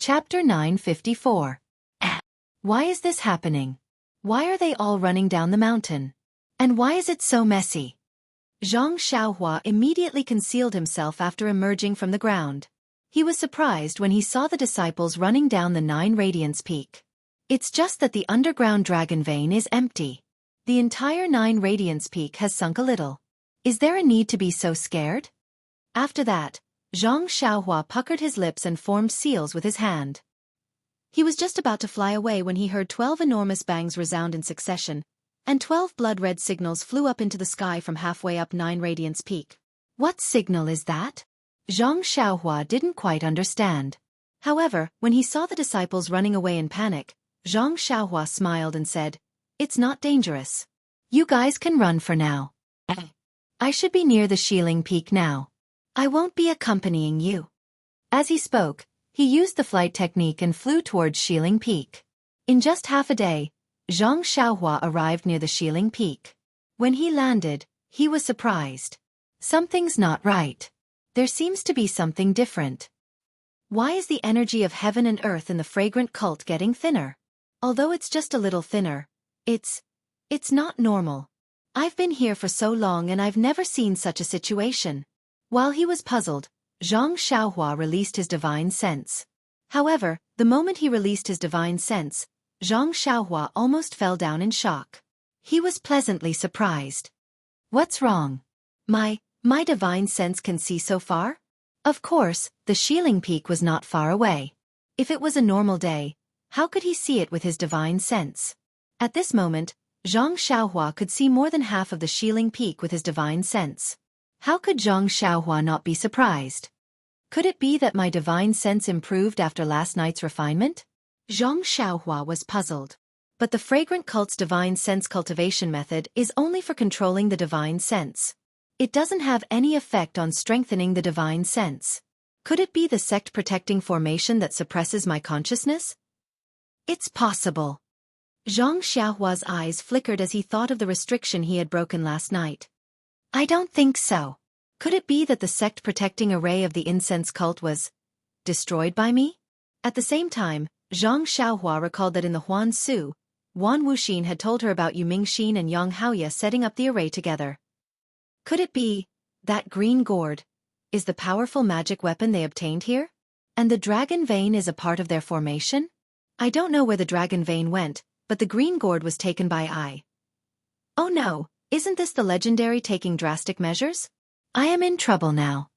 Chapter 954. Why is this happening? Why are they all running down the mountain? And why is it so messy? Xianxia immediately concealed himself after emerging from the ground. He was surprised when he saw the disciples running down the 9 Radiance Peak. It's just that the underground dragon vein is empty. The entire 9 Radiance Peak has sunk a little. Is there a need to be so scared? After that, Xianxia puckered his lips and formed seals with his hand. He was just about to fly away when he heard 12 enormous bangs resound in succession, and 12 blood-red signals flew up into the sky from halfway up 9 Radiance Peak. What signal is that? Xianxia didn't quite understand. However, when he saw the disciples running away in panic, Xianxia smiled and said, "It's not dangerous. You guys can run for now. I should be near the Xiling Peak now. I won't be accompanying you." As he spoke, he used the flight technique and flew towards Xiling Peak. In just half a day, Xianxia arrived near the Xiling Peak. When he landed, he was surprised. Something's not right. There seems to be something different. Why is the energy of heaven and earth in the fragrant cult getting thinner? Although it's just a little thinner, it's not normal. I've been here for so long and I've never seen such a situation. While he was puzzled, Xianxia released his divine sense. However, the moment he released his divine sense, Xianxia almost fell down in shock. He was pleasantly surprised. What's wrong? My divine sense can see so far? Of course, the Xiling Peak was not far away. If it was a normal day, how could he see it with his divine sense? At this moment, Xianxia could see more than half of the Xiling Peak with his divine sense. How could Xianxia not be surprised? Could it be that my divine sense improved after last night's refinement? Xianxia was puzzled. But the fragrant cult's divine sense cultivation method is only for controlling the divine sense. It doesn't have any effect on strengthening the divine sense. Could it be the sect-protecting formation that suppresses my consciousness? It's possible. Xianxia's eyes flickered as he thought of the restriction he had broken last night. I don't think so. Could it be that the sect-protecting array of the incense cult was destroyed by me? At the same time, Xianxia recalled that in the Huan Su, Wan Wuxin had told her about Yu Mingxin and Yang Haoye setting up the array together. Could it be that green gourd is the powerful magic weapon they obtained here? And the dragon vein is a part of their formation? I don't know where the dragon vein went, but the green gourd was taken by I. Oh no, isn't this the legendary taking drastic measures? I am in trouble now.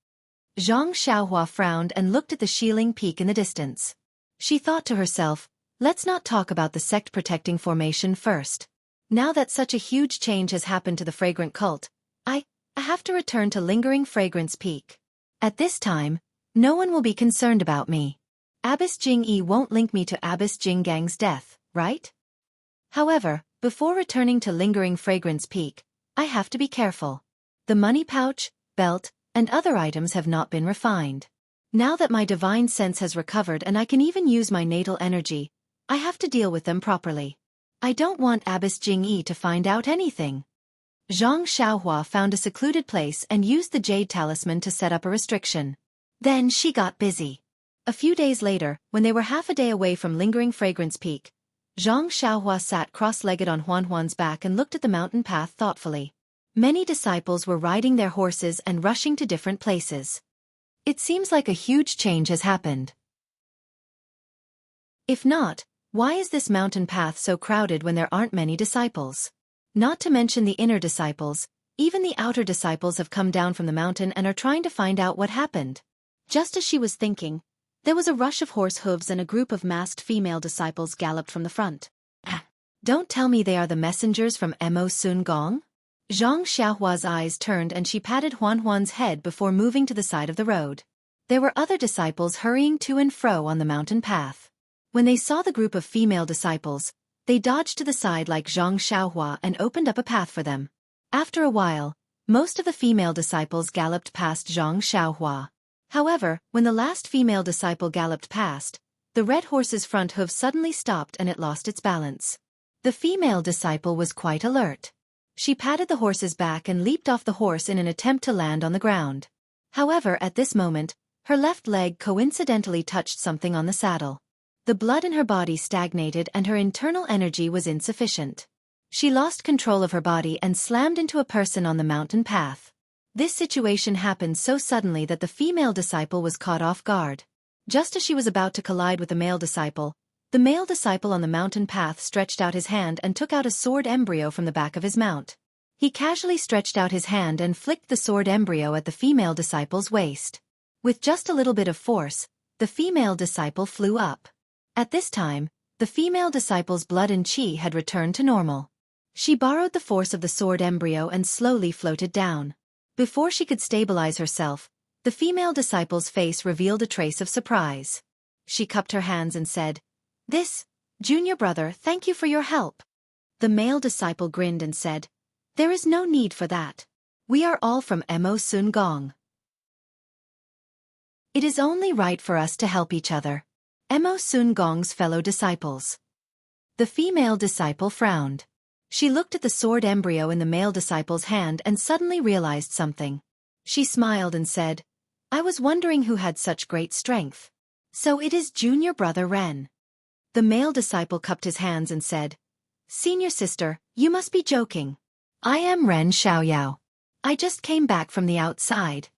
Xianxia frowned and looked at the Xiling Peak in the distance. She thought to herself, let's not talk about the sect-protecting formation first. Now that such a huge change has happened to the fragrant cult, I have to return to Lingering Fragrance Peak. At this time, no one will be concerned about me. Abbess Jingyi won't link me to Abbess Jinggang's death, right? However, before returning to Lingering Fragrance Peak, I have to be careful. The money pouch, belt, and other items have not been refined. Now that my divine sense has recovered and I can even use my natal energy, I have to deal with them properly. I don't want Abbess Jingyi to find out anything. Xianxia found a secluded place and used the jade talisman to set up a restriction. Then she got busy. A few days later, when they were half a day away from Lingering Fragrance Peak, Xianxia sat cross-legged on Huan's back and looked at the mountain path thoughtfully. Many disciples were riding their horses and rushing to different places. It seems like a huge change has happened. If not, why is this mountain path so crowded when there aren't many disciples? Not to mention the inner disciples, even the outer disciples have come down from the mountain and are trying to find out what happened. Just as she was thinking, there was a rush of horse hooves and a group of masked female disciples galloped from the front. Don't tell me they are the messengers from Mo Sun Gong? Xianxia's eyes turned and she patted Huan's head before moving to the side of the road. There were other disciples hurrying to and fro on the mountain path. When they saw the group of female disciples, they dodged to the side like Xianxia and opened up a path for them. After a while, most of the female disciples galloped past Xianxia. However, when the last female disciple galloped past, the red horse's front hoof suddenly stopped and it lost its balance. The female disciple was quite alert. She patted the horse's back and leaped off the horse in an attempt to land on the ground. However, at this moment, Her left leg coincidentally touched something on the saddle. The blood in her body stagnated and her internal energy was insufficient. She lost control of her body and slammed into a person on the mountain path. This situation happened so suddenly that the female disciple was caught off guard. Just as she was about to collide with the male disciple on the mountain path stretched out his hand and took out a sword embryo from the back of his mount. He casually stretched out his hand and flicked the sword embryo at the female disciple's waist. With just a little bit of force, the female disciple flew up. At this time, the female disciple's blood and chi had returned to normal. She borrowed the force of the sword embryo and slowly floated down. Before she could stabilize herself, the female disciple's face revealed a trace of surprise. She cupped her hands and said, "This, junior brother, thank you for your help." The male disciple grinned and said, "There is no need for that. We are all from Mo Sun Gong. It is only right for us to help each other. Mo Sun Gong's fellow disciples." The female disciple frowned. She looked at the sword embryo in the male disciple's hand and suddenly realized something. She smiled and said, "I was wondering who had such great strength. So it is junior brother Ren." The male disciple cupped his hands and said, "Senior sister, you must be joking. I am Ren Xiaoyao. I just came back from the outside."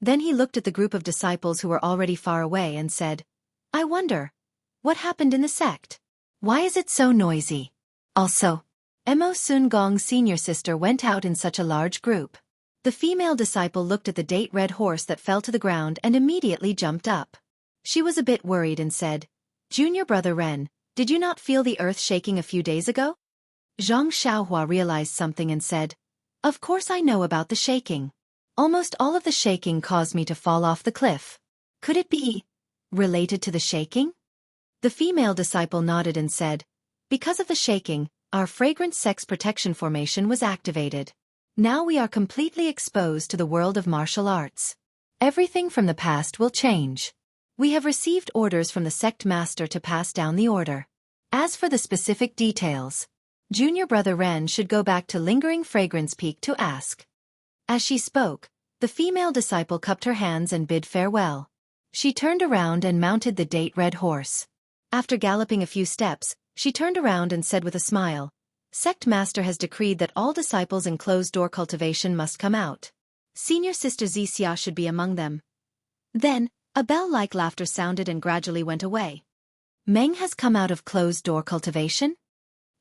Then he looked at the group of disciples who were already far away and said, "I wonder, what happened in the sect? Why is it so noisy? Also, Mo Sun Gong's senior sister went out in such a large group." The female disciple looked at the date red horse that fell to the ground and immediately jumped up. She was a bit worried and said, "Junior brother Ren, did you not feel the earth shaking a few days ago?" Xianxia realized something and said, "Of course I know about the shaking. Almost all of the shaking caused me to fall off the cliff. Could it be related to the shaking?" The female disciple nodded and said, "Because of the shaking, our fragrant sex protection formation was activated. Now we are completely exposed to the world of martial arts. Everything from the past will change. We have received orders from the sect master to pass down the order. As for the specific details, junior brother Ren should go back to Lingering Fragrance Peak to ask." As she spoke, the female disciple cupped her hands and bid farewell. She turned around and mounted the date red horse. After galloping a few steps, she turned around and said with a smile, "Sect master has decreed that all disciples in closed-door cultivation must come out. Senior sister Xianxia should be among them." Then, a bell-like laughter sounded and gradually went away. "Meng has come out of closed-door cultivation?"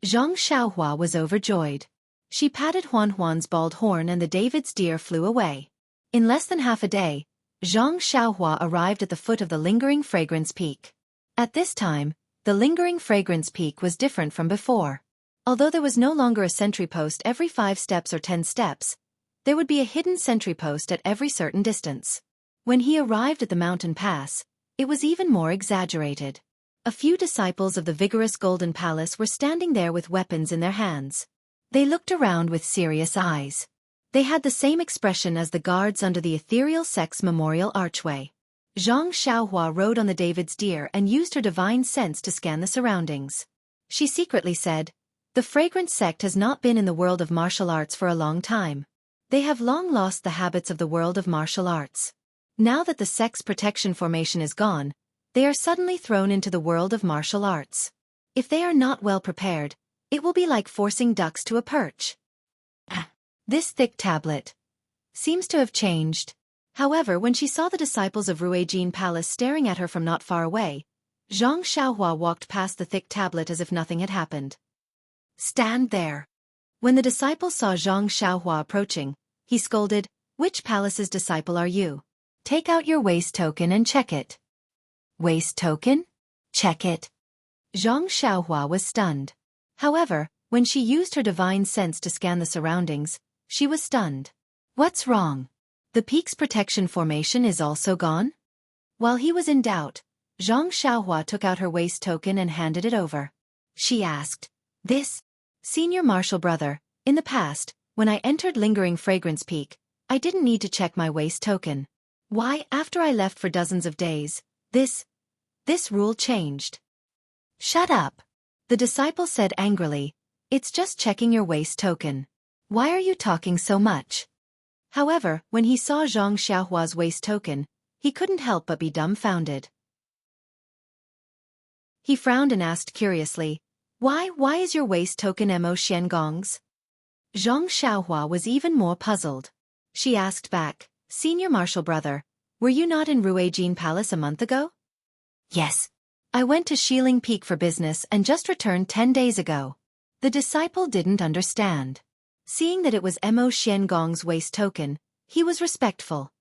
Xianxia was overjoyed. She patted Huan's bald horn and the David's deer flew away. In less than half a day, Xianxia arrived at the foot of the Lingering Fragrance Peak. At this time, the Lingering Fragrance Peak was different from before. Although there was no longer a sentry post every 5 steps or 10 steps, there would be a hidden sentry post at every certain distance. When he arrived at the mountain pass, it was even more exaggerated. A few disciples of the vigorous Golden Palace were standing there with weapons in their hands. They looked around with serious eyes. They had the same expression as the guards under the ethereal sex memorial archway. Xianxia rode on the David's deer and used her divine sense to scan the surroundings. She secretly said, "The fragrant sect has not been in the world of martial arts for a long time. They have long lost the habits of the world of martial arts. Now that the sect's protection formation is gone, they are suddenly thrown into the world of martial arts. If they are not well prepared, it will be like forcing ducks to a perch." This thick tablet seems to have changed. However, when she saw the disciples of Ruijin Palace staring at her from not far away, Xianxia walked past the thick tablet as if nothing had happened. "Stand there." When the disciple saw Xianxia approaching, he scolded, "Which palace's disciple are you? Take out your waist token and check it." "Waist token? Check it?" Xianxia was stunned. However, when she used her divine sense to scan the surroundings, she was stunned. "What's wrong? The peak's protection formation is also gone?" While he was in doubt, Xianxia took out her waist token and handed it over. She asked, "This, senior martial brother, in the past, when I entered Lingering Fragrance Peak, I didn't need to check my waist token. Why, after I left for dozens of days, this rule changed?" "Shut up," the disciple said angrily. "It's just checking your waist token. Why are you talking so much?" However, when he saw Xianxia's waist token, he couldn't help but be dumbfounded. He frowned and asked curiously, Why is your waist token Mo Xiangong's? Xianxia was even more puzzled. She asked back, Senior Marshal Brother, were you not in Ruijin Palace a month ago? Yes. I went to Xiling Peak for business and just returned 10 days ago. The disciple didn't understand. Seeing that it was Mo Xiangong's waist token, he was respectful.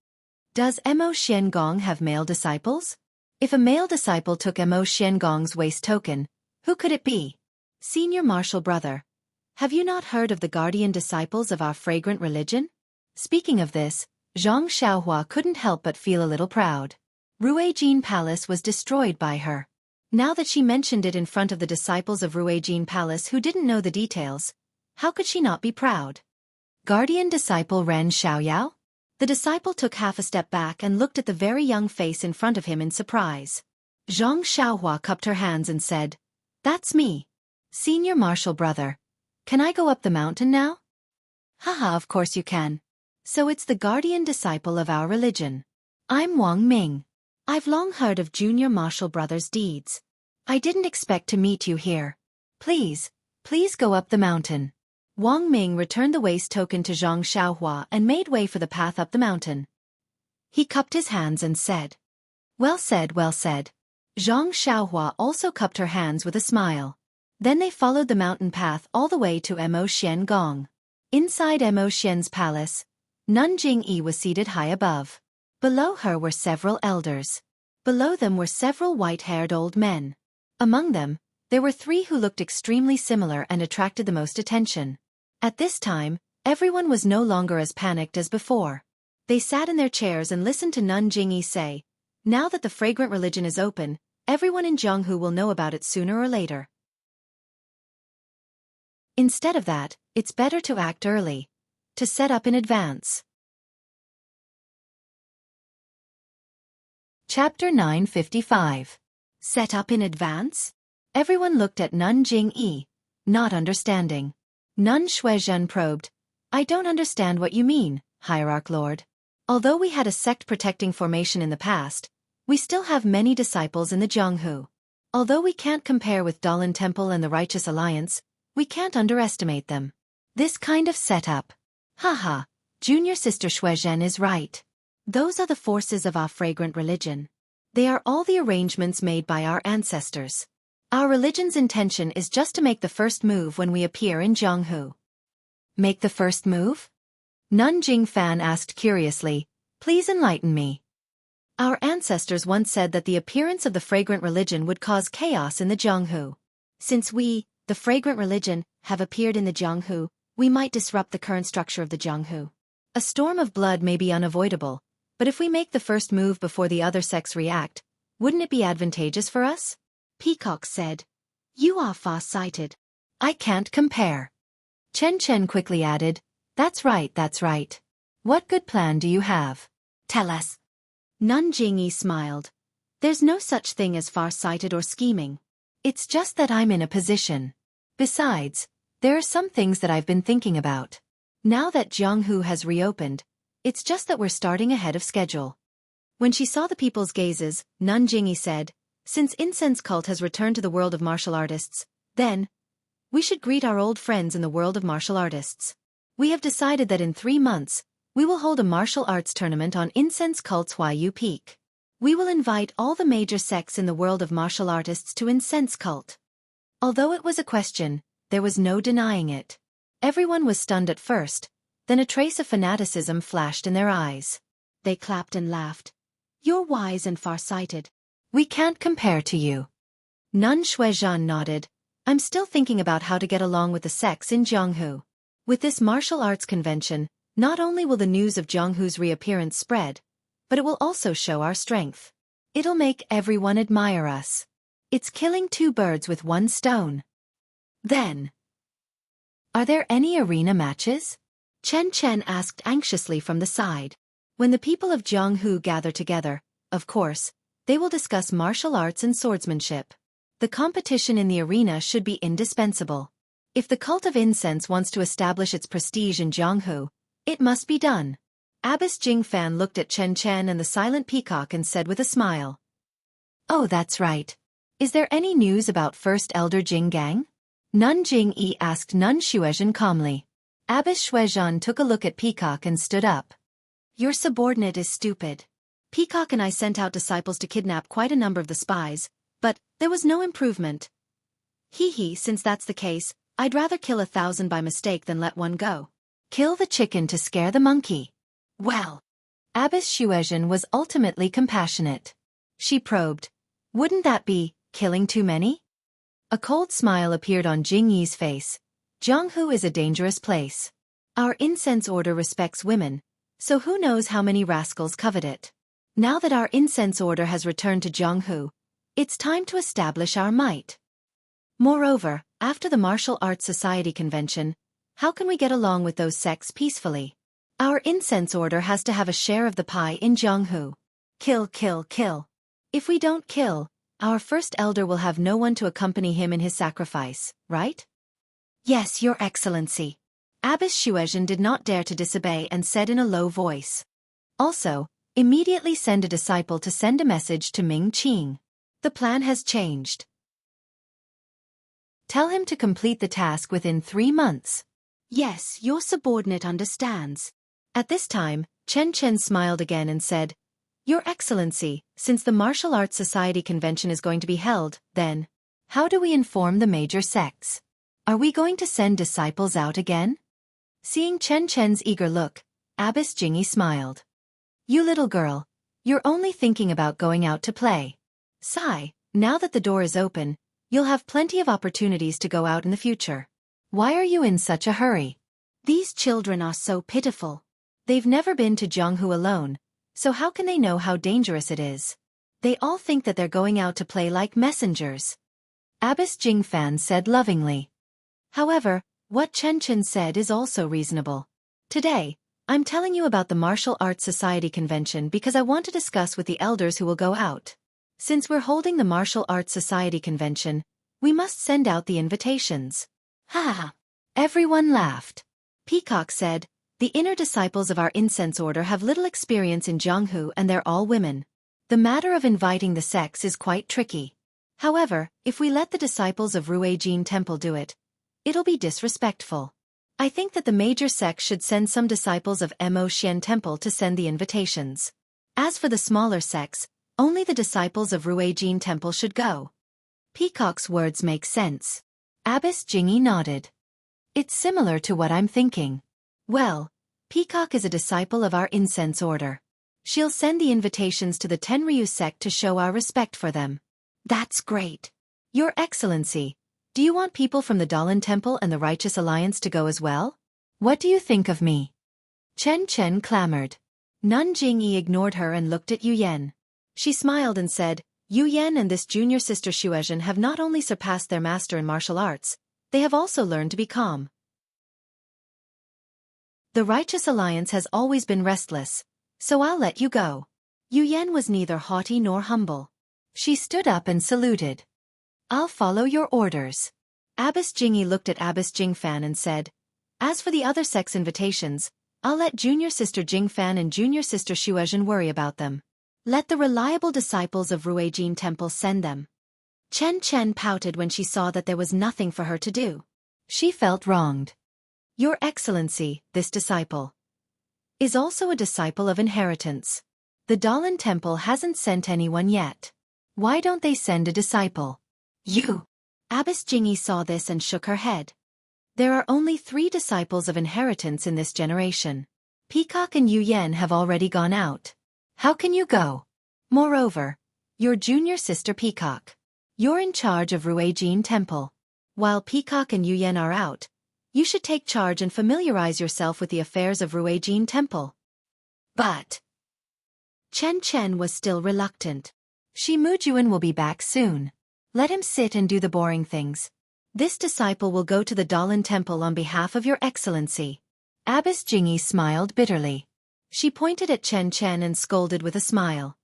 Does Mo Xiangong have male disciples? If a male disciple took Mo Xiangong's waist token, who could it be? Senior Marshal Brother, have you not heard of the guardian disciples of our fragrant religion? Speaking of this, Zhang Xiaohua couldn't help but feel a little proud. Ruijin Palace was destroyed by her. Now that she mentioned it in front of the disciples of Ruijin Palace who didn't know the details, how could she not be proud? Guardian disciple Ren Xiaoyao? The disciple took half a step back and looked at the very young face in front of him in surprise. Zhang Xiaohua cupped her hands and said, That's me. Senior Marshal Brother. Can I go up the mountain now? Haha, of course you can. So it's the guardian disciple of our religion. I'm Wang Ming. I've long heard of Junior Marshal Brother's deeds. I didn't expect to meet you here. Please go up the mountain. Wang Ming returned the waist token to Zhang Xiaohua and made way for the path up the mountain. He cupped his hands and said, Well said, well said. Zhang Xiaohua also cupped her hands with a smile. Then they followed the mountain path all the way to Mo Xiangong. Inside Mo Xian's palace, Nun Jingyi was seated high above. Below her were several elders. Below them were several white-haired old men. Among them, there were 3 who looked extremely similar and attracted the most attention. At this time, everyone was no longer as panicked as before. They sat in their chairs and listened to Nun Jingyi say, Now that the fragrant religion is open, everyone in Jianghu will know about it sooner or later. Instead of that, it's better to act early. To set up in advance. Chapter 955. Set up in advance? Everyone looked at Nun Jingyi, not understanding. Nun Shuizhen probed, I don't understand what you mean, Hierarch Lord. Although we had a sect-protecting formation in the past, we still have many disciples in the Jianghu. Although we can't compare with Dalan Temple and the Righteous Alliance, we can't underestimate them. This kind of setup. Haha, Junior Sister Shuizhen is right. Those are the forces of our fragrant religion. They are all the arrangements made by our ancestors. Our religion's intention is just to make the first move when we appear in Jianghu. Make the first move? Nun Jingfan asked curiously, Please enlighten me. Our ancestors once said that the appearance of the fragrant religion would cause chaos in the Jianghu. Since we, the fragrant religion, have appeared in the Jianghu, we might disrupt the current structure of the Jianghu. A storm of blood may be unavoidable, but if we make the first move before the other sects react, wouldn't it be advantageous for us? Peacock said, You are far-sighted. I can't compare. Chen Chen quickly added, That's right, that's right. What good plan do you have? Tell us. Nun Jingyi smiled. There's no such thing as far-sighted or scheming. It's just that I'm in a position. Besides, there are some things that I've been thinking about. Now that Jianghu has reopened, it's just that we're starting ahead of schedule. When she saw the people's gazes, Nun Jingyi said, Since incense cult has returned to the world of martial artists, then, we should greet our old friends in the world of martial artists. We have decided that in 3 months, we will hold a martial arts tournament on Incense Cult's Huayu Peak. We will invite all the major sects in the world of martial artists to Incense Cult. Although it was a question, there was no denying it. Everyone was stunned at first, then a trace of fanaticism flashed in their eyes. They clapped and laughed. You're wise and far-sighted. We can't compare to you. Nun Shuizhen nodded. I'm still thinking about how to get along with the sects in Jianghu. With this martial arts convention, not only will the news of Jianghu's reappearance spread, but it will also show our strength. It'll make everyone admire us. It's killing 2 birds with 1 stone. Then, are there any arena matches? Chen Chen asked anxiously from the side. When the people of Jianghu gather together, of course, they will discuss martial arts and swordsmanship. The competition in the arena should be indispensable. If the cult of incense wants to establish its prestige in Jianghu, it must be done. Abbess Jingfan looked at Chen Chen and the silent peacock and said with a smile. Oh, that's right. Is there any news about First Elder Jinggang? Nun Jingyi asked Nun Xuezhen calmly. Abbess Xuezhen took a look at Peacock and stood up. Your subordinate is stupid. Peacock and I sent out disciples to kidnap quite a number of the spies, but there was no improvement. Since that's the case, I'd rather kill 1,000 by mistake than let one go. Kill the chicken to scare the monkey. Well, Abbess Xuezhen was ultimately compassionate. She probed. Wouldn't that be killing too many? A cold smile appeared on Jingyi's face. Jianghu is a dangerous place. Our incense order respects women, so who knows how many rascals covet it. Now that our incense order has returned to Jianghu, it's time to establish our might. Moreover, after the Martial Arts Society convention, how can we get along with those sects peacefully? Our incense order has to have a share of the pie in Jianghu. Kill, kill, kill. If we don't kill, our first elder will have no one to accompany him in his sacrifice, right? Yes, Your Excellency. Abbess Xuezhen did not dare to disobey and said in a low voice. Also, immediately send a disciple to send a message to Ming Qing. The plan has changed. Tell him to complete the task within 3 months. Yes, your subordinate understands. At this time, Chen Chen smiled again and said, Your Excellency, since the Martial Arts Society convention is going to be held, then, how do we inform the major sects? Are we going to send disciples out again? Seeing Chen Chen's eager look, Abbess Jingyi smiled. You little girl, you're only thinking about going out to play. Sigh, now that the door is open, you'll have plenty of opportunities to go out in the future. Why are you in such a hurry? These children are so pitiful. They've never been to Jianghu alone, so how can they know how dangerous it is? They all think that they're going out to play like messengers. Abbess Jingfan said lovingly. However, what Chen Chen said is also reasonable. Today, I'm telling you about the Martial Arts Society convention because I want to discuss with the elders who will go out. Since we're holding the Martial Arts Society convention, we must send out the invitations. Ha ha! Everyone laughed. Peacock said, The inner disciples of our incense order have little experience in Jianghu and they're all women. The matter of inviting the sects is quite tricky. However, if we let the disciples of Ruijin Temple do it, it'll be disrespectful. I think that the major sects should send some disciples of Mo Xian Temple to send the invitations. As for the smaller sects, only the disciples of Ruijin Temple should go. Peacock's words make sense. Abbess Jingyi nodded. It's similar to what I'm thinking. Well, Peacock is a disciple of our incense order. She'll send the invitations to the Tenryu sect to show our respect for them. That's great. Your Excellency, do you want people from the Dalan Temple and the Righteous Alliance to go as well? What do you think of me? Chen Chen clamored. Nun Jingyi ignored her and looked at Yu Yan. She smiled and said, Yu Yan and this junior sister Xuezhen have not only surpassed their master in martial arts, they have also learned to be calm. The Righteous Alliance has always been restless, so I'll let you go. Yu Yan was neither haughty nor humble. She stood up and saluted. I'll follow your orders. Abbess Jingyi looked at Abbess Jingfan and said, As for the other sects' invitations, I'll let junior sister Jingfan and junior sister Xuezhen worry about them. Let the reliable disciples of Ruijin Temple send them. Chen Chen pouted when she saw that there was nothing for her to do. She felt wronged. Your Excellency, this disciple is also a disciple of inheritance. The Dalan Temple hasn't sent anyone yet. Why don't they send a disciple? You! Abbess Jingyi saw this and shook her head. There are only 3 disciples of inheritance in this generation. Peacock and Yu Yan have already gone out. How can you go? Moreover, your junior sister Peacock. You're in charge of Ruijin Temple. While Peacock and Yu Yan are out, you should take charge and familiarize yourself with the affairs of Ruijin Temple. But Chen Chen was still reluctant. Shi Mujuan will be back soon. Let him sit and do the boring things. This disciple will go to the Dalan Temple on behalf of your Excellency. Abbess Jingyi smiled bitterly. She pointed at Chen Chen and scolded with a smile.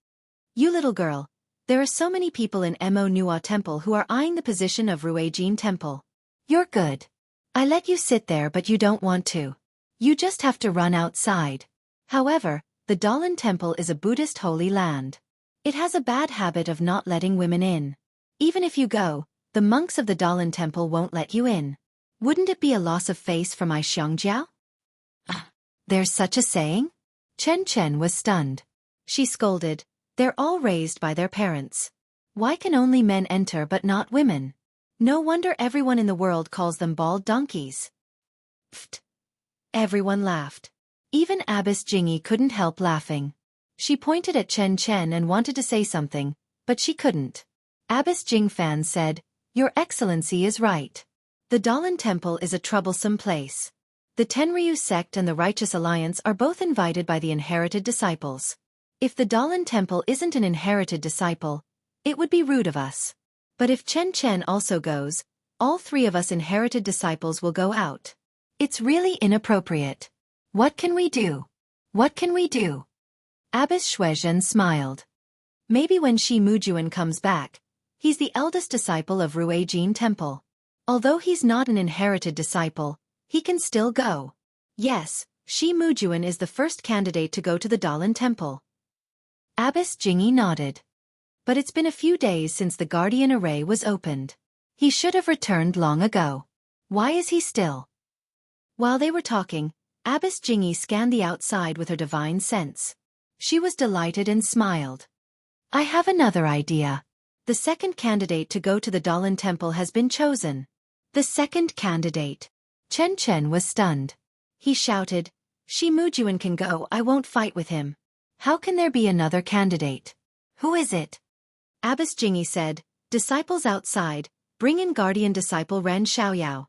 You little girl, there are so many people in Mo Nua Temple who are eyeing the position of Ruijin Temple. You're good. I let you sit there but you don't want to. You just have to run outside. However, the Dalan Temple is a Buddhist holy land. It has a bad habit of not letting women in. Even if you go, the monks of the Dalan Temple won't let you in. Wouldn't it be a loss of face for my Xianxia? There's such a saying? Chen was stunned. She scolded, "They're all raised by their parents. Why can only men enter but not women? No wonder everyone in the world calls them bald donkeys." Pfft. Everyone laughed. Even Abbess Jingyi couldn't help laughing. She pointed at Chen and wanted to say something, but she couldn't. Abbess Jingfan said, "Your Excellency is right. The Dalan Temple is a troublesome place. The Tenryu sect and the Righteous Alliance are both invited by the inherited disciples. If the Dalan Temple isn't an inherited disciple, it would be rude of us. But if Chen also goes, all three of us inherited disciples will go out. It's really inappropriate. What can we do? What can we do?" Abbess Shuizhen smiled. "Maybe when Shi Mujuan comes back, he's the eldest disciple of Ruijin Temple. Although he's not an inherited disciple, he can still go. Yes, Shi Mujuan is the first candidate to go to the Dalan Temple." Abbess Jingyi nodded. "But it's been a few days since the Guardian Array was opened. He should have returned long ago. Why is he still?" While they were talking, Abbess Jingyi scanned the outside with her divine sense. She was delighted and smiled. "I have another idea. The second candidate to go to the Dalan Temple has been chosen." The second candidate. Chen was stunned. He shouted, "Shi Mujuan can go, I won't fight with him. How can there be another candidate? Who is it?" Abbess Jingyi said, "Disciples outside, bring in guardian disciple Ren Xiaoyao."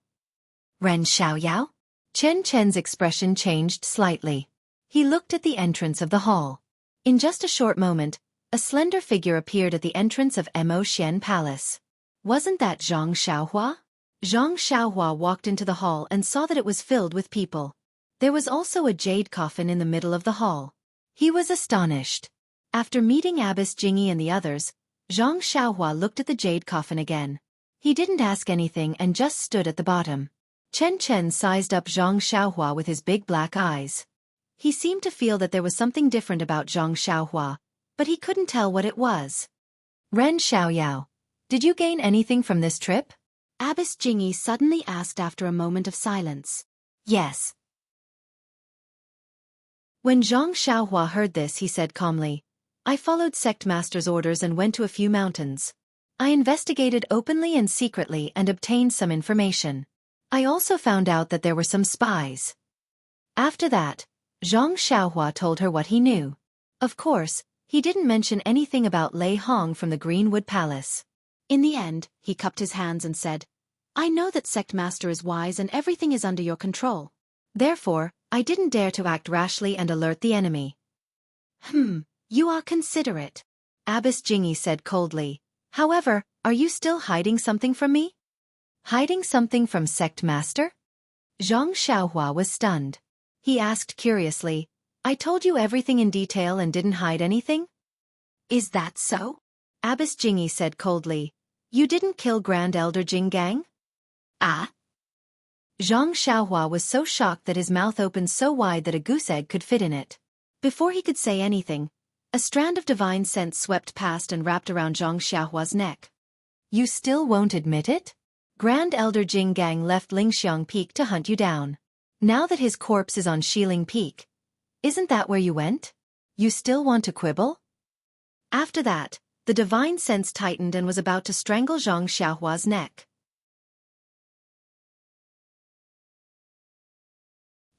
Ren Xiaoyao? Chen's expression changed slightly. He looked at the entrance of the hall. In just a short moment, a slender figure appeared at the entrance of Mo Xian Palace. Wasn't that Zhang Xiaohua? Zhang Xiaohua walked into the hall and saw that it was filled with people. There was also a jade coffin in the middle of the hall. He was astonished. After meeting Abbess Jingyi and the others, Zhang Xiaohua looked at the jade coffin again. He didn't ask anything and just stood at the bottom. Chen sized up Zhang Xiaohua with his big black eyes. He seemed to feel that there was something different about Zhang Xiaohua, but he couldn't tell what it was. "Ren Xiaoyao, did you gain anything from this trip?" Abbess Jingyi suddenly asked after a moment of silence. "Yes." When Zhang Xiaohua heard this, he said calmly, "I followed sect master's orders and went to a few mountains. I investigated openly and secretly and obtained some information. I also found out that there were some spies." After that, Zhang Xiaohua told her what he knew. Of course, he didn't mention anything about Lei Hong from the Greenwood Palace. In the end, he cupped his hands and said, "I know that sect master is wise and everything is under your control. Therefore, I didn't dare to act rashly and alert the enemy." You are considerate," Abbess Jingyi said coldly. "However, are you still hiding something from me?" "Hiding something from sect master?" Zhang Xiaohua was stunned. He asked curiously, "I told you everything in detail and didn't hide anything?" "Is that so?" Abbess Jingyi said coldly. "You didn't kill Grand Elder Jinggang?" "Ah?" Zhang Xiaohua was so shocked that his mouth opened so wide that a goose egg could fit in it. Before he could say anything, a strand of divine scent swept past and wrapped around Zhang Xiaohua's neck. "You still won't admit it? Grand Elder Jinggang left Lingxiang Peak to hunt you down. Now that his corpse is on Xiling Peak, isn't that where you went? You still want to quibble?" After that, the divine sense tightened and was about to strangle Zhang Xiaohua's neck.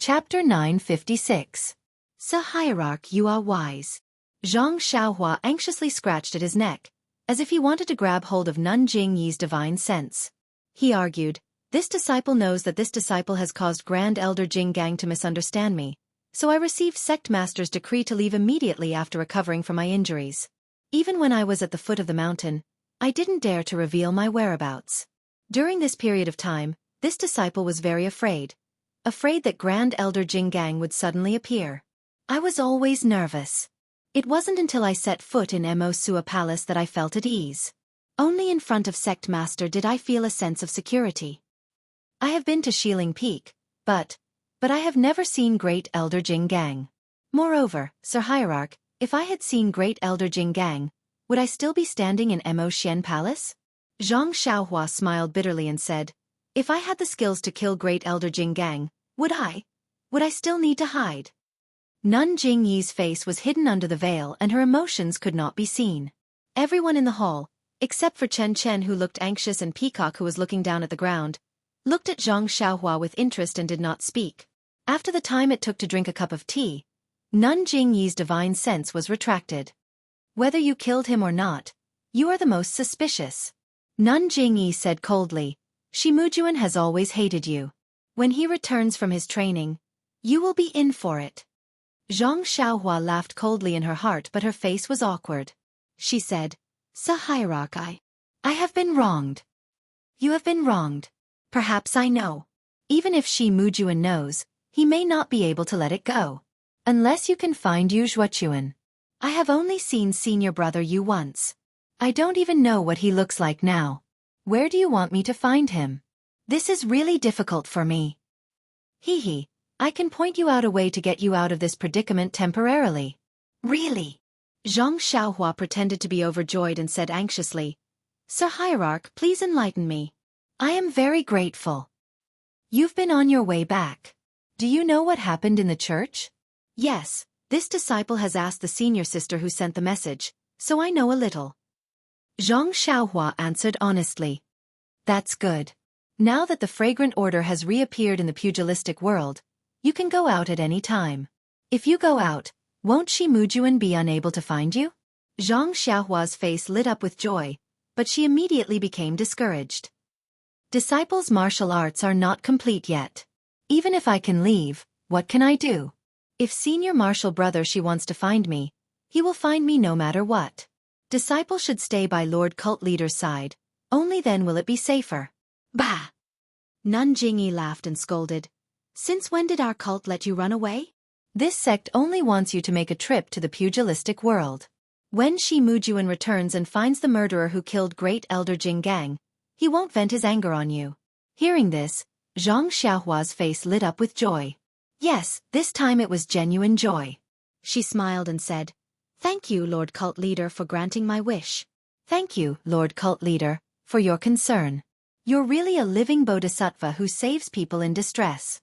Chapter 956. "Sir Hierarch, you are wise." Zhang Xiaohua anxiously scratched at his neck, as if he wanted to grab hold of Nun Jingyi's divine sense. He argued, "This disciple knows that this disciple has caused Grand Elder Jinggang to misunderstand me, so I received sect master's decree to leave immediately after recovering from my injuries. Even when I was at the foot of the mountain, I didn't dare to reveal my whereabouts. During this period of time, this disciple was very afraid that Grand Elder Jinggang would suddenly appear. I was always nervous. It wasn't until I set foot in Mo Sua Palace that I felt at ease. Only in front of sect master did I feel a sense of security. I have been to Xiling Peak, but I have never seen Great Elder Jinggang. Moreover, Sir Hierarch, if I had seen Great Elder Jinggang, would I still be standing in Mo Xian Palace? Zhang Xiaohua smiled bitterly and said, if I had the skills to kill Great Elder Jinggang, would I? Would I still need to hide? Nun Jingyi's face was hidden under the veil and her emotions could not be seen. Everyone in the hall, except for Chen Chen who looked anxious and Peacock who was looking down at the ground, looked at Zhang Xiaohua with interest and did not speak. After the time it took to drink a cup of tea, Nun Jingyi's divine sense was retracted. Whether you killed him or not, you are the most suspicious. Nun Jingyi said coldly, Shi Mujuan has always hated you. When he returns from his training, you will be in for it. Zhang Xiaohua laughed coldly in her heart but her face was awkward. She said, Sir Hierarch, I have been wronged. You have been wronged. Perhaps I know. Even if Shi Mujuan knows, he may not be able to let it go. Unless you can find Yu Zhuochuan. I have only seen senior brother Yu once. I don't even know what he looks like now. Where do you want me to find him? This is really difficult for me. Hee. I can point you out a way to get you out of this predicament temporarily. Really? Zhang Xiaohua pretended to be overjoyed and said anxiously, Sir Hierarch, please enlighten me. I am very grateful. You've been on your way back. Do you know what happened in the church? Yes, this disciple has asked the senior sister who sent the message, so I know a little. Zhang Xiaohua answered honestly. That's good. Now that the fragrant order has reappeared in the pugilistic world, you can go out at any time. If you go out, won't Shi Mujuan be unable to find you? Zhang Xiaohua's face lit up with joy, but she immediately became discouraged. Disciples' martial arts are not complete yet. Even if I can leave, what can I do? If senior martial brother Shi wants to find me, he will find me no matter what. Disciple should stay by Lord Cult Leader's side, only then will it be safer. Bah! Nun Jingyi laughed and scolded. Since when did our cult let you run away? This sect only wants you to make a trip to the pugilistic world. When Shi Mujuan returns and finds the murderer who killed Great Elder Jinggang, he won't vent his anger on you. Hearing this, Zhang Xiaohua's face lit up with joy. Yes, this time it was genuine joy. She smiled and said, Thank you, Lord Cult Leader, for granting my wish. Thank you, Lord Cult Leader, for your concern. You're really a living bodhisattva who saves people in distress.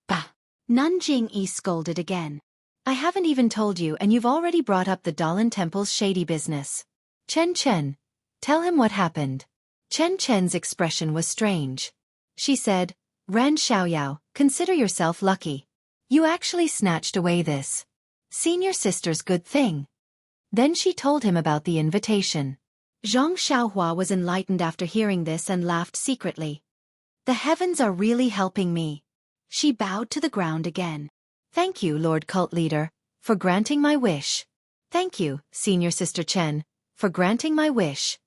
Bah! Nun Jingyi scolded again. I haven't even told you and you've already brought up the Dalan Temple's shady business. Chen Chen, tell him what happened. Chen Chen's expression was strange. She said, Ran Xiaoyao, consider yourself lucky. You actually snatched away this senior sister's good thing. Then she told him about the invitation. Zhang Xiaohua was enlightened after hearing this and laughed secretly. The heavens are really helping me. She bowed to the ground again. Thank you, Lord Cult Leader, for granting my wish. Thank you, Senior Sister Chen, for granting my wish.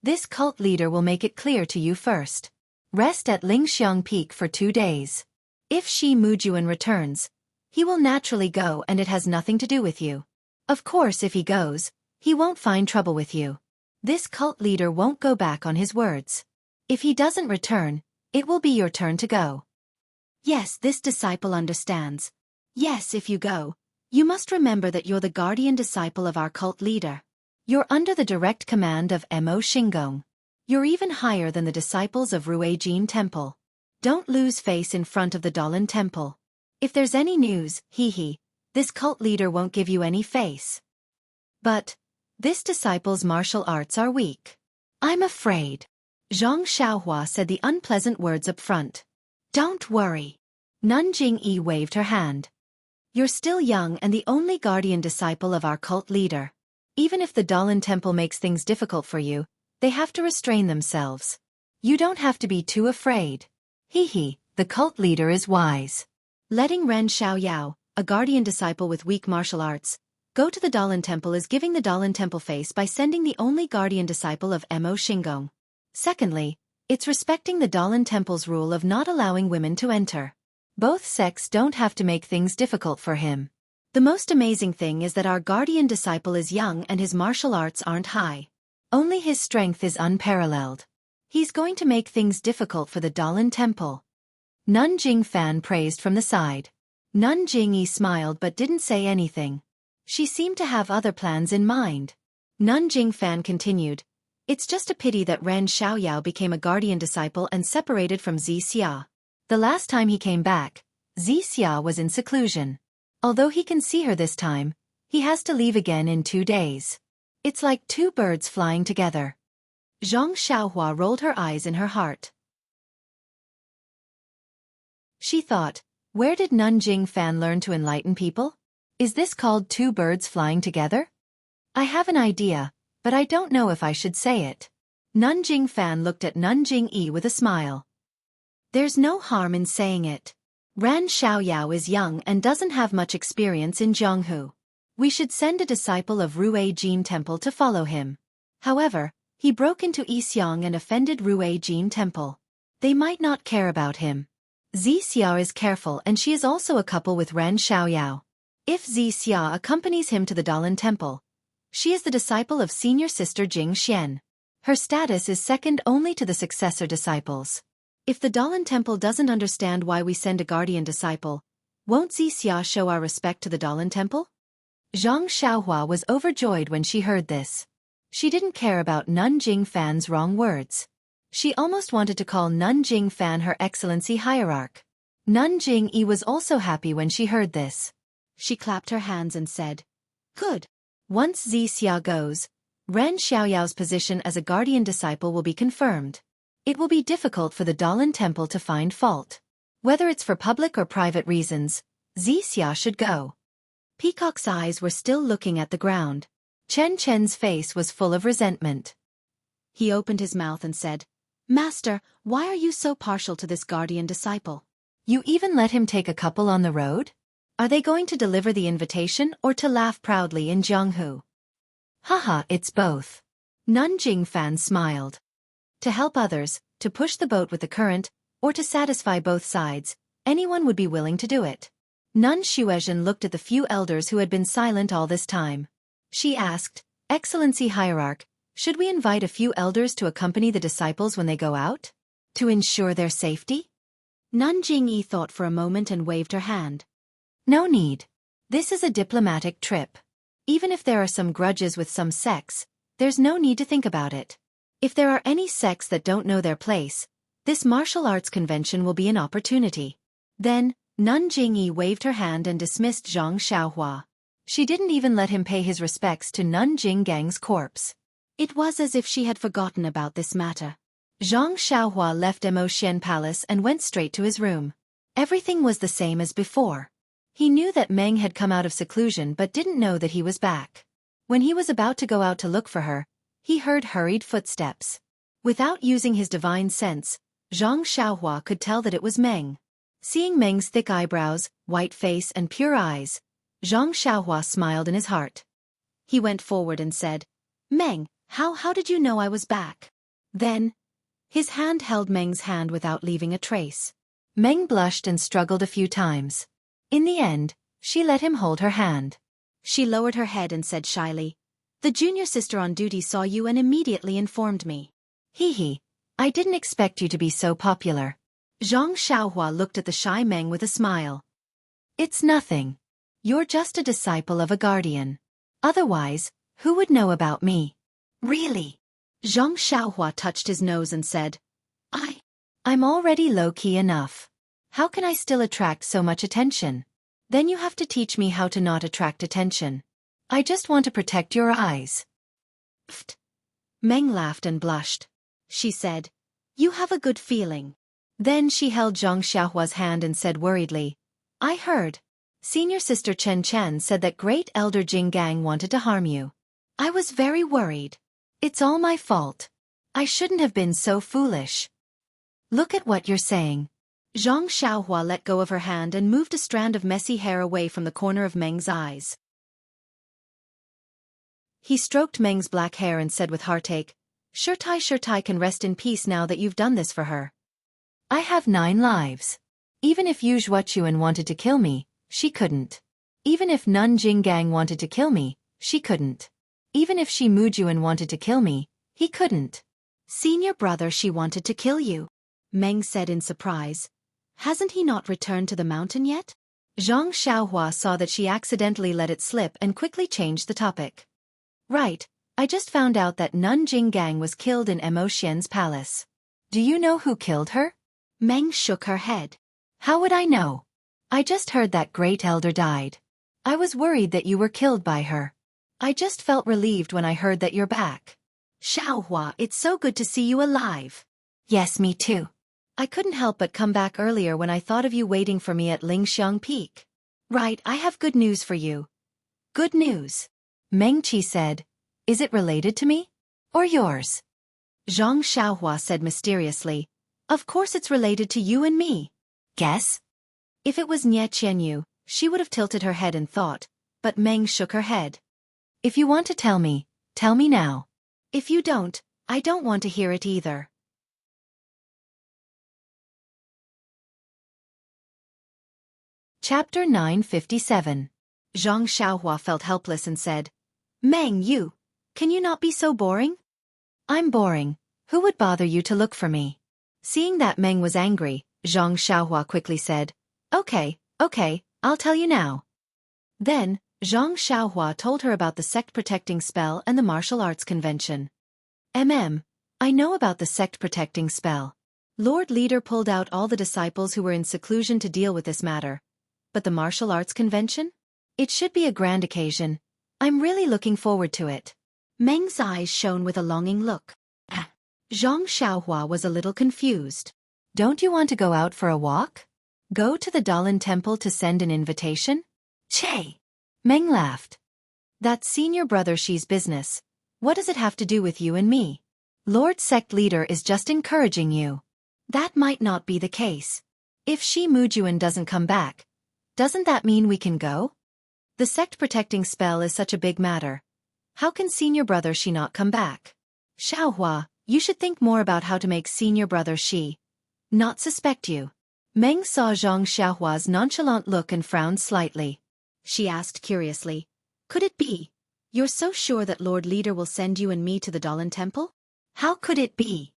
This cult leader will make it clear to you first. Rest at Lingxiang Peak for 2 days. If Shi Mujuan returns, he will naturally go and it has nothing to do with you. Of course, if he goes, he won't find trouble with you. This cult leader won't go back on his words. If he doesn't return, it will be your turn to go. Yes, this disciple understands. Yes, if you go, you must remember that you're the guardian disciple of our cult leader. You're under the direct command of Mo Xinggong. You're even higher than the disciples of Ruijin Temple. Don't lose face in front of the Dalan Temple. If there's any news, this cult leader won't give you any face. But this disciple's martial arts are weak. I'm afraid. Zhang Xiaohua said the unpleasant words up front. Don't worry. Nun Jingyi waved her hand. You're still young and the only guardian disciple of our cult leader. Even if the Dalan Temple makes things difficult for you, they have to restrain themselves. You don't have to be too afraid. The cult leader is wise. Letting Ren Xiaoyao, a guardian disciple with weak martial arts, go to the Dalan Temple is giving the Dalan Temple face by sending the only guardian disciple of Mo Xinggong. Secondly, it's respecting the Dalan Temple's rule of not allowing women to enter. Both sects don't have to make things difficult for him. The most amazing thing is that our guardian disciple is young and his martial arts aren't high. Only his strength is unparalleled. He's going to make things difficult for the Dalan Temple. Nun Jingfan praised from the side. Nun Jingyi smiled but didn't say anything. She seemed to have other plans in mind. Nun Jingfan continued, "It's just a pity that Ren Xiaoyao became a guardian disciple and separated from Xia. The last time he came back, Xia was in seclusion. Although he can see her this time, he has to leave again in 2 days. It's like 2 birds flying together." Zhang Xiaohua rolled her eyes in her heart. She thought, where did Nun Jingfan learn to enlighten people? Is this called 2 birds flying together? I have an idea, but I don't know if I should say it. Nun Jingfan looked at Nun Jingyi with a smile. There's no harm in saying it. Ran Xiaoyao is young and doesn't have much experience in Jianghu. We should send a disciple of Rui Jin Temple to follow him. However, he broke into Yixiang and offended Rui Jin Temple. They might not care about him. Xia is careful and she is also a couple with Ran Xiaoyao. If Xia accompanies him to the Dalan Temple, she is the disciple of senior sister Jing Xian. Her status is second only to the successor disciples. If the Dalan Temple doesn't understand why we send a guardian disciple, won't Xia show our respect to the Dalan Temple? Zhang Xiaohua was overjoyed when she heard this. She didn't care about Nun Jingfan's wrong words. She almost wanted to call Nun Jingfan her Excellency Hierarch. Nun Jingyi was also happy when she heard this. She clapped her hands and said, "Good. Once Xia goes, Ren Xiaoyao's position as a guardian disciple will be confirmed. It will be difficult for the Dalan Temple to find fault. Whether it's for public or private reasons, Xia should go." Peacock's eyes were still looking at the ground. Chen Chen's face was full of resentment. He opened his mouth and said, "Master, why are you so partial to this guardian disciple? You even let him take a couple on the road? Are they going to deliver the invitation or to laugh proudly in Jianghu?" "Haha, it's both." Nun Jingfan smiled. To help others, to push the boat with the current, or to satisfy both sides, anyone would be willing to do it. Nun Xuezhen looked at the few elders who had been silent all this time. She asked, "Excellency Hierarch, should we invite a few elders to accompany the disciples when they go out? To ensure their safety?" Nun Jingyi thought for a moment and waved her hand. "No need. This is a diplomatic trip. Even if there are some grudges with some sects, there's no need to think about it. If there are any sects that don't know their place, this martial arts convention will be an opportunity." Then, Nun Jingyi waved her hand and dismissed Zhang Xiaohua. She didn't even let him pay his respects to Nun Jinggang's corpse. It was as if she had forgotten about this matter. Zhang Xiaohua left Emotian Palace and went straight to his room. Everything was the same as before. He knew that Meng had come out of seclusion but didn't know that he was back. When he was about to go out to look for her, he heard hurried footsteps. Without using his divine sense, Zhang Xiaohua could tell that it was Meng. Seeing Meng's thick eyebrows, white face and pure eyes, Zhang Xiaohua smiled in his heart. He went forward and said, "Meng, how did you know I was back?" Then, his hand held Meng's hand without leaving a trace. Meng blushed and struggled a few times. In the end, she let him hold her hand. She lowered her head and said shyly, "The junior sister on duty saw you and immediately informed me." "Hee, I didn't expect you to be so popular." Zhang Xiaohua looked at the shy Meng with a smile. "It's nothing. You're just a disciple of a guardian. Otherwise, who would know about me?" "Really?" Zhang Xiaohua touched his nose and said, I'm already low-key enough. How can I still attract so much attention? Then you have to teach me how to not attract attention. I just want to protect your eyes." Pfft. Meng laughed and blushed. She said, "You have a good feeling." Then she held Zhang Xiaohua's hand and said worriedly, "I heard. Senior sister Chen Chen said that great elder Jinggang wanted to harm you. I was very worried. It's all my fault. I shouldn't have been so foolish." "Look at what you're saying." Zhang Xiaohua let go of her hand and moved a strand of messy hair away from the corner of Meng's eyes. He stroked Meng's black hair and said with heartache, Shirtai can rest in peace now that you've done this for her. I have 9 lives. Even if Yu Zhuochuan wanted to kill me, she couldn't. Even if Nun Jinggang wanted to kill me, she couldn't. Even if Shi Mujuan wanted to kill me, he couldn't." "Senior brother, she wanted to kill you," Meng said in surprise. "Hasn't he not returned to the mountain yet?" Zhang Xiaohua saw that she accidentally let it slip and quickly changed the topic. Right, I just found out that Nun Jinggang was killed in Mo Xian's palace. Do you know who killed her? Meng shook her head. How would I know? I just heard that great elder died. I was worried that you were killed by her. I just felt relieved when I heard that you're back. Xiaohua, it's so good to see you alive. Yes, me too. I couldn't help but come back earlier when I thought of you waiting for me at Lingxiang Peak. Right, I have good news for you. Good news. Meng Qi said. Is it related to me? Or yours? Zhang Xiaohua said mysteriously. Of course it's related to you and me. Guess? If it was Nie Qianyu, she would have tilted her head and thought, but Meng shook her head. If you want to tell me now. If you don't, I don't want to hear it either. Chapter 957. Zhang Xiaohua felt helpless and said, Meng, can you not be so boring? I'm boring. Who would bother you to look for me? Seeing that Meng was angry, Zhang Xiaohua quickly said, Okay, I'll tell you now. Then, Zhang Xiaohua told her about the sect-protecting spell and the martial arts convention. I know about the sect-protecting spell. Lord Leader pulled out all the disciples who were in seclusion to deal with this matter. But the martial arts convention? It should be a grand occasion. I'm really looking forward to it. Meng's eyes shone with a longing look. Zhang Xiaohua was a little confused. Don't you want to go out for a walk? Go to the Dalan temple to send an invitation? Che! Meng laughed. That's senior brother Xi's business. What does it have to do with you and me? Lord Sect Leader is just encouraging you. That might not be the case. If Xi Mujun doesn't come back, doesn't that mean we can go? The sect-protecting spell is such a big matter. How can senior brother Xi not come back? Xiaohua, you should think more about how to make senior brother Xi not suspect you. Meng saw Zhang Xiaohua's nonchalant look and frowned slightly. She asked curiously, Could it be? You're so sure that Lord Leader will send you and me to the Dalan temple? How could it be?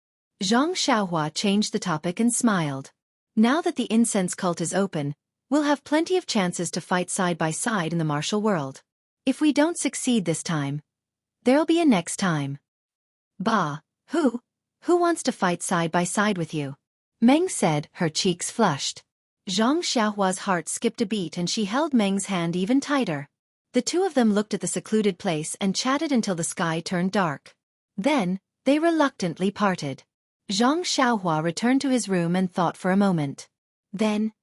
Zhang Xiaohua changed the topic and smiled. Now that the incense cult is open, we'll have plenty of chances to fight side by side in the martial world. If we don't succeed this time, there'll be a next time. Bah, who wants to fight side by side with you? Meng said, her cheeks flushed. Zhang Xiaohua's heart skipped a beat and she held Meng's hand even tighter. The two of them looked at the secluded place and chatted until the sky turned dark. Then, they reluctantly parted. Zhang Xiaohua returned to his room and thought for a moment. Then,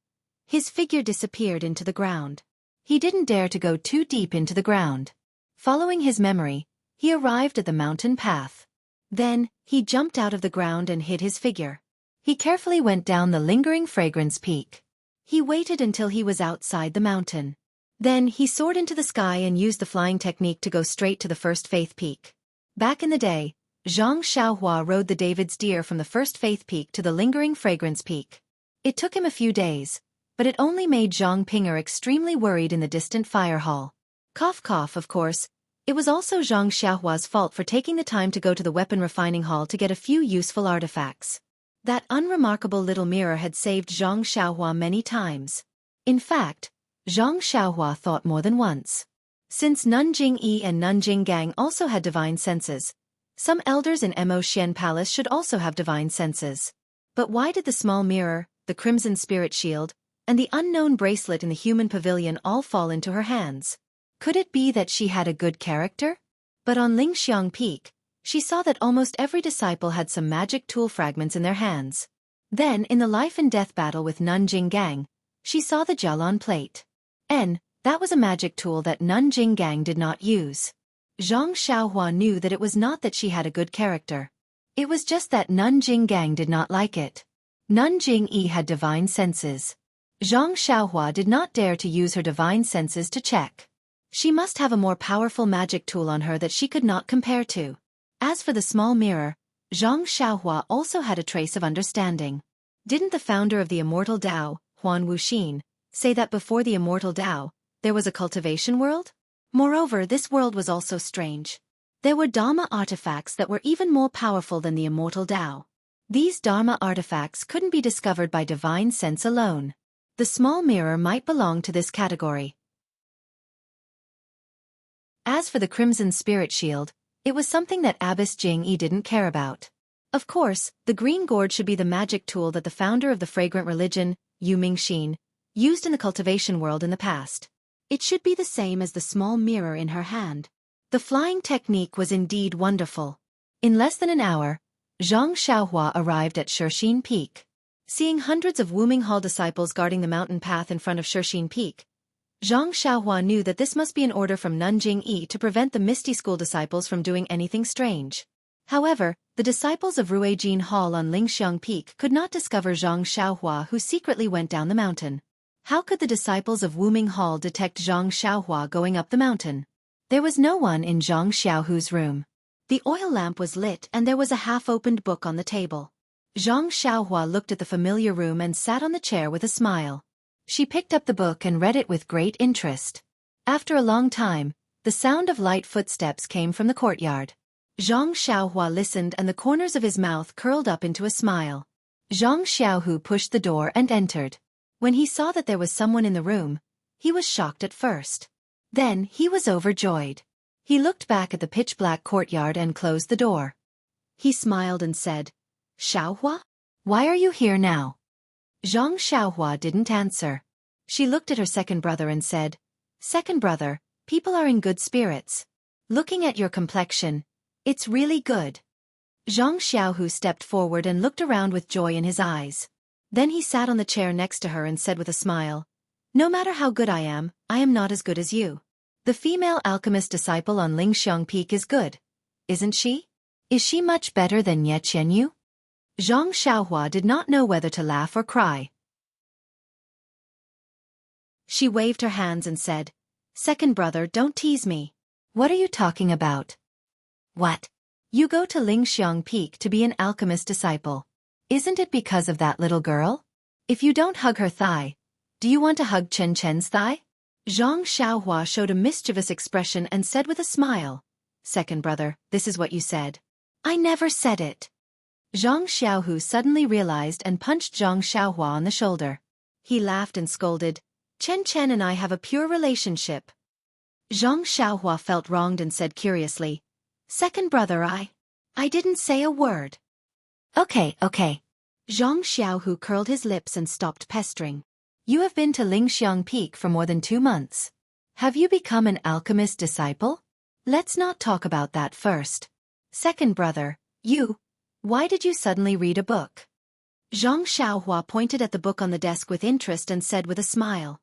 his figure disappeared into the ground. He didn't dare to go too deep into the ground. Following his memory, he arrived at the mountain path. Then, he jumped out of the ground and hid his figure. He carefully went down the lingering fragrance peak. He waited until he was outside the mountain. Then, he soared into the sky and used the flying technique to go straight to the First Faith Peak. Back in the day, Zhang Xiaohua rode the David's deer from the First Faith Peak to the lingering fragrance peak. It took him a few days, but it only made Zhang Pinger extremely worried in the distant fire hall. Cough cough, of course. It was also Zhang Xiaohua's fault for taking the time to go to the weapon refining hall to get a few useful artifacts. That unremarkable little mirror had saved Zhang Xiaohua many times. In fact, Zhang Xiaohua thought more than once. Since Nun Jingyi and Nun Jinggang also had divine senses, some elders in Mo Xian Palace should also have divine senses. But why did the small mirror, the crimson spirit shield, and the unknown bracelet in the human pavilion all fall into her hands? Could it be that she had a good character? But on Lingxiang Peak, she saw that almost every disciple had some magic tool fragments in their hands. Then, in the life and death battle with Nun Jinggang, she saw the Jialan plate. That was a magic tool that Nun Jinggang did not use. Zhang Xiaohua knew that it was not that she had a good character. It was just that Nun Jinggang did not like it. Nun Jingyi had divine senses. Zhang Xiaohua did not dare to use her divine senses to check. She must have a more powerful magic tool on her that she could not compare to. As for the small mirror, Zhang Xiaohua also had a trace of understanding. Didn't the founder of the Immortal Tao, Huan Wuxin, say that before the Immortal Tao, there was a cultivation world? Moreover, this world was also strange. There were Dharma artifacts that were even more powerful than the Immortal Tao. These Dharma artifacts couldn't be discovered by divine sense alone. The small mirror might belong to this category. As for the Crimson Spirit Shield, it was something that Abbess Jianghu didn't care about. Of course, the green gourd should be the magic tool that the founder of the fragrant religion, Yu Mingxin, used in the cultivation world in the past. It should be the same as the small mirror in her hand. The flying technique was indeed wonderful. In less than an hour, Xianxia arrived at Shixin Peak. Seeing hundreds of Wuming Hall disciples guarding the mountain path in front of Shixin Peak, Xianxia knew that this must be an order from Nanjing to prevent the Misty School disciples from doing anything strange. However, the disciples of Ruijin Hall on Lingxiang Peak could not discover Zhang Xiaohua, who secretly went down the mountain. How could the disciples of Wuming Hall detect Zhang Xiaohua going up the mountain? There was no one in Zhang Xiaohu's room. The oil lamp was lit and there was a half-opened book on the table. Zhang Xiaohua looked at the familiar room and sat on the chair with a smile. She picked up the book and read it with great interest. After a long time, the sound of light footsteps came from the courtyard. Zhang Xiaohua listened and the corners of his mouth curled up into a smile. Zhang Xiaohu pushed the door and entered. When he saw that there was someone in the room, he was shocked at first. Then he was overjoyed. He looked back at the pitch-black courtyard and closed the door. He smiled and said, "Xiaohua? Why are you here now?" Zhang Xiaohua didn't answer. She looked at her second brother and said, "Second brother, people are in good spirits. Looking at your complexion, it's really good." Zhang Xiaohu stepped forward and looked around with joy in his eyes. Then he sat on the chair next to her and said with a smile, "No matter how good I am not as good as you. The female alchemist disciple on Lingxiang Peak is good, isn't she? Is she much better than Ye Qianyu?" Zhang Xiaohua did not know whether to laugh or cry. She waved her hands and said, "Second brother, don't tease me. What are you talking about?" "What? You go to Lingxiang Peak to be an alchemist disciple. Isn't it because of that little girl? If you don't hug her thigh, do you want to hug Chen Chen's thigh?" Zhang Xiaohua showed a mischievous expression and said with a smile, "Second brother, this is what you said." "I never said it." Zhang Xiaohu suddenly realized and punched Zhang Xiaohua on the shoulder. He laughed and scolded, "Chen Chen and I have a pure relationship." Zhang Xiaohua felt wronged and said curiously, "Second brother, I didn't say a word." Okay. Zhang Xiaohu curled his lips and stopped pestering. "You have been to Lingxiang Peak for more than 2 months. Have you become an alchemist disciple? Let's not talk about that first. Second brother, why did you suddenly read a book?" Zhang Xiaohua pointed at the book on the desk with interest and said with a smile,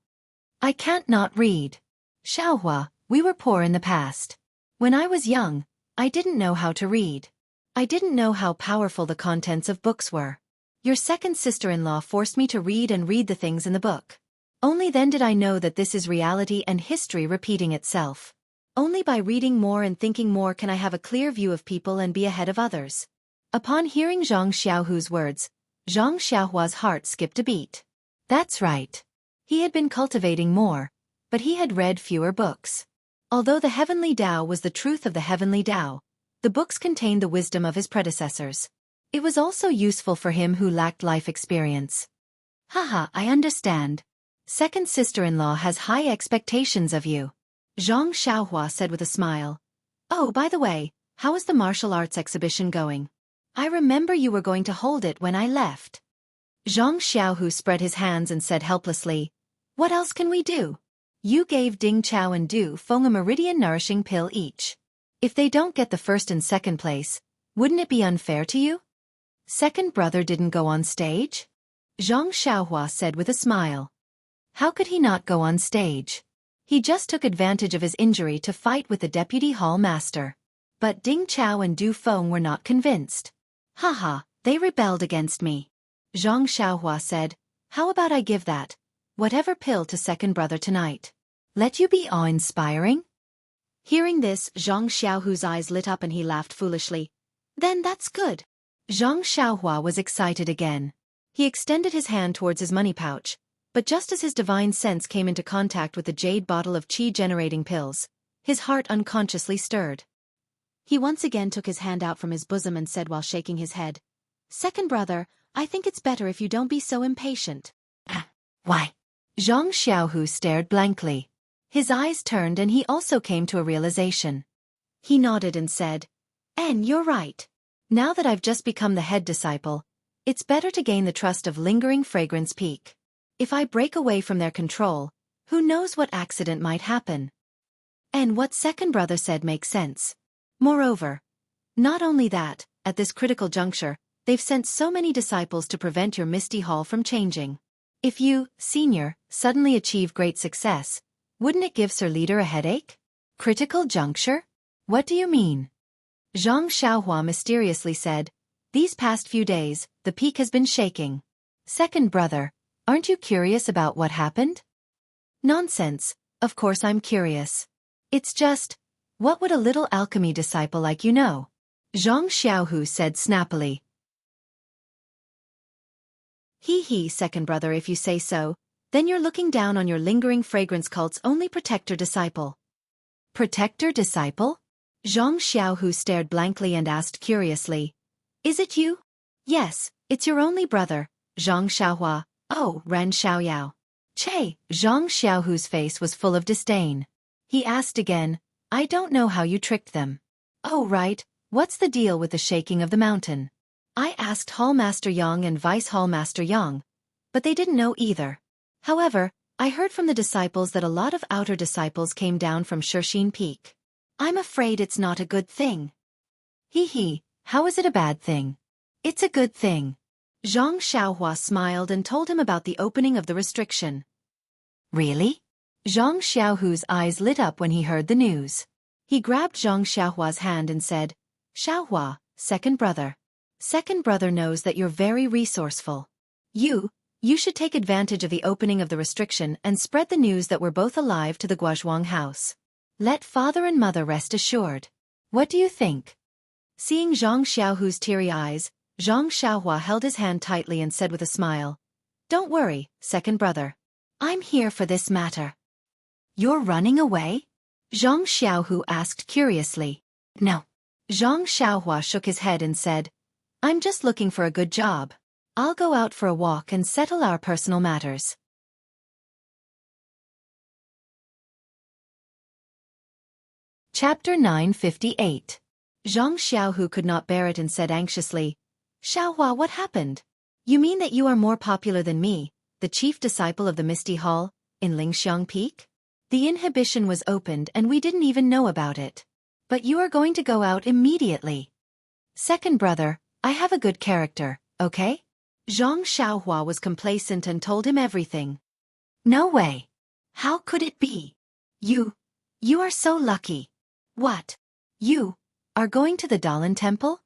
"I can't not read. Xiaohua, we were poor in the past. When I was young, I didn't know how to read. I didn't know how powerful the contents of books were. Your second sister-in-law forced me to read the things in the book. Only then did I know that this is reality and history repeating itself. Only by reading more and thinking more can I have a clear view of people and be ahead of others." Upon hearing Zhang Xiaohu's words, Zhang Xiaohua's heart skipped a beat. That's right. He had been cultivating more, but he had read fewer books. Although the Heavenly Tao was the truth of the Heavenly Tao, the books contained the wisdom of his predecessors. It was also useful for him who lacked life experience. Haha, I understand. Second sister-in-law has high expectations of you. Zhang Xiaohua said with a smile. Oh, by the way, how is the martial arts exhibition going? I remember you were going to hold it when I left. Zhang Xiaohu spread his hands and said helplessly, "What else can we do? You gave Ding Chao and Du Feng a meridian nourishing pill each. If they don't get the first and second place, wouldn't it be unfair to you?" Second brother didn't go on stage? Zhang Xiaohua said with a smile. How could he not go on stage? He just took advantage of his injury to fight with the deputy hall master. But Ding Chao and Du Feng were not convinced. Haha, they rebelled against me. Zhang Xiaohua said, "How about I give that, whatever pill to second brother tonight? Let you be awe-inspiring?" Hearing this, Zhang Xiaohu's eyes lit up and he laughed foolishly. Then that's good. Zhang Xiaohua was excited again. He extended his hand towards his money pouch, but just as his divine sense came into contact with the jade bottle of qi-generating pills, his heart unconsciously stirred. He once again took his hand out from his bosom and said while shaking his head, "Second brother, I think it's better if you don't be so impatient." Why? Zhang Xiaohu stared blankly. His eyes turned and he also came to a realization. He nodded and said, You're right. Now that I've just become the head disciple, it's better to gain the trust of Lingering Fragrance Peak. If I break away from their control, who knows what accident might happen? And what second brother said makes sense. Moreover, not only that, at this critical juncture, they've sent so many disciples to prevent your Misty Hall from changing. If you, senior, suddenly achieve great success, wouldn't it give Sir Leader a headache? Critical juncture? What do you mean? Zhang Xiaohua mysteriously said, These past few days, the peak has been shaking. Second brother, aren't you curious about what happened? Nonsense, of course I'm curious. It's just, what would a little alchemy disciple like you know? Zhang Xiaohu said snappily. He, second brother, if you say so, then you're looking down on your Lingering Fragrance cult's only protector disciple. Protector disciple? Zhang Xiaohu stared blankly and asked curiously, Is it you? Yes, it's your only brother, Zhang Xiaohua. Oh, Ren Xiaoyao. Che, Zhang Xiaohu's face was full of disdain. He asked again, I don't know how you tricked them. Oh right, what's the deal with the shaking of the mountain? I asked Hallmaster Yang and Vice Hallmaster Yang, but they didn't know either. However, I heard from the disciples that a lot of outer disciples came down from Shixin Peak. I'm afraid it's not a good thing. How is it a bad thing? It's a good thing. Zhang Xiaohua smiled and told him about the opening of the restriction. Really? Zhang Xiaohu's eyes lit up when he heard the news. He grabbed Zhang Xiaohua's hand and said, Xiaohua, second brother. Second brother knows that you're very resourceful. You should take advantage of the opening of the restriction and spread the news that we're both alive to the Guozhuang house. Let father and mother rest assured. What do you think? Seeing Zhang Xiaohu's teary eyes, Zhang Xiaohua held his hand tightly and said with a smile, Don't worry, second brother. I'm here for this matter. You're running away? Zhang Xiaohu asked curiously. No. Zhang Xiaohua shook his head and said, I'm just looking for a good job. I'll go out for a walk and settle our personal matters. Chapter 958. Zhang Xiaohu could not bear it and said anxiously, Xiaohua, what happened? You mean that you are more popular than me, the chief disciple of the Misty Hall, in Lingxiang Peak? The inhibition was opened and we didn't even know about it. But you are going to go out immediately. Second brother, I have a good character, okay? Zhang Xiaohua was complacent and told him everything. No way. How could it be? You are so lucky. What? You are going to the Dalan Temple?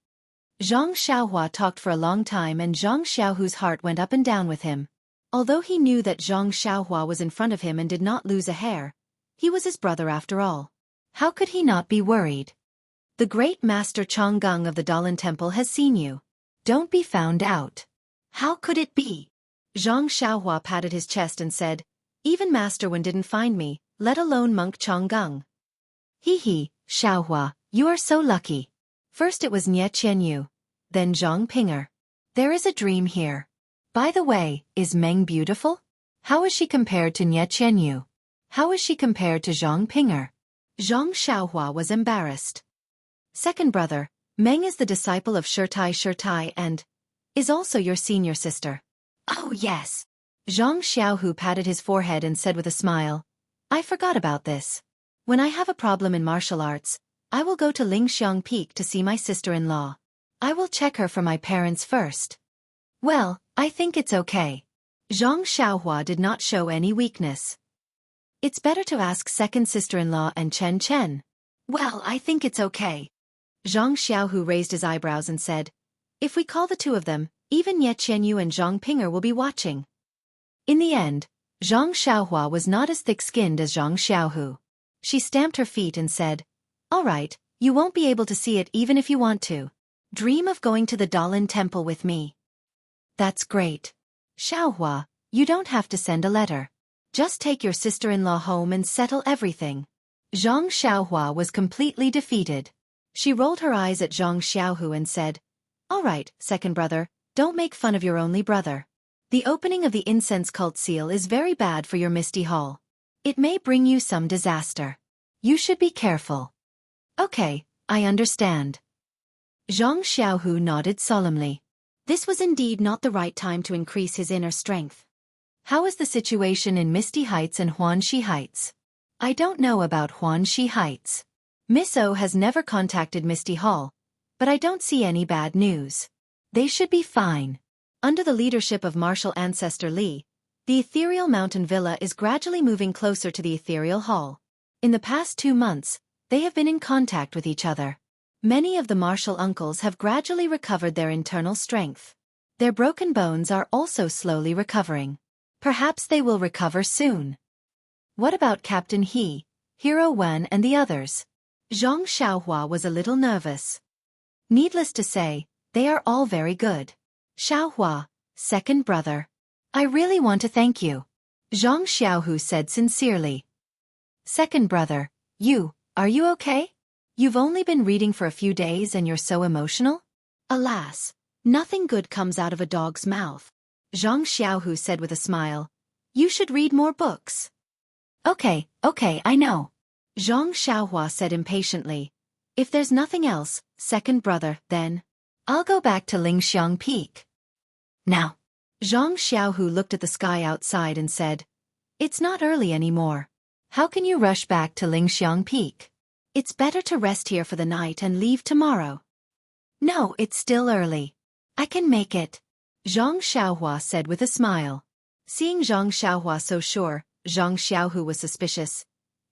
Zhang Xiaohua talked for a long time and Zhang Xiaohu's heart went up and down with him. Although he knew that Zhang Xiaohua was in front of him and did not lose a hair, he was his brother after all. How could he not be worried? The great master Changgang of the Dalan Temple has seen you. Don't be found out. How could it be? Zhang Xiaohua patted his chest and said, Even Master Wen didn't find me, let alone Monk Changgang. Xiaohua, you are so lucky. First it was Nie Qianyu, then Zhang Pinger. There is a dream here. By the way, is Meng beautiful? How is she compared to Nie Qianyu? How is she compared to Zhang Pinger? Zhang Xiaohua was embarrassed. Second brother, Meng is the disciple of Shirtai and is also your senior sister. Oh yes. Zhang Xiaohu patted his forehead and said with a smile, I forgot about this. When I have a problem in martial arts, I will go to Lingxiang Peak to see my sister-in-law. I will check her for my parents first. Well, I think it's okay. Zhang Xiaohua did not show any weakness. It's better to ask second sister-in-law and Chen Chen. Well, I think it's okay. Zhang Xiaohu raised his eyebrows and said, If we call the two of them, even Ye Qianyu and Zhang Pinger will be watching. In the end, Zhang Xiaohua was not as thick-skinned as Zhang Xiaohu. She stamped her feet and said, All right, you won't be able to see it even if you want to. Dream of going to the Dalan Temple with me. That's great. Xiaohua, you don't have to send a letter. Just take your sister-in-law home and settle everything. Zhang Xiaohua was completely defeated. She rolled her eyes at Zhang Xiaohu and said, All right, second brother, don't make fun of your only brother. The opening of the incense cult seal is very bad for your Misty Hall. It may bring you some disaster. You should be careful. Okay, I understand. Zhang Xiaohu nodded solemnly. This was indeed not the right time to increase his inner strength. How is the situation in Misty Heights and Huanxi Heights? I don't know about Huanxi Heights. Miss O has never contacted Misty Hall, but I don't see any bad news. They should be fine. Under the leadership of Martial Ancestor Li, the Ethereal Mountain Villa is gradually moving closer to the Ethereal Hall. In the past 2 months, they have been in contact with each other. Many of the martial uncles have gradually recovered their internal strength. Their broken bones are also slowly recovering. Perhaps they will recover soon. What about Captain He, Hero Wen and the others? Zhang Xiaohua was a little nervous. Needless to say, they are all very good. Xiaohua, second brother. I really want to thank you. Zhang Xiaohu said sincerely. Second brother, are you okay? You've only been reading for a few days and you're so emotional? Alas, nothing good comes out of a dog's mouth. Zhang Xiaohu said with a smile. You should read more books. Okay, I know. Zhang Xiaohua said impatiently. If there's nothing else, second brother, then I'll go back to Lingxiang Peak. Now. Zhang Xiaohu looked at the sky outside and said, It's not early anymore. How can you rush back to Lingxiang Peak? It's better to rest here for the night and leave tomorrow. No, it's still early. I can make it. Zhang Xiaohua said with a smile. Seeing Zhang Xiaohua so sure, Zhang Xiaohu was suspicious.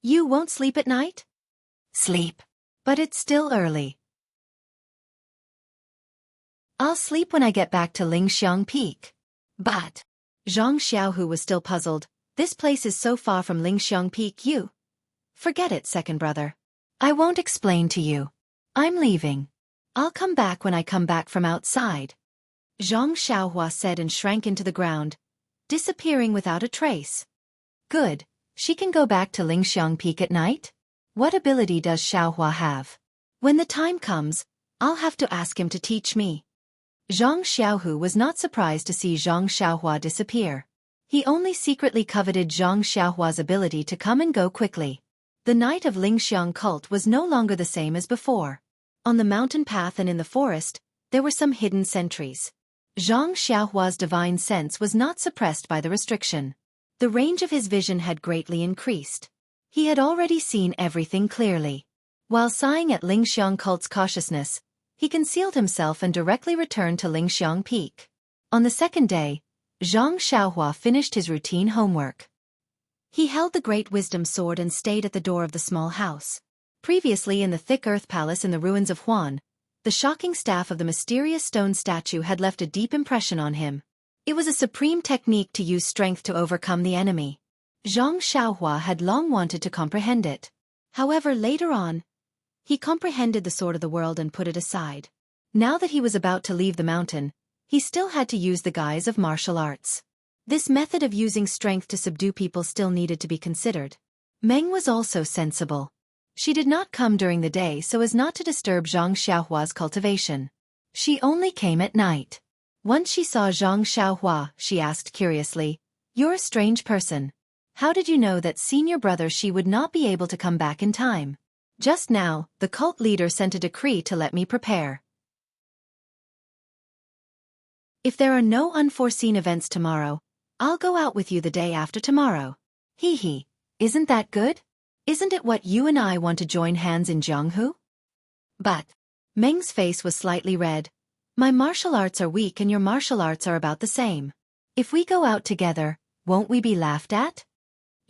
You won't sleep at night? Sleep. But it's still early. I'll sleep when I get back to Lingxiang Peak. But Zhang Xiaohu was still puzzled. This place is so far from Lingxiang Peak. Forget it, second brother. I won't explain to you. I'm leaving. I'll come back when I come back from outside. Zhang Xiaohua said and shrank into the ground, disappearing without a trace. Good. She can go back to Lingxiang Peak at night? What ability does Xiaohua have? When the time comes, I'll have to ask him to teach me. Zhang Xiaohu was not surprised to see Zhang Xiaohua disappear. He only secretly coveted Zhang Xiaohua's ability to come and go quickly. The night of Lingxiang cult was no longer the same as before. On the mountain path and in the forest, there were some hidden sentries. Zhang Xiaohua's divine sense was not suppressed by the restriction. The range of his vision had greatly increased. He had already seen everything clearly. While sighing at Lingxiang cult's cautiousness, he concealed himself and directly returned to Lingxiang Peak. On the second day, Zhang Xiaohua finished his routine homework. He held the great wisdom sword and stayed at the door of the small house. Previously in the thick earth palace in the ruins of Huan, the shocking staff of the mysterious stone statue had left a deep impression on him. It was a supreme technique to use strength to overcome the enemy. Zhang Xiaohua had long wanted to comprehend it. However, later on, he comprehended the sword of the world and put it aside. Now that he was about to leave the mountain, he still had to use the guise of martial arts. This method of using strength to subdue people still needed to be considered. Meng was also sensible. She did not come during the day so as not to disturb Zhang Xiaohua's cultivation. She only came at night. Once she saw Zhang Xiaohua, she asked curiously, You're a strange person. How did you know that senior brother Shi would not be able to come back in time? Just now, the cult leader sent a decree to let me prepare. If there are no unforeseen events tomorrow, I'll go out with you the day after tomorrow. Hee, isn't that good? Isn't it what you and I want to join hands in Jianghu? But Meng's face was slightly red. My martial arts are weak and your martial arts are about the same. If we go out together, won't we be laughed at?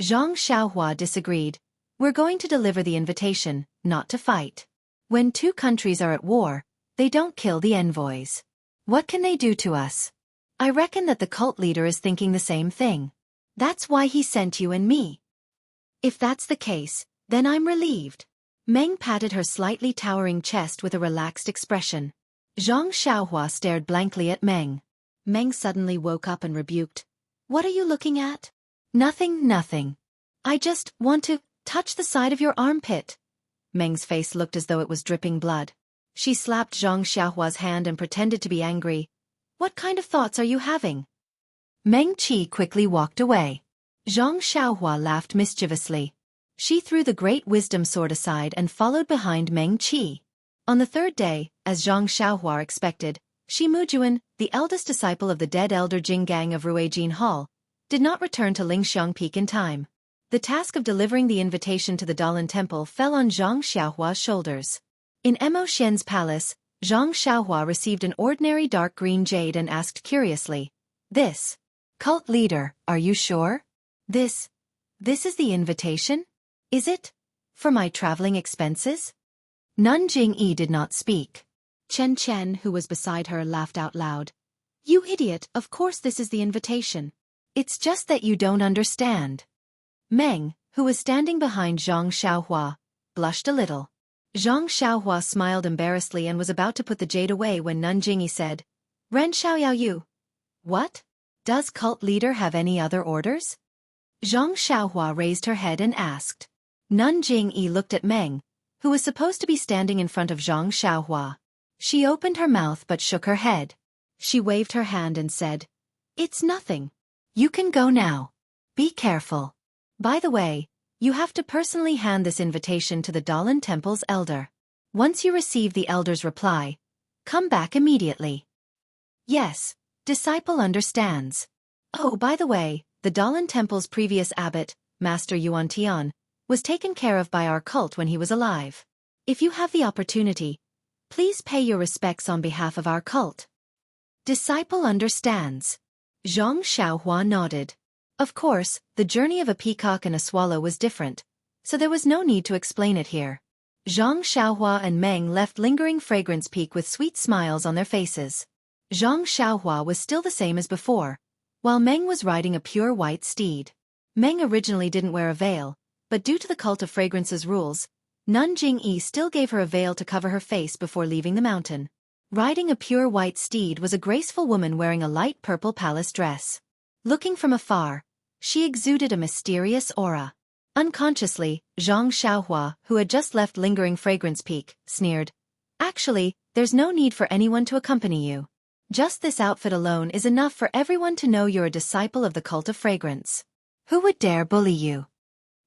Zhang Xiaohua disagreed. We're going to deliver the invitation, not to fight. When two countries are at war, they don't kill the envoys. What can they do to us? I reckon that the cult leader is thinking the same thing. That's why he sent you and me. If that's the case, then I'm relieved. Meng patted her slightly towering chest with a relaxed expression. Zhang Xiaohua stared blankly at Meng. Meng suddenly woke up and rebuked. What are you looking at? Nothing. I just want to touch the side of your armpit. Meng's face looked as though it was dripping blood. She slapped Zhang Xiaohua's hand and pretended to be angry. What kind of thoughts are you having? Meng Qi quickly walked away. Zhang Xiaohua laughed mischievously. She threw the great wisdom sword aside and followed behind Meng Qi. On the third day, as Zhang Xiaohua expected, Shi Mujuan, the eldest disciple of the dead elder Jing Gang of Ruijin Hall, did not return to Lingxiang Peak in time. The task of delivering the invitation to the Dalan Temple fell on Zhang Xiaohua's shoulders. In Mo Xian's palace, Zhang Xiaohua received an ordinary dark green jade and asked curiously, "This cult leader, are you sure? This is the invitation? Is it for my traveling expenses?" Nun Jingyi did not speak. Chen Chen, who was beside her, laughed out loud. "You idiot, of course this is the invitation. It's just that you don't understand." Meng, who was standing behind Zhang Xiaohua, blushed a little. Zhang Xiaohua smiled embarrassedly and was about to put the jade away when Nun Jingyi said, "Ren Xiaoyao Yu. What? Does cult leader have any other orders?" Zhang Xiaohua raised her head and asked. Nun Jingyi looked at Meng, who was supposed to be standing in front of Zhang Xiaohua. She opened her mouth but shook her head. She waved her hand and said, "It's nothing. You can go now. Be careful. By the way, you have to personally hand this invitation to the Dalan Temple's elder. Once you receive the elder's reply, come back immediately." "Yes, disciple understands. Oh, by the way, the Dalan Temple's previous abbot, Master Yuan Tian, was taken care of by our cult when he was alive. If you have the opportunity, please pay your respects on behalf of our cult." "Disciple understands." Zhang Xiaohua nodded. Of course, the journey of a peacock and a swallow was different, so there was no need to explain it here. Zhang Xiaohua and Meng left lingering Fragrance Peak with sweet smiles on their faces. Zhang Xiaohua was still the same as before, while Meng was riding a pure white steed. Meng originally didn't wear a veil, but due to the Cult of Fragrance's rules, Nun Jingyi still gave her a veil to cover her face before leaving the mountain. Riding a pure white steed was a graceful woman wearing a light purple palace dress. Looking from afar, she exuded a mysterious aura. Unconsciously, Zhang Xiaohua, who had just left lingering Fragrance Peak, sneered, "Actually, there's no need for anyone to accompany you. Just this outfit alone is enough for everyone to know you're a disciple of the Cult of Fragrance. Who would dare bully you?"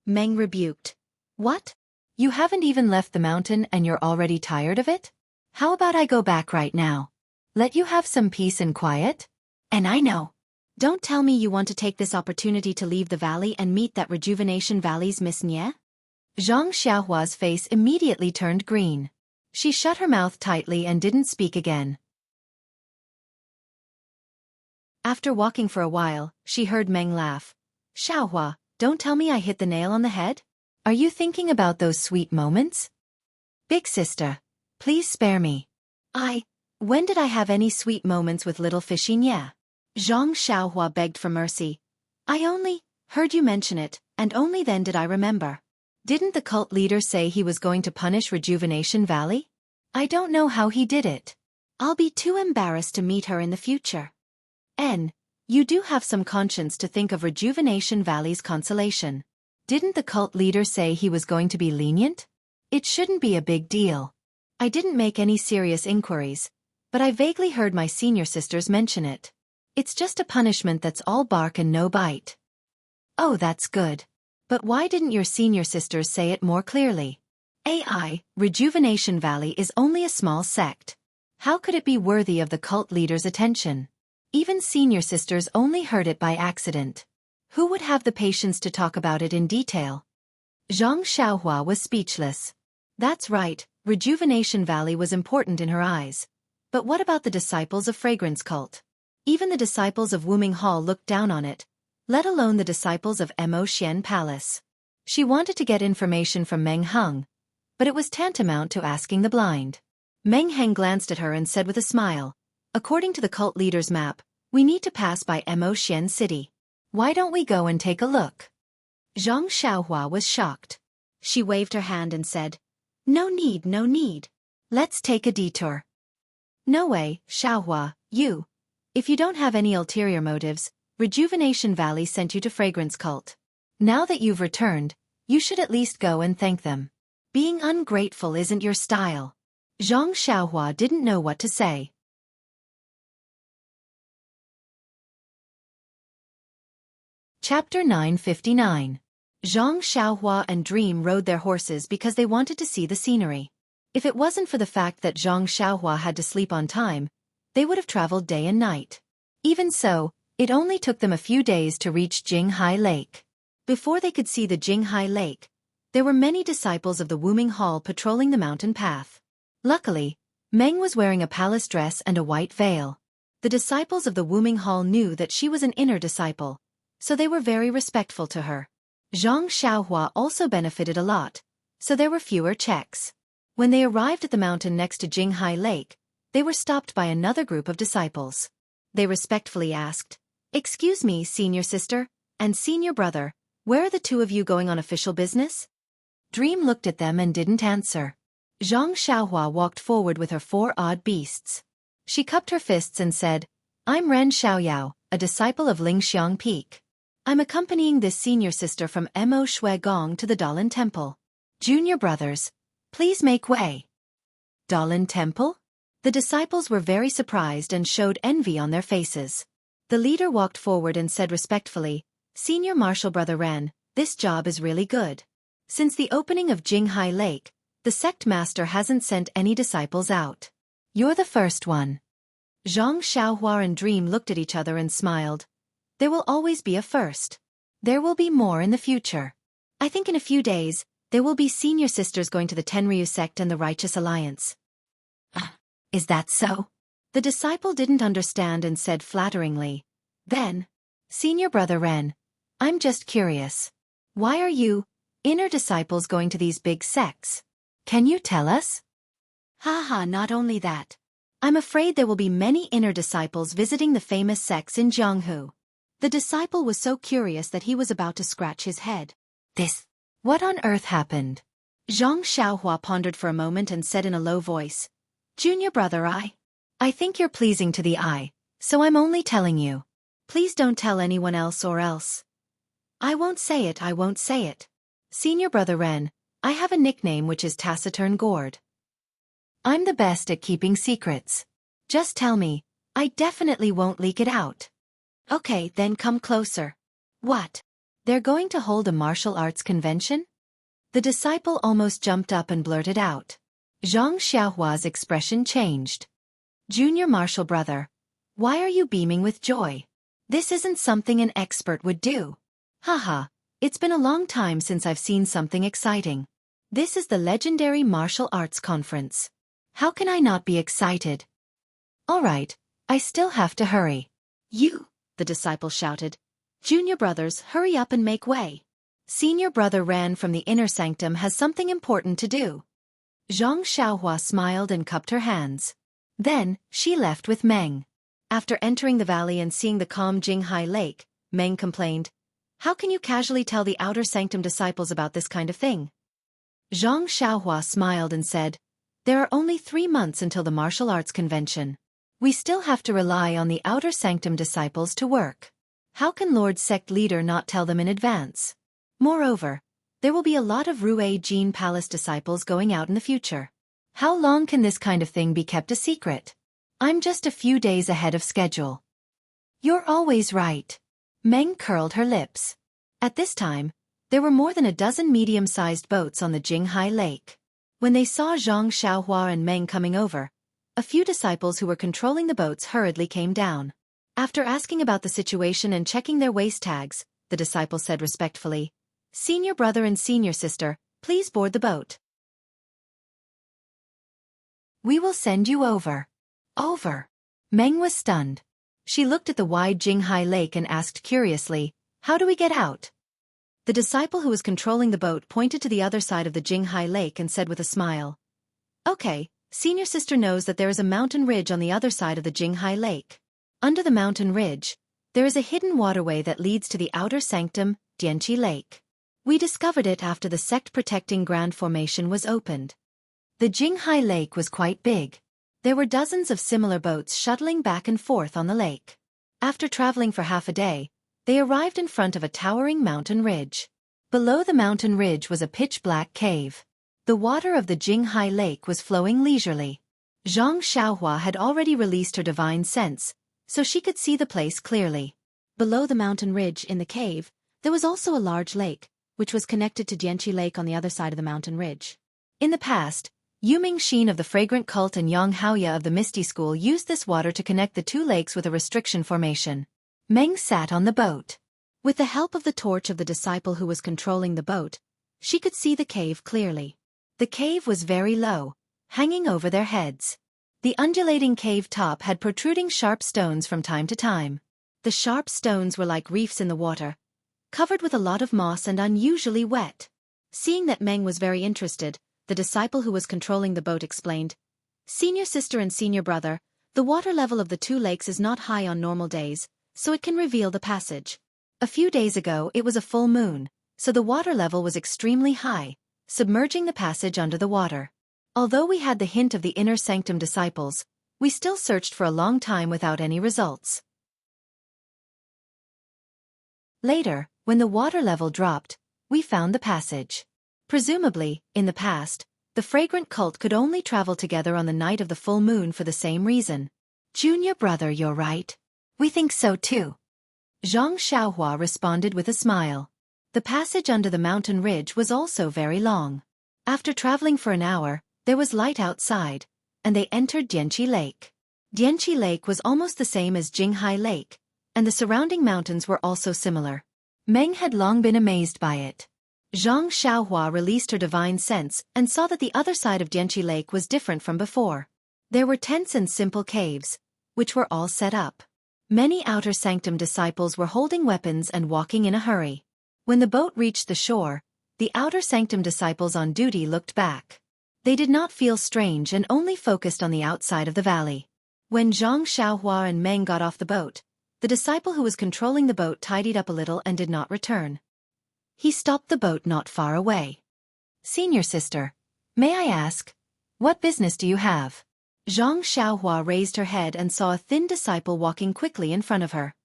Meng rebuked. "What? You haven't even left the mountain and you're already tired of it? How about I go back right now? Let you have some peace and quiet? And I know. Don't tell me you want to take this opportunity to leave the valley and meet that Rejuvenation Valley's Miss Nye?" Zhang Xiaohua's face immediately turned green. She shut her mouth tightly and didn't speak again. After walking for a while, she heard Meng laugh. "Xiaohua, don't tell me I hit the nail on the head? Are you thinking about those sweet moments? Big sister, please spare me. When did I have any sweet moments with little fishy Nye?" Zhang Xiaohua begged for mercy. "I only heard you mention it, and only then did I remember. Didn't the cult leader say he was going to punish Rejuvenation Valley? I don't know how he did it. I'll be too embarrassed to meet her in the future." You do have some conscience to think of Rejuvenation Valley's consolation. Didn't the cult leader say he was going to be lenient? It shouldn't be a big deal. I didn't make any serious inquiries, but I vaguely heard my senior sisters mention it. It's just a punishment that's all bark and no bite. Oh, that's good. But why didn't your senior sisters say it more clearly? Rejuvenation Valley is only a small sect. How could it be worthy of the cult leader's attention? Even senior sisters only heard it by accident. Who would have the patience to talk about it in detail? Zhang Xiaohua was speechless. That's right, Rejuvenation Valley was important in her eyes. But what about the disciples of Fragrance Cult? Even the disciples of Wuming Hall looked down on it, let alone the disciples of Mo Xian Palace. She wanted to get information from Meng Heng, but it was tantamount to asking the blind. Meng Heng glanced at her and said with a smile, "According to the cult leader's map, we need to pass by Mo Xian City. Why don't we go and take a look?" Zhang Xiaohua was shocked. She waved her hand and said, No need. Let's take a detour." "No way, Xiaohua, if you don't have any ulterior motives, Rejuvenation Valley sent you to Fragrance Cult. Now that you've returned, you should at least go and thank them. Being ungrateful isn't your style." Zhang Xiaohua didn't know what to say. Chapter 959. Xianxia and Dream rode their horses because they wanted to see the scenery. If it wasn't for the fact that Xianxia had to sleep on time, they would have traveled day and night. Even so, it only took them a few days to reach Jianghu Lake. Before they could see the Jianghu Lake, there were many disciples of the Wuming Hall patrolling the mountain path. Luckily, Meng was wearing a palace dress and a white veil. The disciples of the Wuming Hall knew that she was an inner disciple, so they were very respectful to her. Zhang Xiaohua also benefited a lot, so there were fewer checks. When they arrived at the mountain next to Jianghu Lake, they were stopped by another group of disciples. They respectfully asked, "Excuse me, senior sister, and senior brother, where are the two of you going on official business?" Dream looked at them and didn't answer. Zhang Xiaohua walked forward with her 4 odd beasts. She cupped her fists and said, "I'm Ren Xiaoyao, a disciple of Lingxiang Peak. I'm accompanying this senior sister from Mo Shui Gong to the Dalan Temple. Junior brothers, please make way." Dalan Temple? The disciples were very surprised and showed envy on their faces. The leader walked forward and said respectfully, "Senior Marshal Brother Ren, this job is really good. Since the opening of Jianghu Lake, the sect master hasn't sent any disciples out. You're the first one." Zhang Xiaohua and Dream looked at each other and smiled. There will always be a first. There will be more in the future. I think in a few days, there will be senior sisters going to the Tenryu sect and the Righteous Alliance. Is that so? The disciple didn't understand and said flatteringly, "Then, senior brother Ren, I'm just curious. Why are you, inner disciples, going to these big sects? Can you tell us?" "Haha, not only that. I'm afraid there will be many inner disciples visiting the famous sects in Jianghu." The disciple was so curious that he was about to scratch his head. What on earth happened? Zhang Xiaohua pondered for a moment and said in a low voice, "Junior brother, I think you're pleasing to the eye, so I'm only telling you. Please don't tell anyone else or else." I won't say it. Senior brother Ren, I have a nickname which is Taciturn Gourd. I'm the best at keeping secrets. Just tell me, I definitely won't leak it out." "Okay, then come closer." "What? They're going to hold a martial arts convention?" The disciple almost jumped up and blurted out. Zhang Xiaohua's expression changed. "Junior martial brother, why are you beaming with joy? This isn't something an expert would do." "Haha, it's been a long time since I've seen something exciting. This is the legendary martial arts conference. How can I not be excited?" "All right, I still have to hurry." "You," the disciple shouted. "Junior brothers, hurry up and make way. Senior brother Ran from the inner sanctum has something important to do." Zhang Xiaohua smiled and cupped her hands. Then, she left with Meng. After entering the valley and seeing the calm Jianghu Lake, Meng complained, "How can you casually tell the outer sanctum disciples about this kind of thing?" Zhang Xiaohua smiled and said, "There are only 3 months until the martial arts convention. We still have to rely on the outer sanctum disciples to work. How can Lord Sect Leader not tell them in advance? Moreover, there will be a lot of Rue Jean Palace disciples going out in the future. How long can this kind of thing be kept a secret? I'm just a few days ahead of schedule." "You're always right." Meng curled her lips. At this time, there were more than a dozen medium-sized boats on the Jianghu Lake. When they saw Zhang Xiaohua and Meng coming over, a few disciples who were controlling the boats hurriedly came down. After asking about the situation and checking their waist tags, the disciple said respectfully, "Senior brother and senior sister, please board the boat. We will send you over." "Over?" Meng was stunned. She looked at the wide Jianghu Lake and asked curiously, "How do we get out?" The disciple who was controlling the boat pointed to the other side of the Jianghu Lake and said with a smile, "Okay, senior sister knows that there is a mountain ridge on the other side of the Jianghu Lake. Under the mountain ridge, there is a hidden waterway that leads to the outer sanctum, Dianqi Lake. We discovered it after the sect-protecting Grand Formation was opened." The Jianghu Lake was quite big. There were dozens of similar boats shuttling back and forth on the lake. After traveling for half a day, they arrived in front of a towering mountain ridge. Below the mountain ridge was a pitch-black cave. The water of the Jianghu Lake was flowing leisurely. Zhang Xiaohua had already released her divine sense, so she could see the place clearly. Below the mountain ridge in the cave, there was also a large lake, which was connected to Jianghu Lake on the other side of the mountain ridge. In the past, Yuming Xin of the Fragrant Cult and Yang Haoya of the Misty School used this water to connect the two lakes with a restriction formation. Meng sat on the boat. With the help of the torch of the disciple who was controlling the boat, she could see the cave clearly. The cave was very low, hanging over their heads. The undulating cave top had protruding sharp stones from time to time. The sharp stones were like reefs in the water, covered with a lot of moss and unusually wet. Seeing that Meng was very interested, the disciple who was controlling the boat explained, "Senior sister and senior brother, the water level of the two lakes is not high on normal days, so it can reveal the passage. A few days ago it was a full moon, so the water level was extremely high, submerging the passage under the water. Although we had the hint of the inner sanctum disciples, we still searched for a long time without any results." Later, when the water level dropped, we found the passage. Presumably, in the past, the Fragrant Cult could only travel together on the night of the full moon for the same reason. "Junior brother, you're right. We think so too." Zhang Xiaohua responded with a smile. The passage under the mountain ridge was also very long. After traveling for an hour, there was light outside, and they entered Jianghu Lake. Jianghu Lake was almost the same as Jinghai Lake, and the surrounding mountains were also similar. Meng had long been amazed by it. Zhang Xiaohua released her divine sense and saw that the other side of Jianghu Lake was different from before. There were tents and simple caves, which were all set up. Many outer sanctum disciples were holding weapons and walking in a hurry. When the boat reached the shore, the outer sanctum disciples on duty looked back. They did not feel strange and only focused on the outside of the valley. When Zhang Xiaohua and Meng got off the boat, the disciple who was controlling the boat tidied up a little and did not return. He stopped the boat not far away. "Senior sister, may I ask, what business do you have?" Zhang Xiaohua raised her head and saw a thin disciple walking quickly in front of her.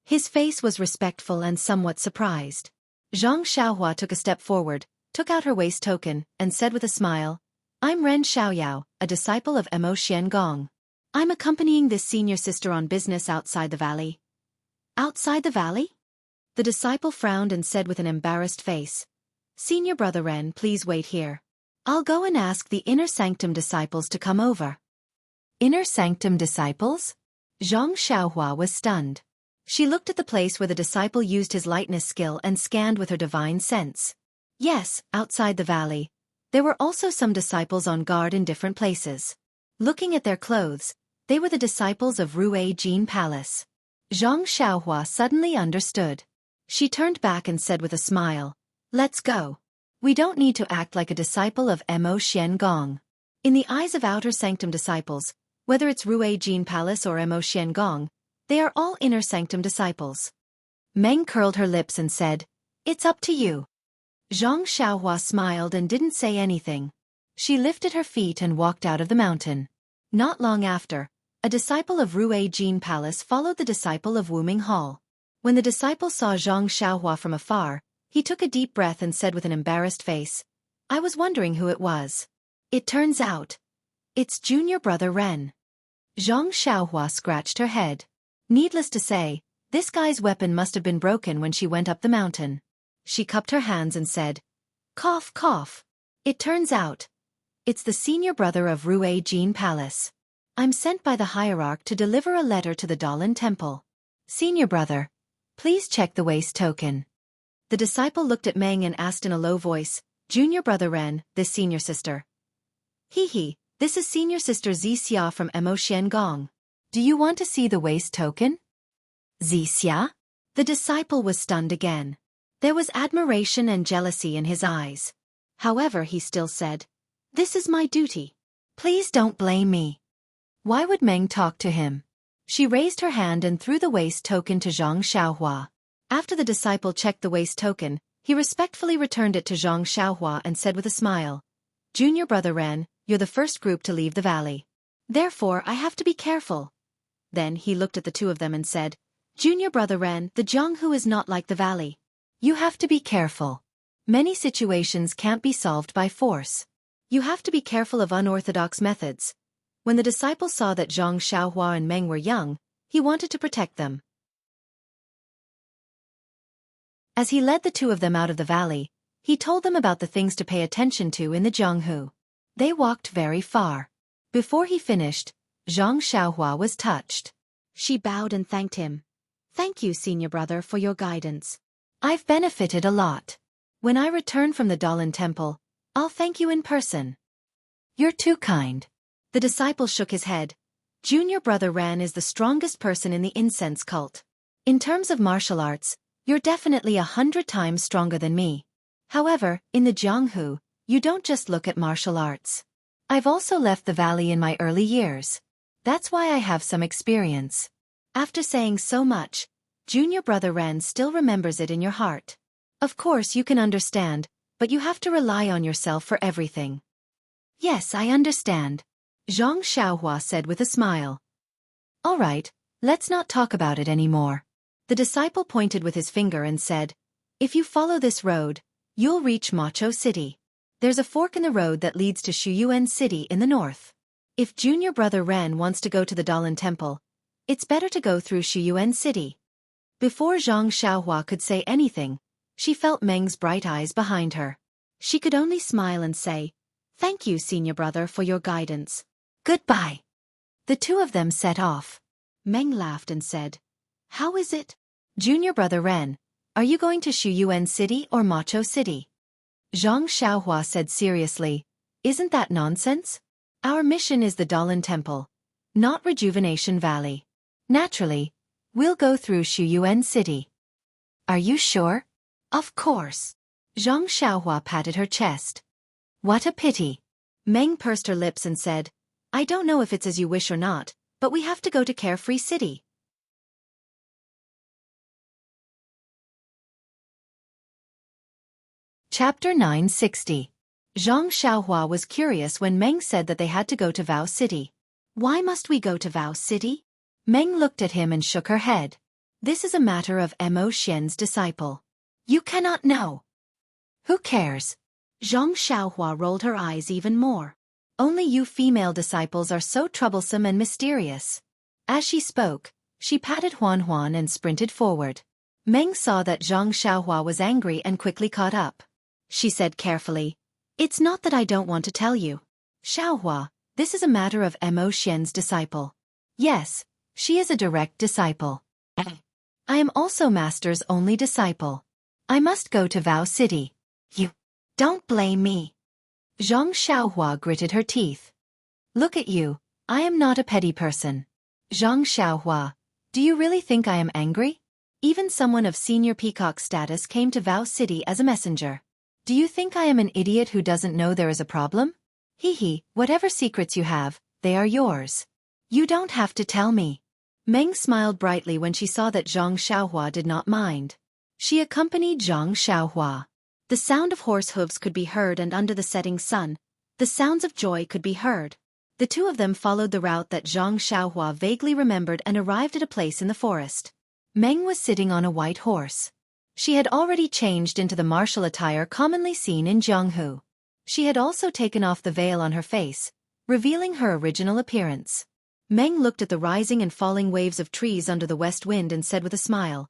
His face was respectful and somewhat surprised. Zhang Xiaohua took a step forward, took out her waist token, and said with a smile, "I'm Ren Xiaoyao, a disciple of Mo Xiangong. I'm accompanying this senior sister on business outside the valley." "Outside the valley?" The disciple frowned and said with an embarrassed face, "Senior brother Ren, please wait here. I'll go and ask the inner sanctum disciples to come over." "Inner sanctum disciples?" Zhang Xiaohua was stunned. She looked at the place where the disciple used his lightness skill and scanned with her divine sense. Yes, outside the valley. There were also some disciples on guard in different places. Looking at their clothes, they were the disciples of Rue Jin Palace. Zhang Xiaohua suddenly understood. She turned back and said with a smile, "Let's go. We don't need to act like a disciple of Mo Xiangong." In the eyes of outer sanctum disciples, whether it's Rue Jin Palace or Mo Xiangong, they are all inner sanctum disciples. Meng curled her lips and said, "It's up to you." Zhang Xiaohua smiled and didn't say anything. She lifted her feet and walked out of the mountain. Not long after, a disciple of Rue Jin Palace followed the disciple of Wuming Hall. When the disciple saw Zhang Xiaohua from afar, he took a deep breath and said with an embarrassed face, "I was wondering who it was. It turns out, it's junior brother Ren." Zhang Xiaohua scratched her head. Needless to say, this guy's weapon must have been broken when she went up the mountain. She cupped her hands and said, "Cough, cough. It turns out, it's the senior brother of Rue Jin Palace. I'm sent by the hierarch to deliver a letter to the Dalan Temple. Senior brother, please check the waist token." The disciple looked at Meng and asked in a low voice, "Junior brother Ren, this senior sister." "He, this is senior sister Xianxia from Mo Xiangong. Do you want to see the waist token?" "Xianxia?" The disciple was stunned again. There was admiration and jealousy in his eyes. However, he still said, "This is my duty. Please don't blame me." Why would Meng talk to him? She raised her hand and threw the waist token to Zhang Xiaohua. After the disciple checked the waist token, he respectfully returned it to Zhang Xiaohua and said with a smile, "Junior brother Ren, you're the first group to leave the valley. Therefore I have to be careful." Then he looked at the two of them and said, "Junior brother Ren, the Jianghu is not like the valley. You have to be careful. Many situations can't be solved by force. You have to be careful of unorthodox methods." When the disciple saw that Zhang Xiaohua and Meng were young, he wanted to protect them. As he led the two of them out of the valley, he told them about the things to pay attention to in the Jianghu. They walked very far. Before he finished, Xianxia was touched. She bowed and thanked him. "Thank you, senior brother, for your guidance. I've benefited a lot. When I return from the Dalan temple, I'll thank you in person." "You're too kind." The disciple shook his head. "Junior brother Ran is the strongest person in the incense cult. In terms of martial arts, you're definitely 100 times stronger than me. However, in the Jianghu, you don't just look at martial arts. I've also left the valley in my early years. That's why I have some experience." After saying so much, junior brother Ran still remembers it in your heart. Of course you can understand, but you have to rely on yourself for everything. "Yes, I understand," Zhang Xiaohua said with a smile. "All right, let's not talk about it anymore." The disciple pointed with his finger and said, "If you follow this road, you'll reach Macho City. There's a fork in the road that leads to Shuyuan City in the north. If junior brother Ren wants to go to the Dalan Temple, it's better to go through Shuyuan City." Before Zhang Xiaohua could say anything, she felt Meng's bright eyes behind her. She could only smile and say, "Thank you, senior brother, for your guidance. Goodbye." The two of them set off. Meng laughed and said, "How is it? Junior brother Ren, are you going to Shuyuan City or Macho City?" Zhang Xiaohua said seriously, "Isn't that nonsense? Our mission is the Dalan Temple, not Rejuvenation Valley. Naturally, we'll go through Shuyuan City." "Are you sure?" "Of course." Zhang Xiaohua patted her chest. "What a pity." Meng pursed her lips and said, "I don't know if it's as you wish or not, but we have to go to Carefree City." Chapter 960. Zhang Xiaohua was curious when Meng said that they had to go to Vow City. "Why must we go to Vow City?" Meng looked at him and shook her head. "This is a matter of Mo Xian's disciple. You cannot know." "Who cares?" Zhang Xiaohua rolled her eyes even more. "Only you female disciples are so troublesome and mysterious." As she spoke, she patted Huan Huan and sprinted forward. Meng saw that Zhang Xiaohua was angry and quickly caught up. She said carefully, "It's not that I don't want to tell you. Xiaohua, this is a matter of Mo Xian's disciple. Yes, she is a direct disciple. I am also Master's only disciple. I must go to Vow City." "You don't blame me." Zhang Xiaohua gritted her teeth. "Look at you, I am not a petty person." "Zhang Xiaohua, do you really think I am angry? Even someone of senior peacock status came to Vow City as a messenger. Do you think I am an idiot who doesn't know there is a problem? Hee, whatever secrets you have, they are yours. You don't have to tell me." Meng smiled brightly when she saw that Zhang Xiaohua did not mind. She accompanied Zhang Xiaohua. The sound of horse hooves could be heard, and under the setting sun, the sounds of joy could be heard. The two of them followed the route that Zhang Xiaohua vaguely remembered and arrived at a place in the forest. Meng was sitting on a white horse. She had already changed into the martial attire commonly seen in Jianghu. She had also taken off the veil on her face, revealing her original appearance. Meng looked at the rising and falling waves of trees under the west wind and said with a smile,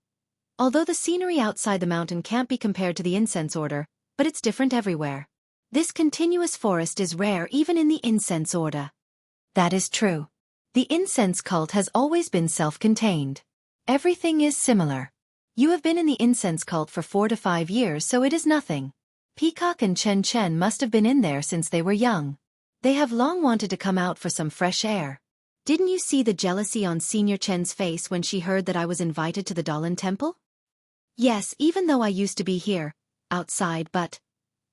"Although the scenery outside the mountain can't be compared to the incense order, but it's different everywhere. This continuous forest is rare even in the incense order." "That is true. The incense cult has always been self-contained. Everything is similar. You have been in the incense cult for 4 to 5 years, so it is nothing. Peacock and Chen Chen must have been in there since they were young. They have long wanted to come out for some fresh air. Didn't you see the jealousy on Senior Chen's face when she heard that I was invited to the Dalan Temple?" "Yes, even though I used to be here, outside, but..."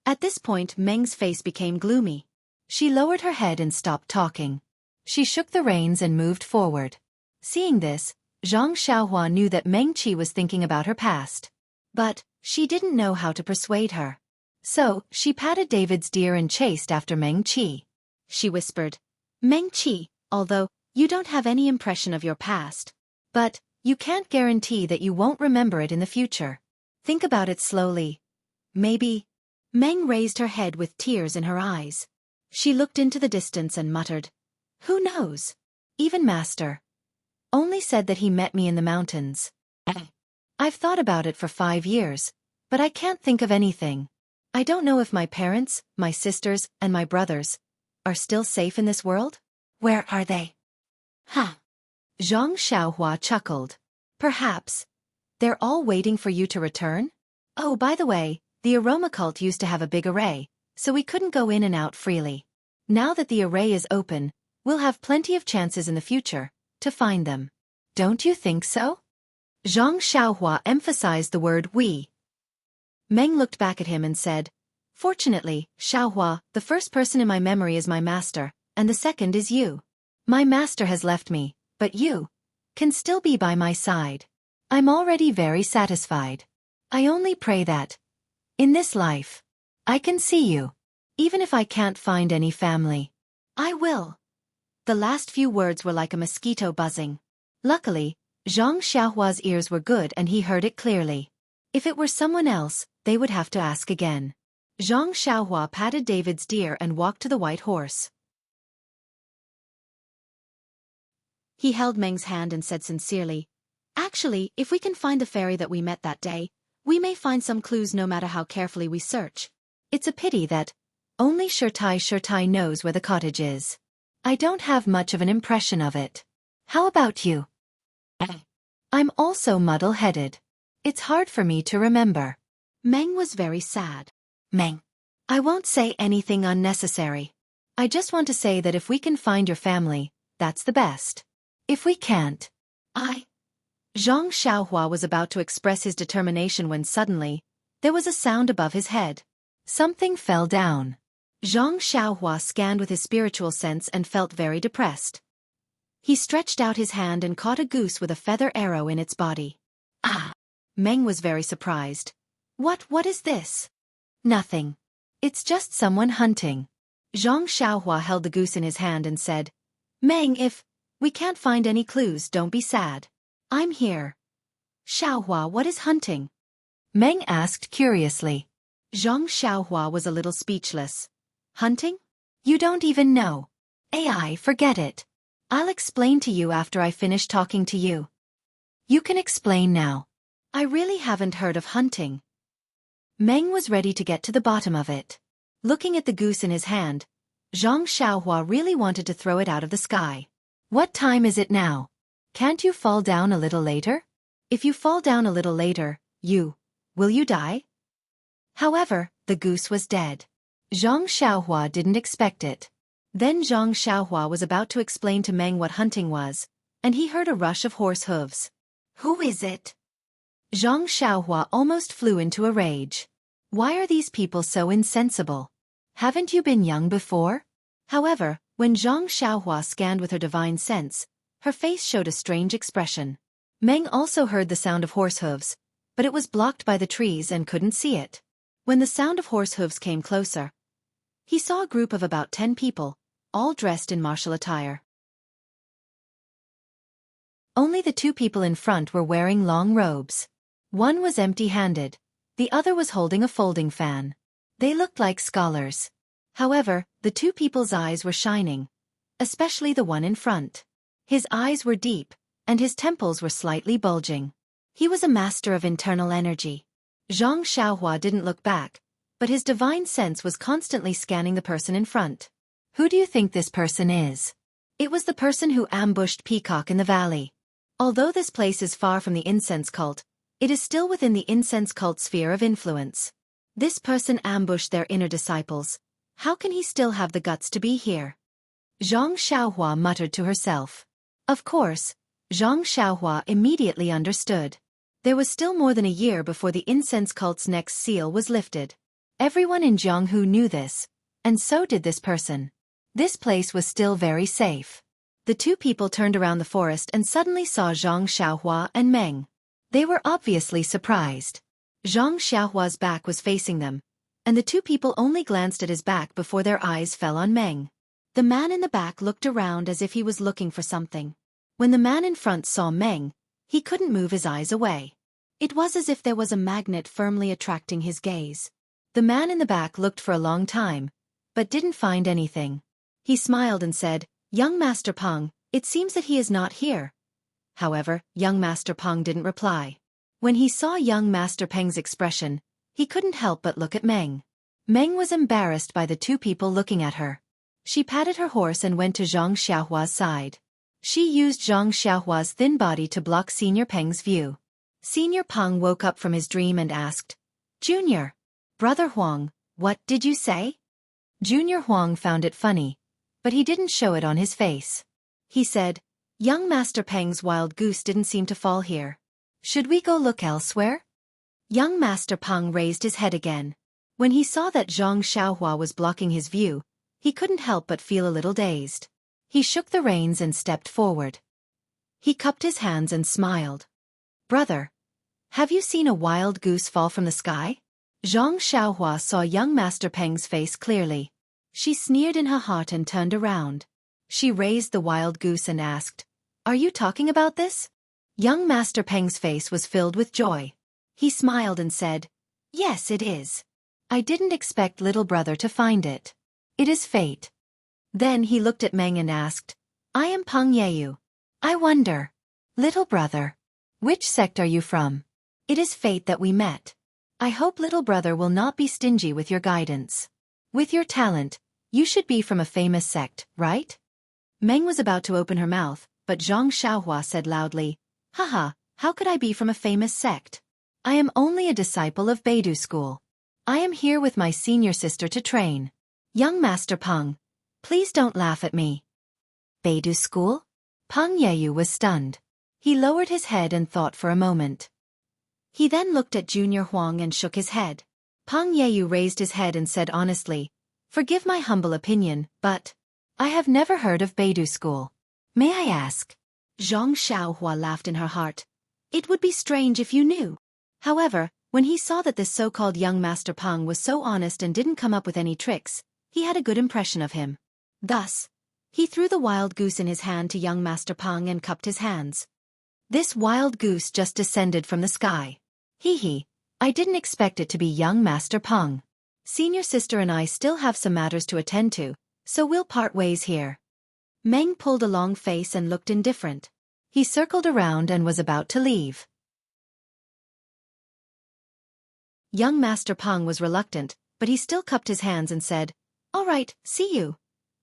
At this point Meng's face became gloomy. She lowered her head and stopped talking. She shook the reins and moved forward. Seeing this, Zhang Xiaohua knew that Meng Qi was thinking about her past. But she didn't know how to persuade her. So, she patted David's deer and chased after Meng Qi. She whispered, "Meng Qi, although you don't have any impression of your past, but you can't guarantee that you won't remember it in the future. Think about it slowly. Maybe..." Meng raised her head with tears in her eyes. She looked into the distance and muttered, "Who knows? Even Master only said that he met me in the mountains. I've thought about it for 5 years, But I can't think of anything. I don't know if my parents, my sisters, and my brothers are still safe in this world? Where are they? Huh. Zhang Xiaohua chuckled. Perhaps. They're all waiting for you to return? Oh, by the way, the aroma cult used to have a big array, so we couldn't go in and out freely. Now that the array is open, we'll have plenty of chances in the future to find them. Don't you think so? Zhang Xiaohua emphasized the word we. Meng looked back at him and said, Fortunately, Xiaohua, the first person in my memory is my master, and the second is you. My master has left me, but you can still be by my side. I'm already very satisfied. I only pray that, in this life, I can see you. Even if I can't find any family, I will. The last few words were like a mosquito buzzing. Luckily, Zhang Xiaohua's ears were good and he heard it clearly. If it were someone else, they would have to ask again. Zhang Xiaohua patted David's deer and walked to the white horse. He held Meng's hand and said sincerely, Actually, if we can find the fairy that we met that day, we may find some clues no matter how carefully we search. It's a pity that only Shirtai knows where the cottage is. I don't have much of an impression of it. How about you? I'm also muddle-headed. It's hard for me to remember. Meng was very sad. Meng, I won't say anything unnecessary. I just want to say that if we can find your family, that's the best. If we can't, Zhang Xiaohua was about to express his determination when suddenly, there was a sound above his head. Something fell down. Zhang Xiaohua scanned with his spiritual sense and felt very depressed. He stretched out his hand and caught a goose with a feather arrow in its body. Meng was very surprised. What is this? Nothing. It's just someone hunting. Zhang Xiaohua held the goose in his hand and said, Meng, if we can't find any clues, don't be sad. I'm here. Xiaohua, what is hunting? Meng asked curiously. Zhang Xiaohua was a little speechless. Hunting? You don't even know. AI, forget it. I'll explain to you after I finish talking to you. You can explain now. I really haven't heard of hunting. Meng was ready to get to the bottom of it. Looking at the goose in his hand, Zhang Xiaohua really wanted to throw it out of the sky. What time is it now? Can't you fall down a little later? If you fall down a little later, will you die? However, the goose was dead. Zhang Xiaohua didn't expect it. Then Zhang Xiaohua was about to explain to Meng what hunting was, and he heard a rush of horse hooves. Who is it? Zhang Xiaohua almost flew into a rage. Why are these people so insensible? Haven't you been young before? However, when Zhang Xiaohua scanned with her divine sense, her face showed a strange expression. Meng also heard the sound of horse hooves, but it was blocked by the trees and couldn't see it. When the sound of horse hooves came closer, he saw a group of about 10 people, all dressed in martial attire. Only the 2 people in front were wearing long robes. One was empty-handed, the other was holding a folding fan. They looked like scholars. However, the 2 people's eyes were shining, especially the one in front. His eyes were deep, and his temples were slightly bulging. He was a master of internal energy. Zhang Xiaohua didn't look back, but his divine sense was constantly scanning the person in front. Who do you think this person is? It was the person who ambushed Peacock in the valley. Although this place is far from the incense cult, it is still within the incense cult sphere of influence. This person ambushed their inner disciples. How can he still have the guts to be here? Zhang Xiaohua muttered to herself. Of course, Zhang Xiaohua immediately understood. There was still more than a year before the incense cult's next seal was lifted. Everyone in Jianghu knew this, and so did this person. This place was still very safe. The 2 people turned around the forest and suddenly saw Zhang Xiaohua and Meng. They were obviously surprised. Zhang Xiaohua's back was facing them, and the 2 people only glanced at his back before their eyes fell on Meng. The man in the back looked around as if he was looking for something. When the man in front saw Meng, he couldn't move his eyes away. It was as if there was a magnet firmly attracting his gaze. The man in the back looked for a long time, but didn't find anything. He smiled and said, Young Master Peng, it seems that he is not here. However, young Master Peng didn't reply. When he saw young Master Peng's expression, He couldn't help but look at Meng. Meng was embarrassed by the two people looking at her. She patted her horse and went to Zhang Xiaohua's side. She used Zhang Xiaohua's thin body to block Senior Peng's view. Senior Peng woke up from his dream and asked, "Junior, Brother Huang, what did you say?" Junior Huang found it funny, but he didn't show it on his face. He said, "Young Master Peng's wild goose didn't seem to fall here. Should we go look elsewhere?" Young Master Peng raised his head again. When he saw that Zhang Xiaohua was blocking his view, he couldn't help but feel a little dazed. He shook the reins and stepped forward. He cupped his hands and smiled. "Brother, have you seen a wild goose fall from the sky?" Zhang Xiaohua saw young Master Peng's face clearly. She sneered in her heart and turned around. She raised the wild goose and asked, "Are you talking about this?" Young Master Peng's face was filled with joy. He smiled and said, "Yes, it is. I didn't expect little brother to find it. It is fate." Then he looked at Meng and asked, "I am Peng Yeyu. I wonder, little brother, which sect are you from? It is fate that we met. I hope little brother will not be stingy with your guidance. With your talent, you should be from a famous sect, right?" Meng was about to open her mouth, but Zhang Xiaohua said loudly, "Haha, how could I be from a famous sect? I am only a disciple of Beidou School. I am here with my senior sister to train. Young Master Peng, please don't laugh at me." "Beidou School?" Peng Yeyu was stunned. He lowered his head and thought for a moment. He then looked at Junior Huang and shook his head. Peng Yeyu raised his head and said honestly, "Forgive my humble opinion, but I have never heard of Beidou School. May I ask?" Zhang Xiaohua laughed in her heart. "It would be strange if you knew." However, when he saw that this so-called young Master Peng was so honest and didn't come up with any tricks, he had a good impression of him. Thus, he threw the wild goose in his hand to young Master Peng and cupped his hands. This wild goose just descended from the sky. Hee, I didn't expect it to be young Master Peng. Senior sister and I still have some matters to attend to, so we'll part ways here. Meng pulled a long face and looked indifferent. He circled around and was about to leave. Young Master Peng was reluctant, but he still cupped his hands and said, "All right, see you."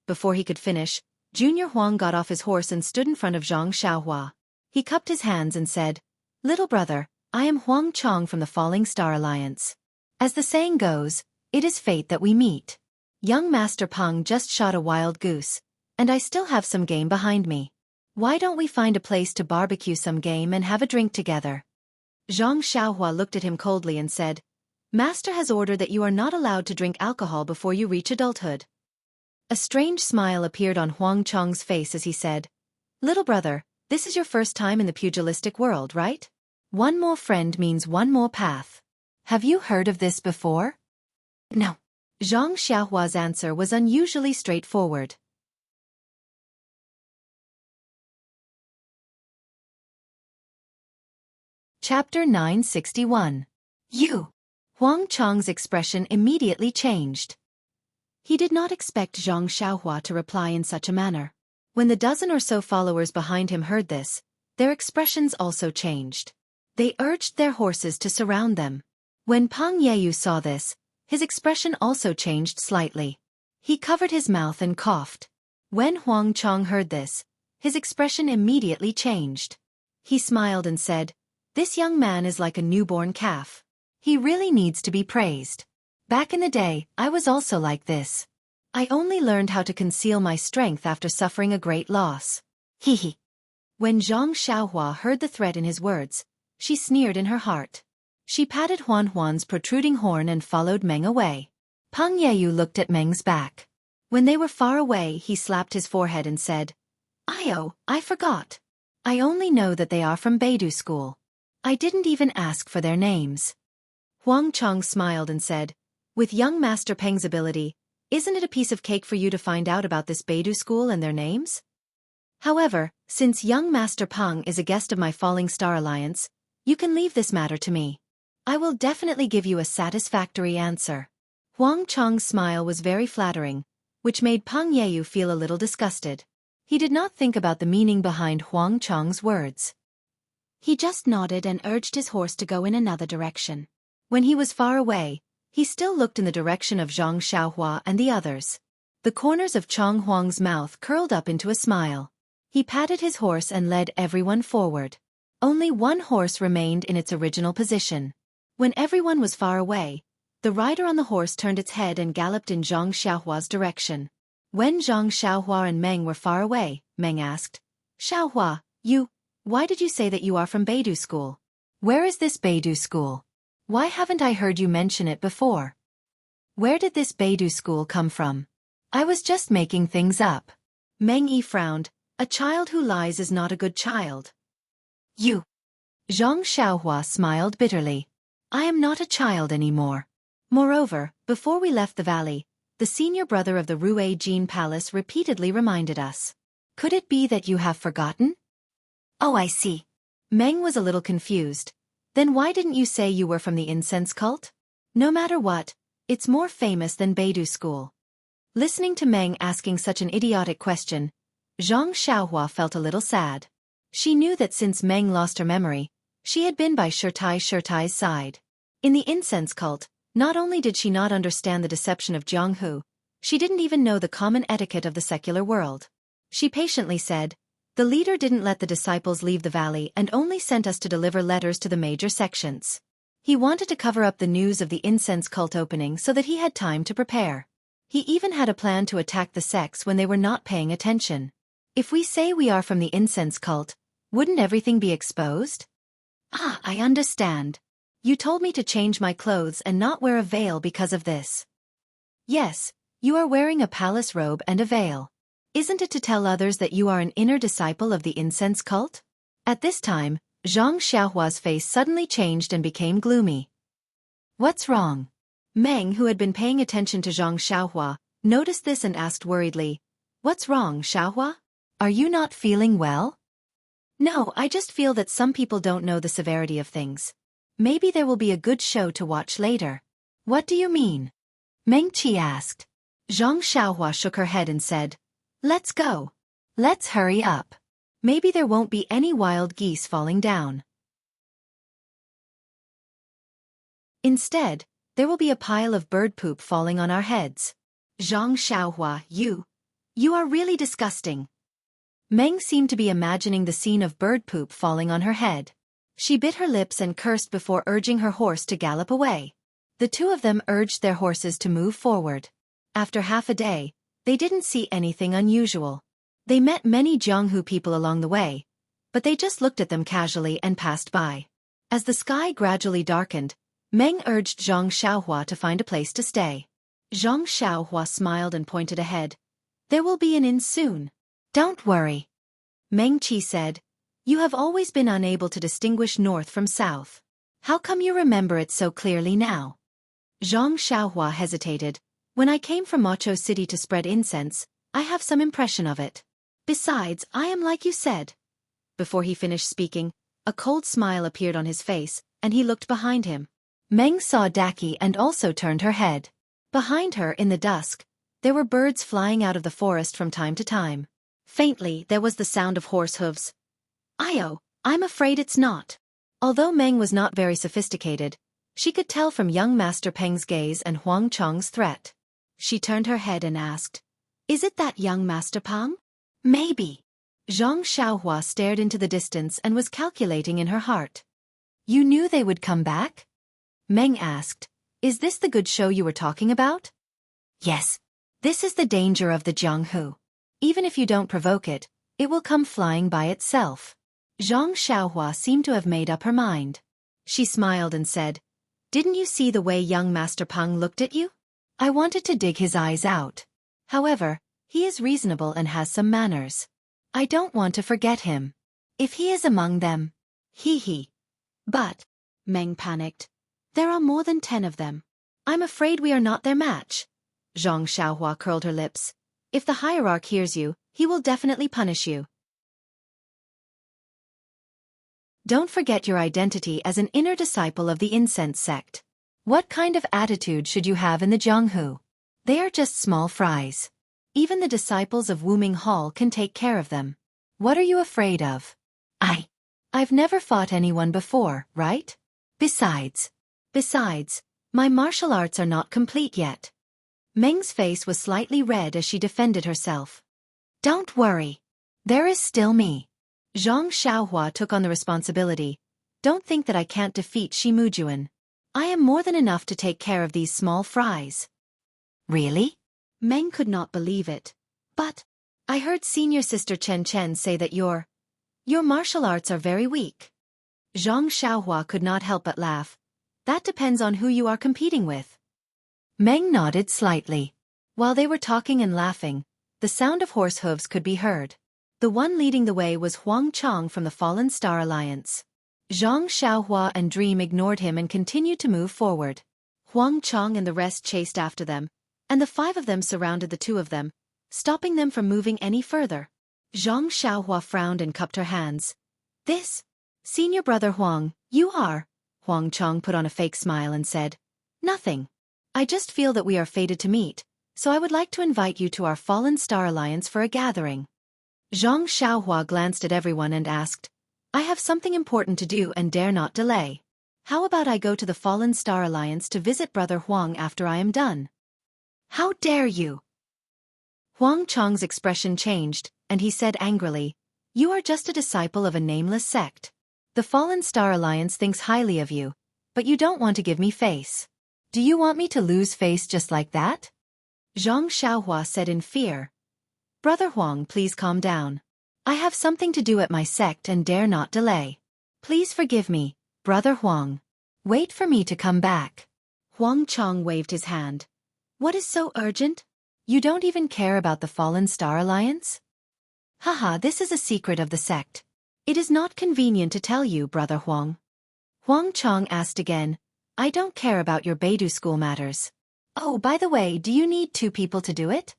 Before he could finish, Junior Huang got off his horse and stood in front of Zhang Xiaohua. He cupped his hands and said, "Little brother, I am Huang Chong from the Falling Star Alliance. As the saying goes, it is fate that we meet. Young Master Peng just shot a wild goose, and I still have some game behind me. Why don't we find a place to barbecue some game and have a drink together?" Zhang Xiaohua looked at him coldly and said, "Master has ordered that you are not allowed to drink alcohol before you reach adulthood." A strange smile appeared on Huang Chong's face as he said, "Little brother, this is your first time in the pugilistic world, right? One more friend means one more path. Have you heard of this before?" "No." Zhang Xiaohua's answer was unusually straightforward. Chapter 961. You. Huang Chong's expression immediately changed. He did not expect Zhang Xiaohua to reply in such a manner. When the dozen or so followers behind him heard this, their expressions also changed. They urged their horses to surround them. When Peng Yeyu saw this, his expression also changed slightly. He covered his mouth and coughed. When Huang Chong heard this, his expression immediately changed. He smiled and said, "This young man is like a newborn calf. He really needs to be praised. Back in the day, I was also like this. I only learned how to conceal my strength after suffering a great loss." Hee. When Zhang Xiaohua heard the threat in his words, she sneered in her heart. She patted Huan Huan's protruding horn and followed Meng away. Peng Yeyu looked at Meng's back. When they were far away, he slapped his forehead and said, I forgot. I only know that they are from Beidou School. I didn't even ask for their names." Huang Chong smiled and said, "With young Master Peng's ability, isn't it a piece of cake for you to find out about this Beidou School and their names? However, since young Master Peng is a guest of my Falling Star Alliance, you can leave this matter to me. I will definitely give you a satisfactory answer." Huang Chong's smile was very flattering, which made Peng Yeyu feel a little disgusted. He did not think about the meaning behind Huang Chong's words. He just nodded and urged his horse to go in another direction. When he was far away, he still looked in the direction of Zhang Xiaohua and the others. The corners of Chong Huang's mouth curled up into a smile. He patted his horse and led everyone forward. Only one horse remained in its original position. When everyone was far away, the rider on the horse turned its head and galloped in Zhang Xiaohua's direction. When Zhang Xiaohua and Meng were far away, Meng asked, "Xiaohua, why did you say that you are from Beidou school? Where is this Beidou school? Why haven't I heard you mention it before? Where did this Beidou school come from? I was just making things up." Meng Yi frowned. "A child who lies is not a good child." "You." Zhang Xiaohua smiled bitterly. "I am not a child anymore. Moreover, before we left the valley, the senior brother of the Rue Jin Palace repeatedly reminded us. Could it be that you have forgotten?" "Oh, I see." Meng was a little confused. "Then why didn't you say you were from the incense cult? No matter what, it's more famous than Beidou school." Listening to Meng asking such an idiotic question, Zhang Xiaohua felt a little sad. She knew that since Meng lost her memory, she had been by Shirtai's side. In the incense cult, not only did she not understand the deception of Jianghu, she didn't even know the common etiquette of the secular world. She patiently said, "The leader didn't let the disciples leave the valley and only sent us to deliver letters to the major sections. He wanted to cover up the news of the incense cult opening so that he had time to prepare. He even had a plan to attack the sects when they were not paying attention. If we say we are from the incense cult, wouldn't everything be exposed?" "Ah, I understand. You told me to change my clothes and not wear a veil because of this." "Yes, you are wearing a palace robe and a veil. Isn't it to tell others that you are an inner disciple of the incense cult?" At this time, Zhang Xiaohua's face suddenly changed and became gloomy. "What's wrong?" Meng, who had been paying attention to Zhang Xiaohua, noticed this and asked worriedly, "What's wrong, Xiaohua? Are you not feeling well?" "No, I just feel that some people don't know the severity of things. Maybe there will be a good show to watch later." "What do you mean?" Meng Qi asked. Zhang Xiaohua shook her head and said, "Let's go. Let's hurry up. Maybe there won't be any wild geese falling down. Instead, there will be a pile of bird poop falling on our heads." "Zhang Xiaohua, you are really disgusting." Meng seemed to be imagining the scene of bird poop falling on her head. She bit her lips and cursed before urging her horse to gallop away. The two of them urged their horses to move forward. After half a day, they didn't see anything unusual. They met many Jianghu people along the way, but they just looked at them casually and passed by. As the sky gradually darkened, Meng urged Zhang Xiaohua to find a place to stay. Zhang Xiaohua smiled and pointed ahead. "There will be an inn soon. Don't worry." Meng Qi said, "You have always been unable to distinguish north from south. How come you remember it so clearly now?" Zhang Xiaohua hesitated. "When I came from Macho City to spread incense, I have some impression of it. Besides, I am like you said." Before he finished speaking, a cold smile appeared on his face, and he looked behind him. Meng saw Daki and also turned her head. Behind her in the dusk, there were birds flying out of the forest from time to time. Faintly, there was the sound of horse hooves. "Io, I'm afraid it's not." Although Meng was not very sophisticated, she could tell from young Master Peng's gaze and Huang Chong's threat. She turned her head and asked, "Is it that young Master Peng?" "Maybe." Zhang Xiaohua stared into the distance and was calculating in her heart. "You knew they would come back?" Meng asked, "Is this the good show you were talking about?" "Yes. This is the danger of the Jianghu. Even if you don't provoke it, it will come flying by itself." Zhang Xiaohua seemed to have made up her mind. She smiled and said, "Didn't you see the way young Master Peng looked at you? I wanted to dig his eyes out. However, he is reasonable and has some manners. I don't want to forget him. If he is among them, he. But," Meng panicked, "there are more than 10 of them. I'm afraid we are not their match." Zhang Xiaohua curled her lips. "If the hierarch hears you, he will definitely punish you. Don't forget your identity as an inner disciple of the incense sect. What kind of attitude should you have in the Jianghu? They are just small fries. Even the disciples of Wuming Hall can take care of them. What are you afraid of?" I've never fought anyone before, right? Besides, Besides, my martial arts are not complete yet. Meng's face was slightly red as she defended herself. Don't worry. There is still me. Zhang Xiaohua took on the responsibility. Don't think that I can't defeat Shimujuan. I am more than enough to take care of these small fries. Really? Meng could not believe it. But I heard senior sister Chen Chen say that your martial arts are very weak. Zhang Xiaohua could not help but laugh. That depends on who you are competing with. Meng nodded slightly. While they were talking and laughing, the sound of horse hooves could be heard. The one leading the way was Huang Chong from the Fallen Star Alliance. Zhang Xiaohua and Dream ignored him and continued to move forward. Huang Chong and the rest chased after them, and the 5 of them surrounded the 2 of them, stopping them from moving any further. Zhang Xiaohua frowned and cupped her hands. This? Senior brother Huang, you are? Huang Chong put on a fake smile and said, Nothing. I just feel that we are fated to meet, so I would like to invite you to our Fallen Star Alliance for a gathering. Zhang Xiaohua glanced at everyone and asked, I have something important to do and dare not delay. How about I go to the Fallen Star Alliance to visit Brother Huang after I am done? How dare you? Huang Chong's expression changed, and he said angrily, You are just a disciple of a nameless sect. The Fallen Star Alliance thinks highly of you, but you don't want to give me face. Do you want me to lose face just like that? Zhang Xiaohua said in fear. Brother Huang, please calm down. I have something to do at my sect and dare not delay. Please forgive me, Brother Huang. Wait for me to come back. Huang Chong waved his hand. What is so urgent? You don't even care about the Fallen Star Alliance? Haha, this is a secret of the sect. It is not convenient to tell you, Brother Huang. Huang Chong asked again, I don't care about your Beidou school matters. Oh, by the way, do you need 2 people to do it?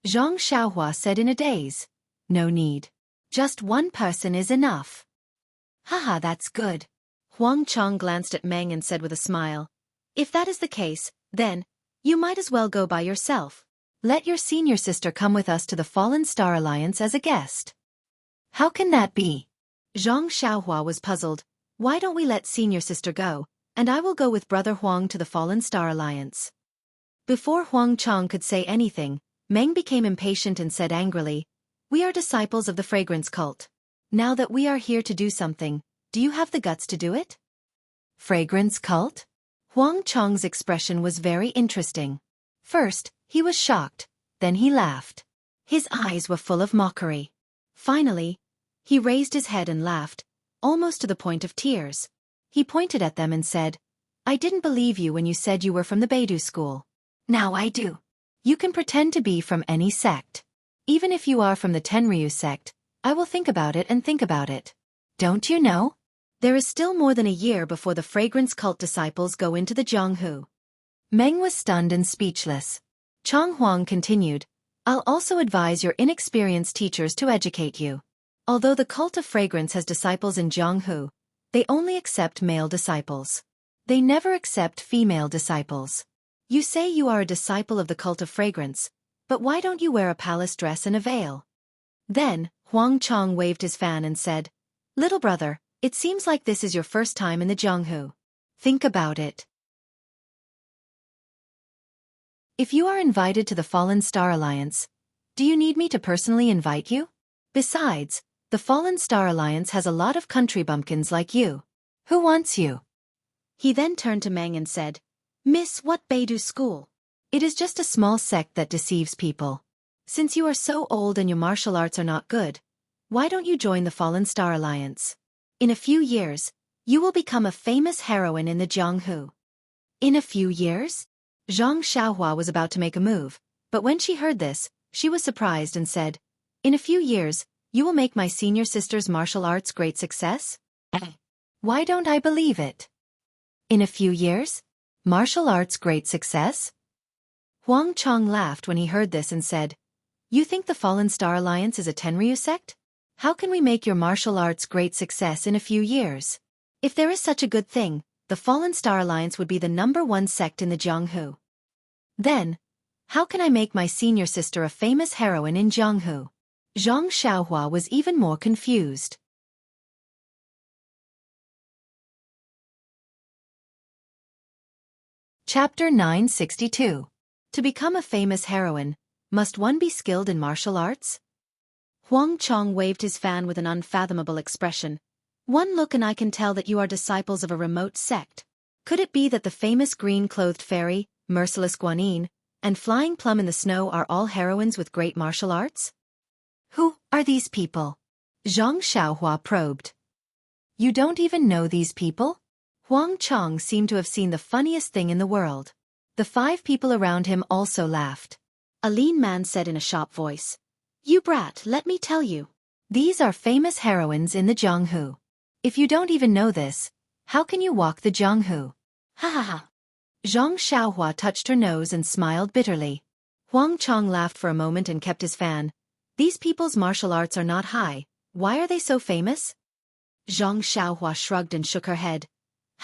Zhang Xiaohua said in a daze. No need. Just 1 person is enough. Haha, that's good. Huang Chong glanced at Meng and said with a smile. If that is the case, then, you might as well go by yourself. Let your senior sister come with us to the Fallen Star Alliance as a guest. How can that be? Zhang Xiaohua was puzzled. Why don't we let senior sister go, and I will go with Brother Huang to the Fallen Star Alliance? Before Huang Chong could say anything, Meng became impatient and said angrily, We are disciples of the fragrance cult. Now that we are here to do something, do you have the guts to do it? Fragrance cult? Huang Chong's expression was very interesting. First, he was shocked, then he laughed. His eyes were full of mockery. Finally, he raised his head and laughed, almost to the point of tears. He pointed at them and said, I didn't believe you when you said you were from the Beidou school. Now I do. You can pretend to be from any sect. Even if you are from the Tenryu sect, I will think about it and think about it. Don't you know? There is still more than a year before the fragrance cult disciples go into the Jianghu. Meng was stunned and speechless. Chong Huang continued, I'll also advise your inexperienced teachers to educate you. Although the cult of fragrance has disciples in Jianghu, they only accept male disciples. They never accept female disciples. You say you are a disciple of the cult of fragrance, but why don't you wear a palace dress and a veil? Then, Huang Chong waved his fan and said, Little brother, it seems like this is your first time in the Jianghu. Think about it. If you are invited to the Fallen Star Alliance, do you need me to personally invite you? Besides, the Fallen Star Alliance has a lot of country bumpkins like you. Who wants you? He then turned to Meng and said, Miss, what Beidou school? It is just a small sect that deceives people. Since you are so old and your martial arts are not good, why don't you join the Fallen Star Alliance? In a few years, you will become a famous heroine in the Jianghu. In a few years? Zhang Xiaohua was about to make a move, but when she heard this, she was surprised and said, In a few years, you will make my senior sister's martial arts great success? Why don't I believe it? In a few years? Martial arts great success? Huang Chong laughed when he heard this and said, You think the Fallen Star Alliance is a Tenryu sect? How can we make your martial arts great success in a few years? If there is such a good thing, the Fallen Star Alliance would be the #1 sect in the Jianghu. Then, how can I make my senior sister a famous heroine in Jianghu? Zhang Xiaohua was even more confused. Chapter 962. To become a famous heroine, must one be skilled in martial arts? Huang Chong waved his fan with an unfathomable expression. One look and I can tell that you are disciples of a remote sect. Could it be that the famous green-clothed fairy, Merciless Guanyin, and Flying Plum in the Snow are all heroines with great martial arts? Who are these people? Xianxia probed. You don't even know these people? Huang Chong seemed to have seen the funniest thing in the world. The 5 people around him also laughed. A lean man said in a sharp voice, "You brat, let me tell you. These are famous heroines in the Jianghu. If you don't even know this, how can you walk the Jianghu?" Ha ha ha. Zhang Xiaohua touched her nose and smiled bitterly. Huang Chong laughed for a moment and kept his fan. These people's martial arts are not high. Why are they so famous? Zhang Xiaohua shrugged and shook her head.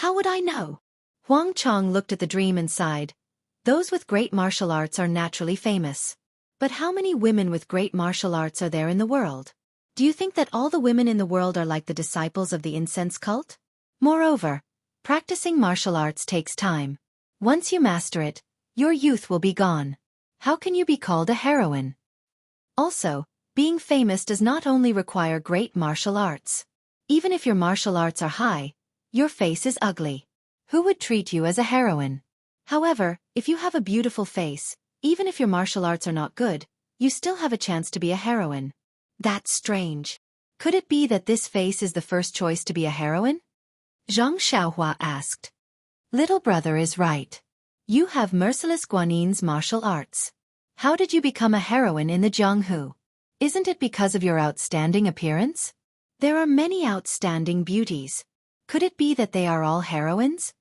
How would I know? Huang Chong looked at the dream and sighed. Those with great martial arts are naturally famous. But how many women with great martial arts are there in the world? Do you think that all the women in the world are like the disciples of the incense cult? Moreover, practicing martial arts takes time. Once you master it, your youth will be gone. How can you be called a heroine? Also, being famous does not only require great martial arts. Even if your martial arts are high, your face is ugly. Who would treat you as a heroine? However, if you have a beautiful face, even if your martial arts are not good, you still have a chance to be a heroine. That's strange. Could it be that this face is the first choice to be a heroine? Zhang Xiaohua asked. Little brother is right. You have Merciless Guanyin's martial arts. How did you become a heroine in the Jianghu? Isn't it because of your outstanding appearance? There are many outstanding beauties. Could it be that they are all heroines?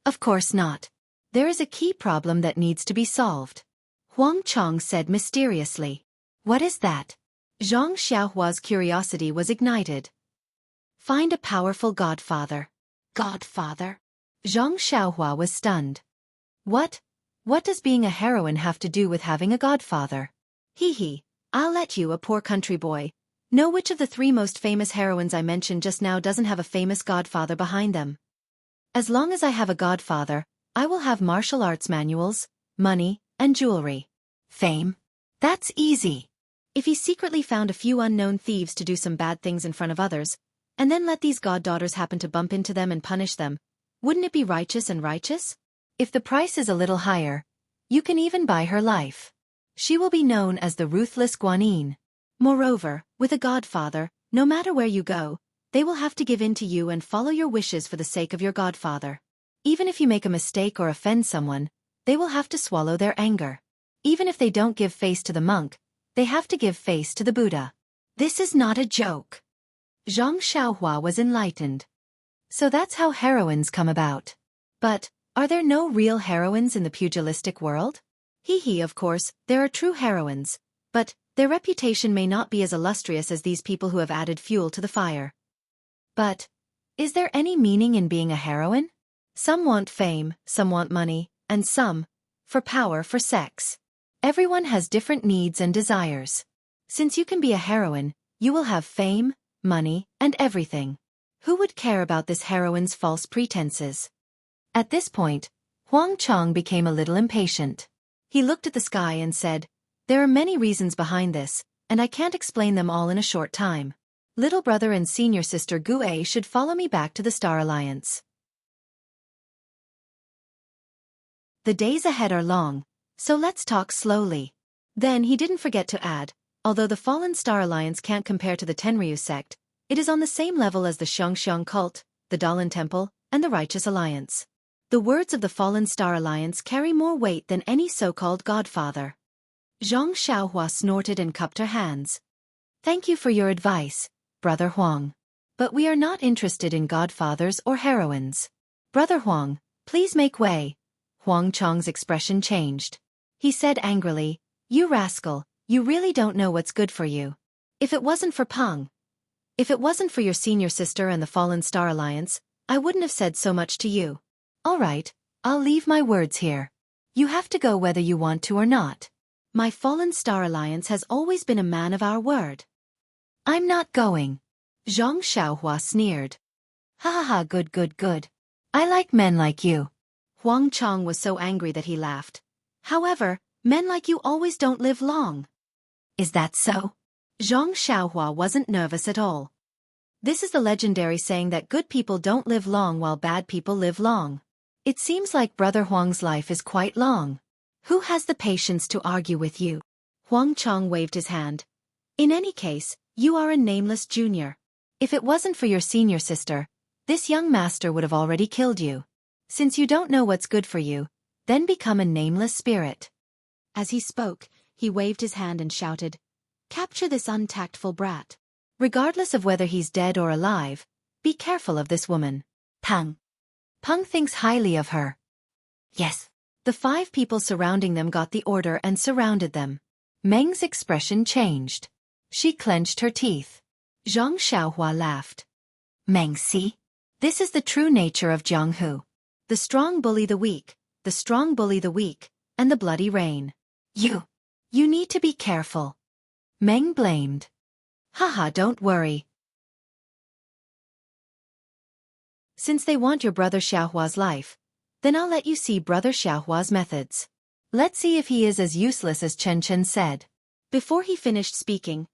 Of course not. There is a key problem that needs to be solved. Huang Chong said mysteriously. What is that? Zhang Xiaohua's curiosity was ignited. Find a powerful godfather. Godfather? Zhang Xiaohua was stunned. What? What does being a heroine have to do with having a godfather? Hee, I'll let you, a poor country boy, know which of the 3 most famous heroines I mentioned just now doesn't have a famous godfather behind them. As long as I have a godfather, I will have martial arts manuals, money, and jewelry. Fame? That's easy. If he secretly found a few unknown thieves to do some bad things in front of others, and then let these goddaughters happen to bump into them and punish them, wouldn't it be righteous and righteous? If the price is a little higher, you can even buy her life. She will be known as the ruthless Guanyin. Moreover, with a godfather, no matter where you go, they will have to give in to you and follow your wishes for the sake of your godfather. Even if you make a mistake or offend someone, they will have to swallow their anger. Even if they don't give face to the monk, they have to give face to the Buddha. This is not a joke. Zhang Xiaohua was enlightened. So that's how heroines come about. But, are there no real heroines in the pugilistic world? Hee, of course, there are true heroines, but their reputation may not be as illustrious as these people who have added fuel to the fire. But, is there any meaning in being a heroine? Some want fame, some want money, and some, for power, for sex. Everyone has different needs and desires. Since you can be a heroine, you will have fame, money, and everything. Who would care about this heroine's false pretenses? At this point, Huang Chong became a little impatient. He looked at the sky and said, There are many reasons behind this, and I can't explain them all in a short time. Little brother and senior sister Gue should follow me back to the Star Alliance. The days ahead are long, so let's talk slowly. Then he didn't forget to add, although the Fallen Star Alliance can't compare to the Tenryu sect, it is on the same level as the Xianxia cult, the Dalan Temple, and the Righteous Alliance. The words of the Fallen Star Alliance carry more weight than any so-called godfather. Zhang Xiaohua snorted and cupped her hands. Thank you for your advice, Brother Huang. But we are not interested in godfathers or heroines. Brother Huang, please make way. Huang Chong's expression changed. He said angrily, You rascal, you really don't know what's good for you. If it wasn't for your senior sister and the Fallen Star Alliance, I wouldn't have said so much to you. All right, I'll leave my words here. You have to go whether you want to or not. My Fallen Star Alliance has always been a man of our word. I'm not going. Zhang Xiaohua sneered. Ha ha ha, good. I like men like you. Huang Chang was so angry that he laughed. However, men like you always don't live long. Is that so? Zhang Xiaohua wasn't nervous at all. This is the legendary saying that good people don't live long while bad people live long. It seems like Brother Huang's life is quite long. Who has the patience to argue with you? Huang Chang waved his hand. In any case, you are a nameless junior. If it wasn't for your senior sister, this young master would have already killed you. Since you don't know what's good for you, then become a nameless spirit. As he spoke, he waved his hand and shouted, Capture this untactful brat. Regardless of whether he's dead or alive, be careful of this woman. Peng. Peng thinks highly of her. Yes. The 5 people surrounding them got the order and surrounded them. Meng's expression changed. She clenched her teeth. Zhang Xiaohua laughed. Meng, see? This is the true nature of Jianghu. The strong bully the weak, the strong bully the weak, and the bloody rain. You need to be careful. Meng blamed. Haha, don't worry. Since they want your brother Xiaohua's life, then I'll let you see brother Xiaohua's methods. Let's see if he is as useless as Chen Chen said. Before he finished speaking,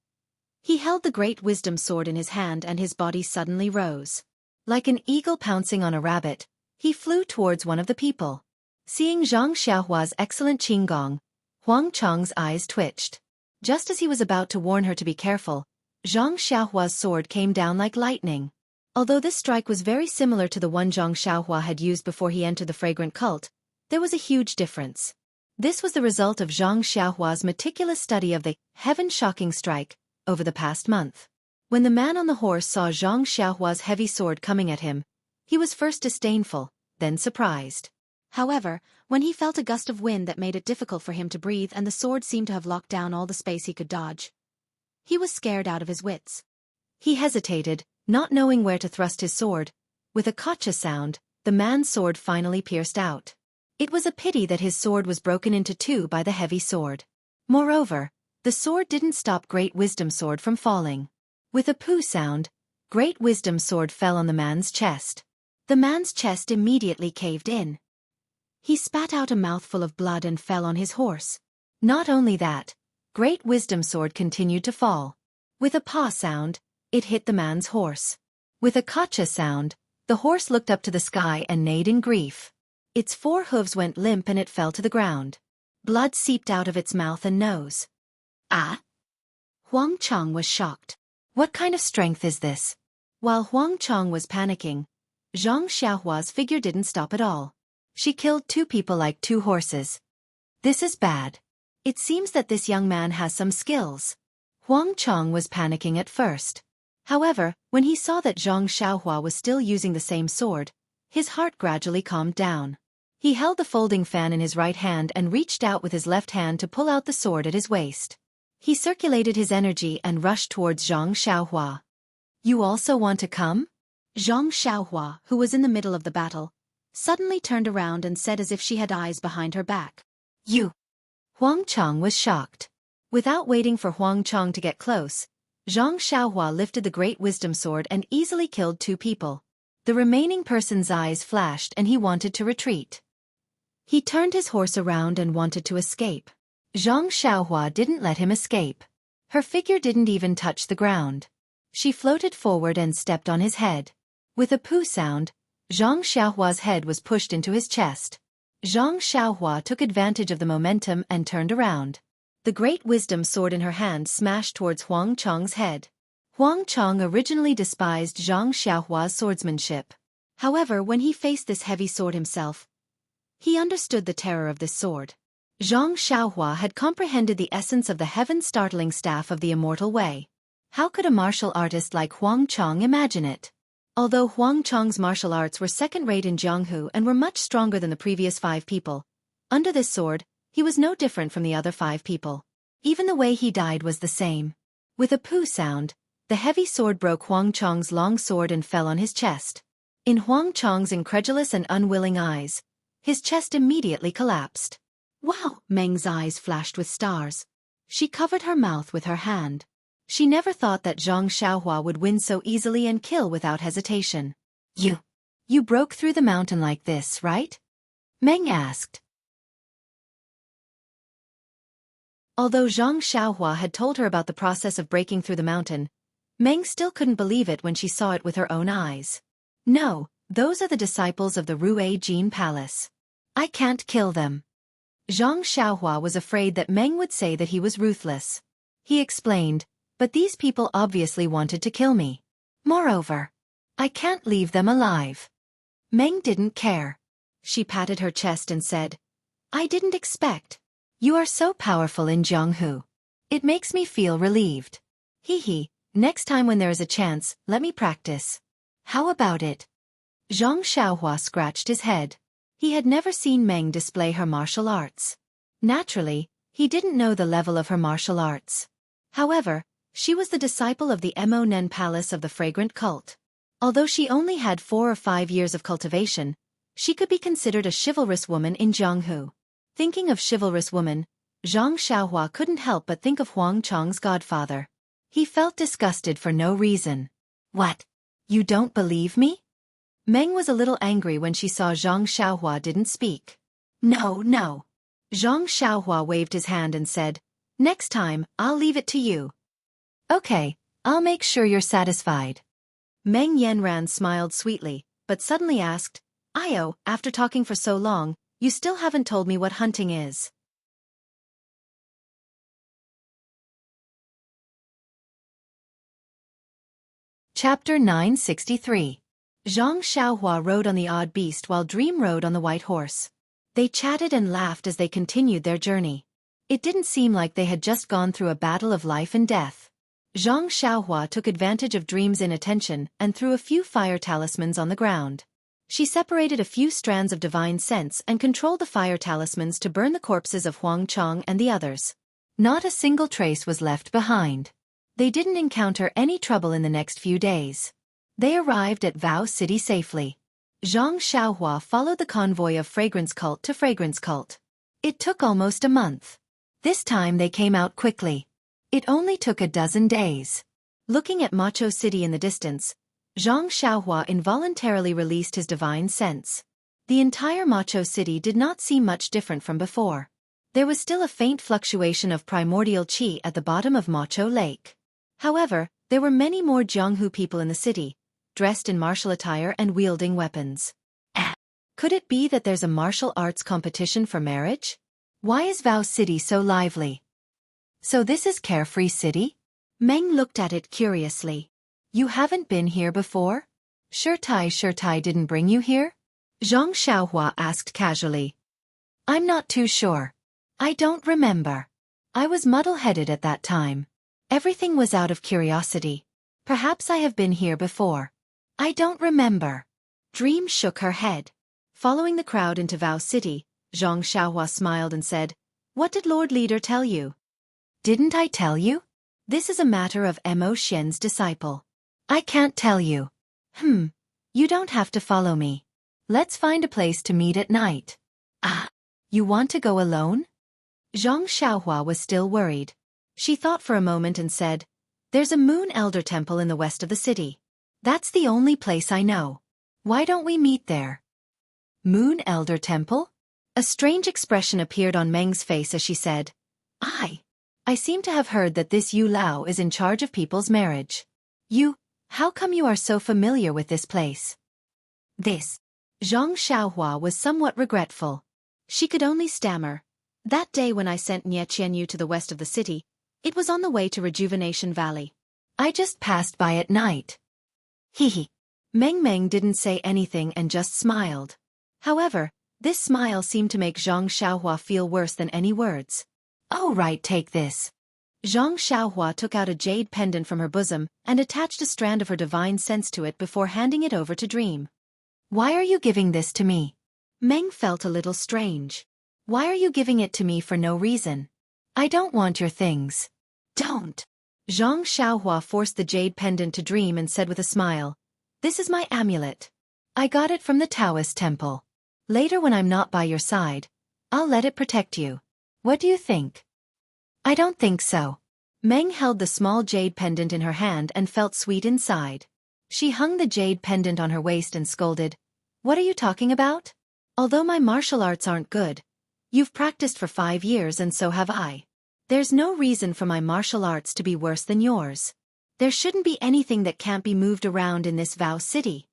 he held the great wisdom sword in his hand and his body suddenly rose. Like an eagle pouncing on a rabbit, he flew towards one of the people. Seeing Zhang Xiaohua's excellent qinggong, Huang Chang's eyes twitched. Just as he was about to warn her to be careful, Zhang Xiaohua's sword came down like lightning. Although this strike was very similar to the one Zhang Xiaohua had used before he entered the fragrant cult, there was a huge difference. This was the result of Zhang Xiaohua's meticulous study of the heaven-shocking strike over the past month. When the man on the horse saw Zhang Xiaohua's heavy sword coming at him, he was first disdainful, then surprised. However, when he felt a gust of wind that made it difficult for him to breathe and the sword seemed to have locked down all the space he could dodge, he was scared out of his wits. He hesitated, not knowing where to thrust his sword. With a gotcha sound, the man's sword finally pierced out. It was a pity that his sword was broken into 2 by the heavy sword. Moreover, the sword didn't stop Great Wisdom Sword from falling. With a poo sound, Great Wisdom Sword fell on the man's chest. The man's chest immediately caved in. He spat out a mouthful of blood and fell on his horse. Not only that, Great Wisdom Sword continued to fall. With a paw sound, it hit the man's horse. With a gotcha sound, the horse looked up to the sky and neighed in grief. Its 4 hooves went limp and it fell to the ground. Blood seeped out of its mouth and nose. Ah! Huang Chang was shocked. What kind of strength is this? While Huang Chang was panicking, Zhang Xiaohua's figure didn't stop at all. She killed 2 people like 2 horses. This is bad. It seems that this young man has some skills. Huang Chang was panicking at first. However, when he saw that Zhang Xiaohua was still using the same sword, his heart gradually calmed down. He held the folding fan in his right hand and reached out with his left hand to pull out the sword at his waist. He circulated his energy and rushed towards Zhang Xiaohua. You also want to come? Zhang Xiaohua, who was in the middle of the battle, suddenly turned around and said as if she had eyes behind her back. You! Huang Chang was shocked. Without waiting for Huang Chang to get close, Zhang Xiaohua lifted the Great Wisdom Sword and easily killed 2 people. The remaining person's eyes flashed and he wanted to retreat. He turned his horse around and wanted to escape. Zhang Xiaohua didn't let him escape. Her figure didn't even touch the ground. She floated forward and stepped on his head. With a poo sound, Zhang Xiaohua's head was pushed into his chest. Zhang Xiaohua took advantage of the momentum and turned around. The Great Wisdom Sword in her hand smashed towards Huang Chang's head. Huang Chang originally despised Zhang Xiaohua's swordsmanship. However, when he faced this heavy sword himself, he understood the terror of this sword. Zhang Xiaohua had comprehended the essence of the heaven-startling staff of the Immortal Way. How could a martial artist like Huang Chang imagine it? Although Huang Chang's martial arts were second-rate in Jianghu and were much stronger than the previous 5 people, under this sword, he was no different from the other 5 people. Even the way he died was the same. With a poo sound, the heavy sword broke Huang Chang's long sword and fell on his chest. In Huang Chang's incredulous and unwilling eyes, his chest immediately collapsed. Wow! Meng's eyes flashed with stars. She covered her mouth with her hand. She never thought that Zhang Xiaohua would win so easily and kill without hesitation. You broke through the mountain like this, right? Meng asked. Although Zhang Xiaohua had told her about the process of breaking through the mountain, Meng still couldn't believe it when she saw it with her own eyes. No, those are the disciples of the Rue Jin Palace. I can't kill them. Zhang Xiaohua was afraid that Meng would say that he was ruthless. He explained, but these people obviously wanted to kill me. Moreover, I can't leave them alive. Meng didn't care. She patted her chest and said, I didn't expect. You are so powerful in Jianghu. It makes me feel relieved. Hee. Next time when there is a chance, let me practice. How about it? Zhang Xiaohua scratched his head. He had never seen Meng display her martial arts. Naturally, he didn't know the level of her martial arts. However, she was the disciple of the Mo Palace of the Fragrant Cult. Although she only had 4 or 5 years of cultivation, she could be considered a chivalrous woman in Jianghu. Thinking of chivalrous woman, Zhang Xiaohua couldn't help but think of Huang Chang's godfather. He felt disgusted for no reason. What? You don't believe me? Meng was a little angry when she saw Zhang Xiaohua didn't speak. No. Zhang Xiaohua waved his hand and said, next time, I'll leave it to you. Okay, I'll make sure you're satisfied. Meng Yanran smiled sweetly, but suddenly asked, Io, after talking for so long, you still haven't told me what hunting is. Chapter 963. Zhang Xiaohua rode on the odd beast while Dream rode on the white horse. They chatted and laughed as they continued their journey. It didn't seem like they had just gone through a battle of life and death. Zhang Xiaohua took advantage of Dream's inattention and threw a few fire talismans on the ground. She separated a few strands of divine sense and controlled the fire talismans to burn the corpses of Huang Chang and the others. Not a single trace was left behind. They didn't encounter any trouble in the next few days. They arrived at Vao City safely. Zhang Xiaohua followed the convoy of Fragrance Cult to Fragrance Cult. It took almost a month. This time they came out quickly. It only took a dozen days. Looking at Macho City in the distance, Zhang Xiaohua involuntarily released his divine sense. The entire Macho City did not seem much different from before. There was still a faint fluctuation of primordial qi at the bottom of Macho Lake. However, there were many more Jianghu people in the city, dressed in martial attire and wielding weapons. Could it be that there's a martial arts competition for marriage? Why is Vao City so lively? So this is Carefree City? Meng looked at it curiously. You haven't been here before? Shirtai didn't bring you here? Zhang Xiaohua asked casually. I'm not too sure. I don't remember. I was muddle-headed at that time. Everything was out of curiosity. Perhaps I have been here before. I don't remember. Dream shook her head. Following the crowd into Vao City, Zhang Xiaohua smiled and said, What did Lord Leader tell you? Didn't I tell you? This is a matter of Mo Xian's disciple. I can't tell you. You don't have to follow me. Let's find a place to meet at night. You want to go alone? Zhang Xiaohua was still worried. She thought for a moment and said, There's a Moon Elder Temple in the west of the city. That's the only place I know. Why don't we meet there? Moon Elder Temple? A strange expression appeared on Meng's face as she said, I seem to have heard that this Yu Lao is in charge of people's marriage. How come you are so familiar with this place? Zhang Xiaohua was somewhat regretful. She could only stammer. That day when I sent Xianxia to the west of the city, it was on the way to Rejuvenation Valley. I just passed by at night. Meng didn't say anything and just smiled. However, this smile seemed to make Zhang Xiaohua feel worse than any words. Oh right, take this. Zhang Xiaohua took out a jade pendant from her bosom and attached a strand of her divine sense to it before handing it over to Dream. Why are you giving this to me? Meng felt a little strange. Why are you giving it to me for no reason? I don't want your things. Don't. Zhang Xiaohua forced the jade pendant to Dream and said with a smile, This is my amulet. I got it from the Taoist temple. Later when I'm not by your side, I'll let it protect you. What do you think? I don't think so. Meng held the small jade pendant in her hand and felt sweet inside. She hung the jade pendant on her waist and scolded, What are you talking about? Although my martial arts aren't good, you've practiced for 5 years and so have I. There's no reason for my martial arts to be worse than yours. There shouldn't be anything that can't be moved around in this Vow City.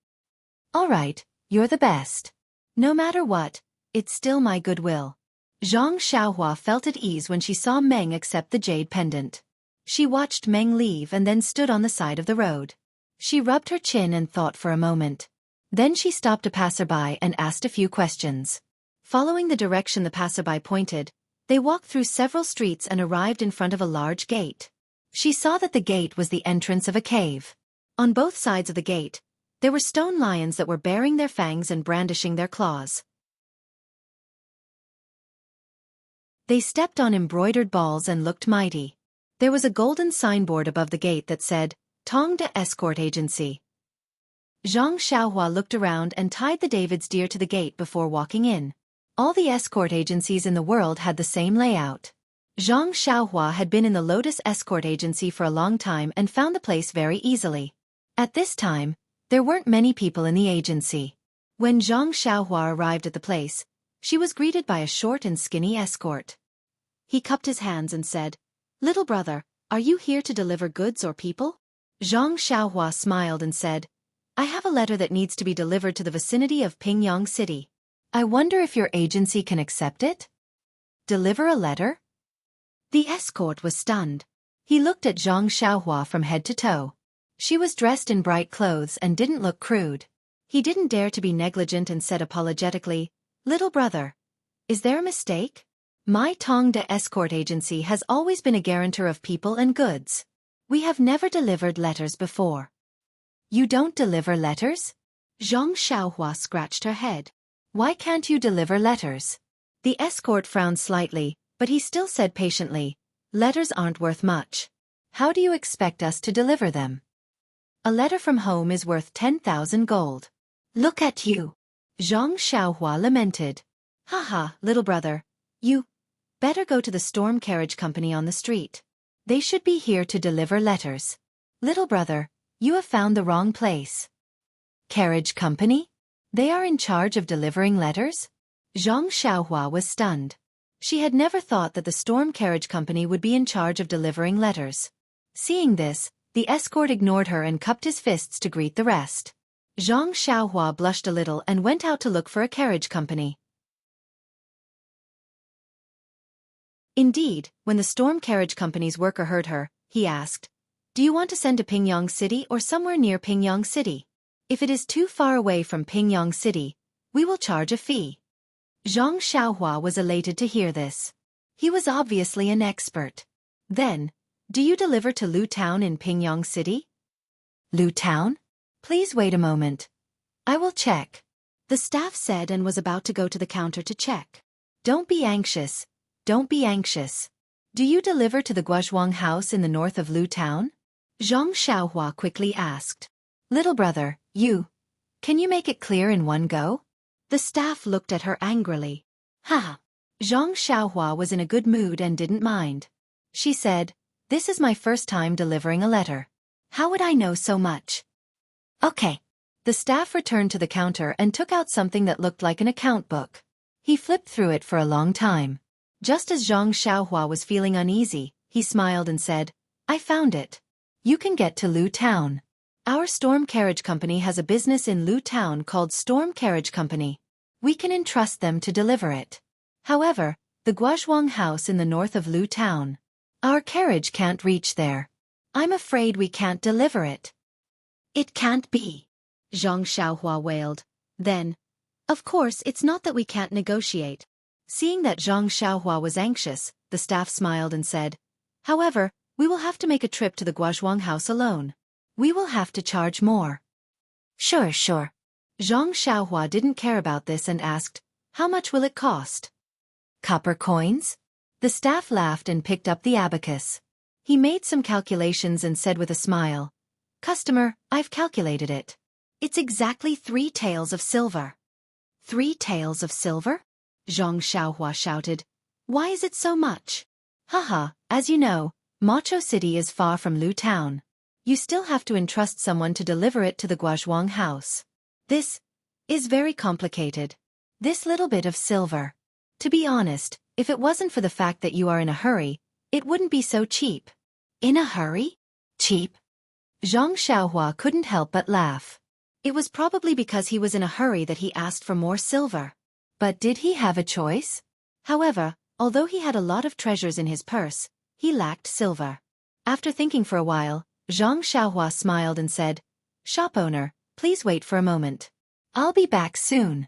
All right, you're the best. No matter what, it's still my goodwill. Xianxia felt at ease when she saw Meng accept the jade pendant. She watched Meng leave and then stood on the side of the road. She rubbed her chin and thought for a moment. Then she stopped a passerby and asked a few questions. Following the direction the passerby pointed, they walked through several streets and arrived in front of a large gate. She saw that the gate was the entrance of a cave. On both sides of the gate, there were stone lions that were baring their fangs and brandishing their claws. They stepped on embroidered balls and looked mighty. There was a golden signboard above the gate that said, Tongda Escort Agency. Xianxia looked around and tied the David's deer to the gate before walking in. All the escort agencies in the world had the same layout. Xianxia had been in the Lotus Escort Agency for a long time and found the place very easily. At this time, there weren't many people in the agency. When Xianxia arrived at the place, she was greeted by a short and skinny escort. He cupped his hands and said, "Little brother, are you here to deliver goods or people?" Xianxia smiled and said, "I have a letter that needs to be delivered to the vicinity of Pingyang City. I wonder if your agency can accept it?" "Deliver a letter?" The escort was stunned. He looked at Xianxia from head to toe. She was dressed in bright clothes and didn't look crude. He didn't dare to be negligent and said apologetically, "Little brother, is there a mistake? My Tongda Escort Agency has always been a guarantor of people and goods. We have never delivered letters before." "You don't deliver letters?" Xianxia scratched her head. "Why can't you deliver letters?" The escort frowned slightly, but he still said patiently, "Letters aren't worth much. How do you expect us to deliver them? A letter from home is worth 10,000 gold. Look at you." Xianxia lamented. "Haha, little brother, you better go to the storm carriage company on the street. They should be here to deliver letters. Little brother, you have found the wrong place." "Carriage company? They are in charge of delivering letters?" Xianxia was stunned. She had never thought that the storm carriage company would be in charge of delivering letters. Seeing this, the escort ignored her and cupped his fists to greet the rest. Xianxia blushed a little and went out to look for a carriage company. Indeed, when the storm carriage company's worker heard her, he asked, "Do you want to send to Pingyang City or somewhere near Pingyang City? If it is too far away from Pingyang City, we will charge a fee." Xianxia was elated to hear this. He was obviously an expert. Then, "Do you deliver to Lu Town in Pingyang City?" "Lu Town? Please wait a moment. I will check." The staff said and was about to go to the counter to check. "Don't be anxious. Don't be anxious. Do you deliver to the Guozhuang house in the north of Lu Town?" Xianxia quickly asked. "Little brother, can you make it clear in one go?" The staff looked at her angrily. "Ha!" Xianxia was in a good mood and didn't mind. She said, "This is my first time delivering a letter. How would I know so much?" "Okay." The staff returned to the counter and took out something that looked like an account book. He flipped through it for a long time. Just as Xianxia was feeling uneasy, he smiled and said, "I found it. You can get to Lu Town. Our storm carriage company has a business in Lu Town called Storm Carriage Company. We can entrust them to deliver it. However, the Guozhuang house in the north of Lu Town. Our carriage can't reach there. I'm afraid we can't deliver it." "It can't be," Xianxia wailed. Then, "Of course it's not that we can't negotiate." Seeing that Xianxia was anxious, the staff smiled and said, "However, we will have to make a trip to the Guozhuang house alone. We will have to charge more." Sure. Xianxia didn't care about this and asked, "How much will it cost?" "Copper coins?" The staff laughed and picked up the abacus. He made some calculations and said with a smile, "Customer, I've calculated it. It's exactly 3 taels of silver." 3 taels of silver? Xianxia shouted. "Why is it so much?" "Haha, as you know, Macho City is far from Lu Town. You still have to entrust someone to deliver it to the Guozhuang house. This is very complicated. This little bit of silver. To be honest, if it wasn't for the fact that you are in a hurry, it wouldn't be so cheap. In a hurry? Cheap? Xianxia couldn't help but laugh. It was probably because he was in a hurry that he asked for more silver. But did he have a choice? However, although he had a lot of treasures in his purse, he lacked silver. After thinking for a while, Xianxia smiled and said, "Shop owner, please wait for a moment. I'll be back soon."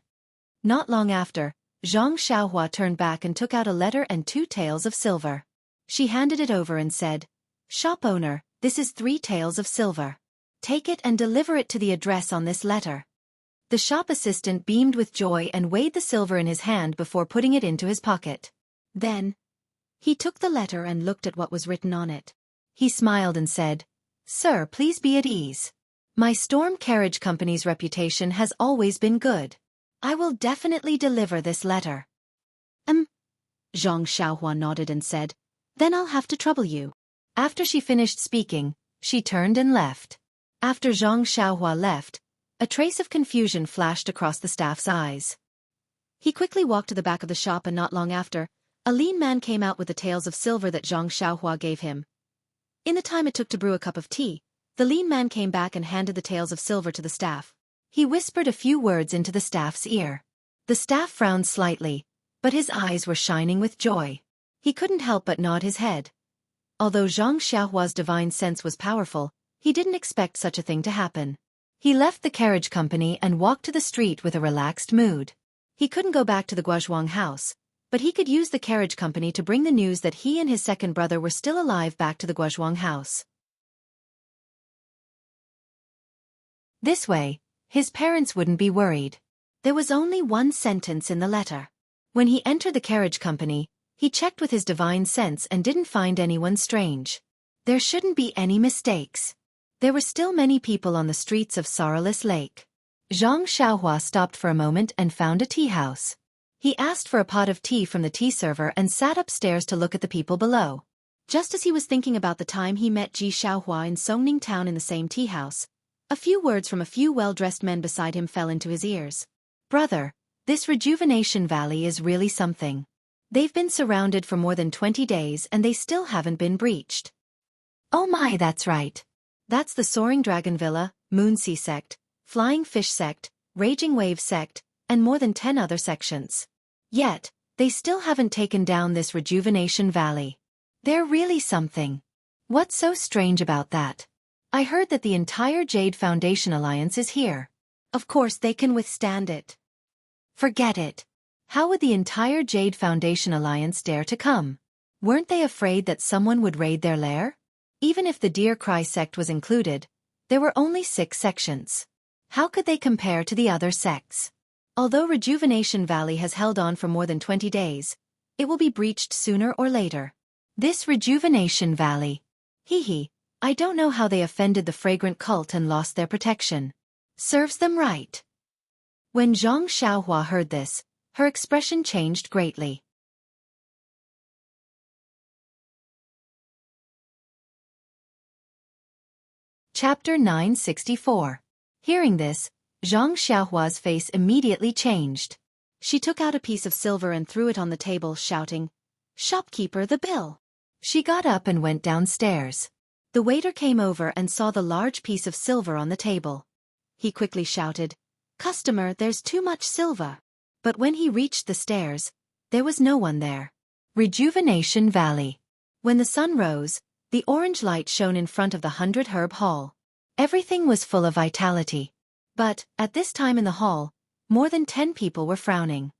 Not long after, Xianxia turned back and took out a letter and 2 taels of silver. She handed it over and said, "Shop owner, this is 3 taels of silver. Take it and deliver it to the address on this letter." The shop assistant beamed with joy and weighed the silver in his hand before putting it into his pocket. Then, he took the letter and looked at what was written on it. He smiled and said, "Sir, please be at ease. My Storm Carriage Company's reputation has always been good. I will definitely deliver this letter." Zhang Xiaohua nodded and said, "Then I'll have to trouble you." After she finished speaking, she turned and left. After Zhang Xiaohua left, a trace of confusion flashed across the staff's eyes. He quickly walked to the back of the shop and not long after, a lean man came out with the taels of silver that Zhang Xiaohua gave him. In the time it took to brew a cup of tea, the lean man came back and handed the taels of silver to the staff. He whispered a few words into the staff's ear. The staff frowned slightly, but his eyes were shining with joy. He couldn't help but nod his head. Although Zhang Xiaohua's divine sense was powerful, he didn't expect such a thing to happen. He left the carriage company and walked to the street with a relaxed mood. He couldn't go back to the Guozhuang house, but he could use the carriage company to bring the news that he and his second brother were still alive back to the Guozhuang house. This way, his parents wouldn't be worried. There was only one sentence in the letter. When he entered the carriage company, he checked with his divine sense and didn't find anyone strange. There shouldn't be any mistakes. There were still many people on the streets of Sorrowless Lake. Zhang Xiaohua stopped for a moment and found a tea house. He asked for a pot of tea from the tea server and sat upstairs to look at the people below. Just as he was thinking about the time he met Ji Xiaohua in Songning Town in the same tea house, a few words from a few well-dressed men beside him fell into his ears. "Brother, this Rejuvenation Valley is really something. They've been surrounded for more than 20 days and they still haven't been breached." "Oh my, that's right. That's the Soaring Dragon Villa, Moonsea Sect, Flying Fish Sect, Raging Wave Sect, and more than 10 other sections. Yet, they still haven't taken down this Rejuvenation Valley. They're really something. What's so strange about that? I heard that the entire Jade Foundation Alliance is here. Of course they can withstand it." "Forget it. How would the entire Jade Foundation Alliance dare to come? Weren't they afraid that someone would raid their lair? Even if the Deer Cry sect was included, there were only 6 sections. How could they compare to the other sects? Although Rejuvenation Valley has held on for more than 20 days, it will be breached sooner or later. This Rejuvenation Valley. Hee, I don't know how they offended the fragrant cult and lost their protection. Serves them right." When Zhang Xiaohua heard this, her expression changed greatly. Chapter 964. Hearing this, Zhang Xiaohua's face immediately changed. She took out a piece of silver and threw it on the table, shouting, "Shopkeeper, the bill!" She got up and went downstairs. The waiter came over and saw the large piece of silver on the table. He quickly shouted, "Customer, there's too much silver." But when he reached the stairs, there was no one there. Rejuvenation Valley. When the sun rose, the orange light shone in front of the 100 Herb Hall. Everything was full of vitality. But, at this time in the hall, more than 10 people were frowning.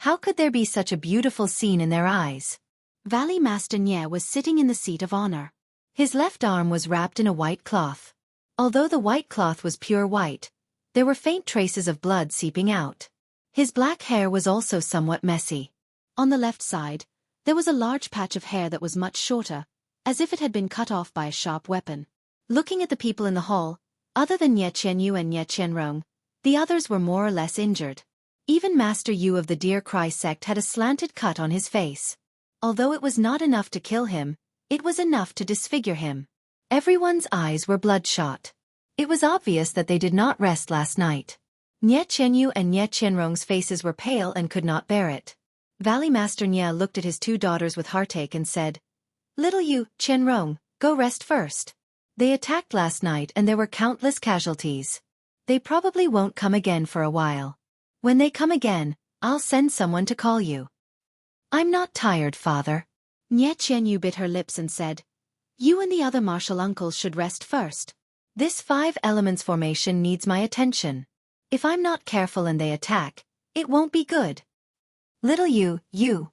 How could there be such a beautiful scene in their eyes? Valley Master Nye was sitting in the seat of honor. His left arm was wrapped in a white cloth. Although the white cloth was pure white, there were faint traces of blood seeping out. His black hair was also somewhat messy. On the left side, there was a large patch of hair that was much shorter, as if it had been cut off by a sharp weapon. Looking at the people in the hall, other than Ye Qianyu and Ye Qianrong, the others were more or less injured. Even Master Yu of the Deer Cry sect had a slanted cut on his face. Although it was not enough to kill him, it was enough to disfigure him. Everyone's eyes were bloodshot. It was obvious that they did not rest last night. Nie Qianyu and Nie Qianrong's faces were pale and could not bear it. Valley Master Nie looked at his two daughters with heartache and said, "Little Yu, Qianrong, go rest first. They attacked last night and there were countless casualties. They probably won't come again for a while. When they come again, I'll send someone to call you." "I'm not tired, father." Nie Qianyu bit her lips and said, "You and the other martial uncles should rest first. This 5 elements formation needs my attention. If I'm not careful and they attack, it won't be good." "Little Yu,